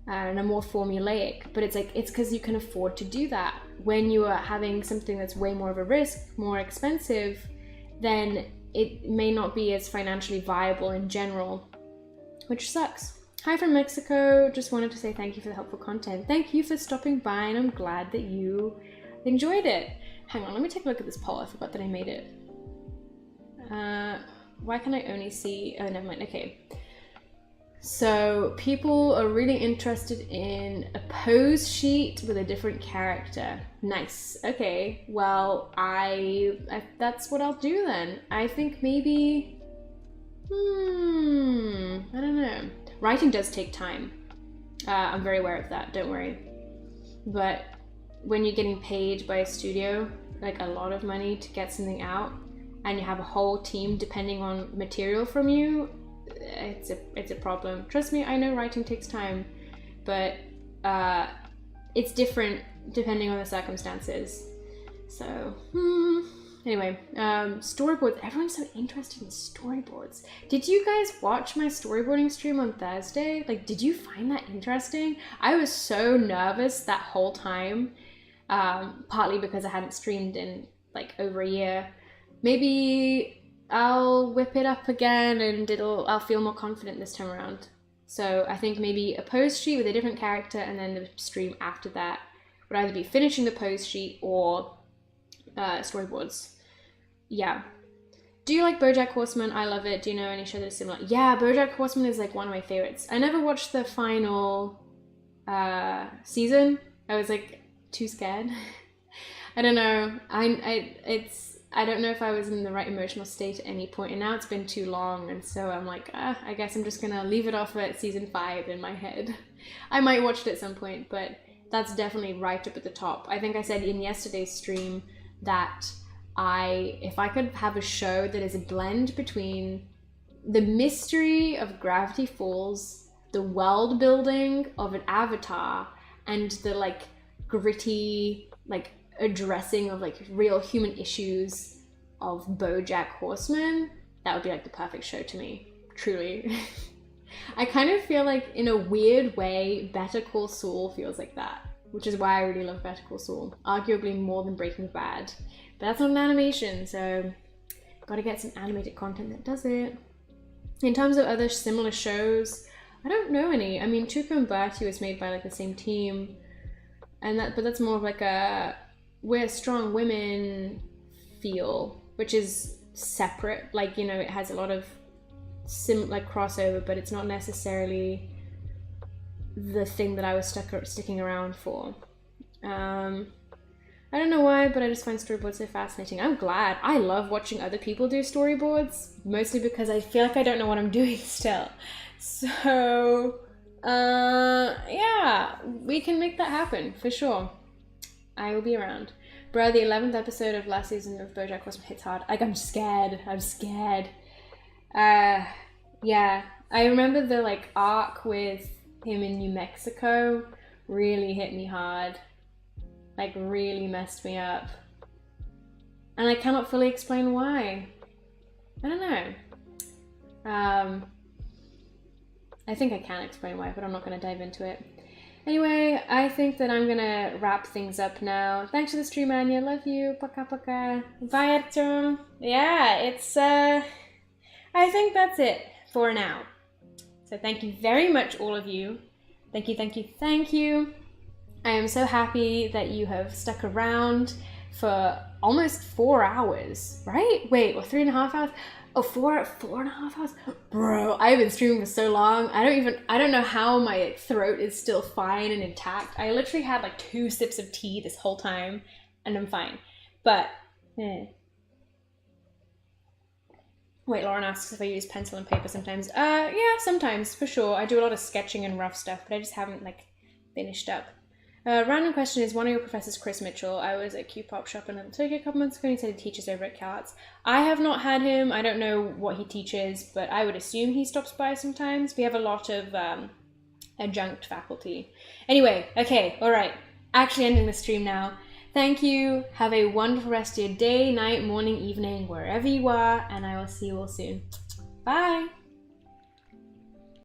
and are more formulaic. But it's like, it's because you can afford to do that. When you are having something that's way more of a risk, more expensive, then it may not be as financially viable in general, which sucks. Hi from Mexico, just wanted to say thank you for the helpful content. Thank you for stopping by, and I'm glad that you enjoyed it. Hang on, let me take a look at this poll. I forgot that I made it. Why can I only see, oh, never mind, okay. So people are really interested in a pose sheet with a different character. Nice, okay. Well, that's what I'll do then. I think maybe, I don't know. Writing does take time. I'm very aware of that, don't worry. But when you're getting paid by a studio, like a lot of money to get something out, and you have a whole team depending on material from you, it's a problem. Trust me, I know writing takes time, but it's different depending on the circumstances. So, anyway, storyboards. Everyone's so interested in storyboards. Did you guys watch my storyboarding stream on Thursday? Like, did you find that interesting? I was so nervous that whole time, partly because I hadn't streamed in like over a year. Maybe I'll whip it up again and I'll feel more confident this time around. So I think maybe a pose sheet with a different character, and then the stream after that would either be finishing the pose sheet or storyboards. Yeah. Do you like BoJack Horseman? I love it. Do you know any show that is similar? Yeah, BoJack Horseman is like one of my favorites. I never watched the final season. I was like too scared. I don't know. I don't know if I was in the right emotional state at any point, and now it's been too long, and so I'm like, I guess I'm just gonna leave it off at season 5 in my head. I might watch it at some point, but that's definitely right up at the top. I think I said in yesterday's stream that if I could have a show that is a blend between the mystery of Gravity Falls, the world building of an Avatar, and the like gritty, like addressing of like real human issues of BoJack Horseman, that would be like the perfect show to me, truly. I kind of feel like in a weird way, Better Call Saul feels like that, which is why I really love Better Call Saul, arguably more than Breaking Bad. But that's not an animation, so gotta get some animated content that does it. In terms of other similar shows, I don't know any. I mean, Tuca and Bertie was made by like the same team, and but that's more of like a we're strong women feel, which is separate. Like, you know, it has a lot of like crossover, but it's not necessarily the thing that I was sticking around for. I don't know why, but I just find storyboards so fascinating. I'm glad. I love watching other people do storyboards, mostly because I feel like I don't know what I'm doing still. So, yeah, we can make that happen, for sure. I will be around. Bro, the 11th episode of last season of BoJack Horseman hits hard. Like, I'm scared. Yeah, I remember the, like, arc with him in New Mexico really hit me hard. Like, really messed me up. And I cannot fully explain why. I don't know. I think I can explain why, but I'm not going to dive into it. Anyway, I think that I'm going to wrap things up now. Thanks for the stream, Anya. Love you. Paka paka. Bye, Artyom. Yeah, it's, I think that's it for now. So thank you very much, all of you. Thank you. I am so happy that you have stuck around for almost 4 hours, right? Wait, or 3.5 hours? Oh, 4.5 hours? Bro, I've been streaming for so long. I don't know how my throat is still fine and intact. I literally had like 2 sips of tea this whole time and I'm fine. But, Wait, Lauren asks if I use pencil and paper sometimes. Yeah, sometimes, for sure. I do a lot of sketching and rough stuff, but I just haven't like finished up. Random question, is one of your professors Chris Mitchell? I was at Q-Pop shop in Tokyo a couple months ago and he said he teaches over at CalArts. I have not had him. I don't know what he teaches, but I would assume he stops by sometimes. We have a lot of adjunct faculty. Anyway, okay, alright. Actually ending the stream now. Thank you. Have a wonderful rest of your day, night, morning, evening, wherever you are, and I will see you all soon. Bye!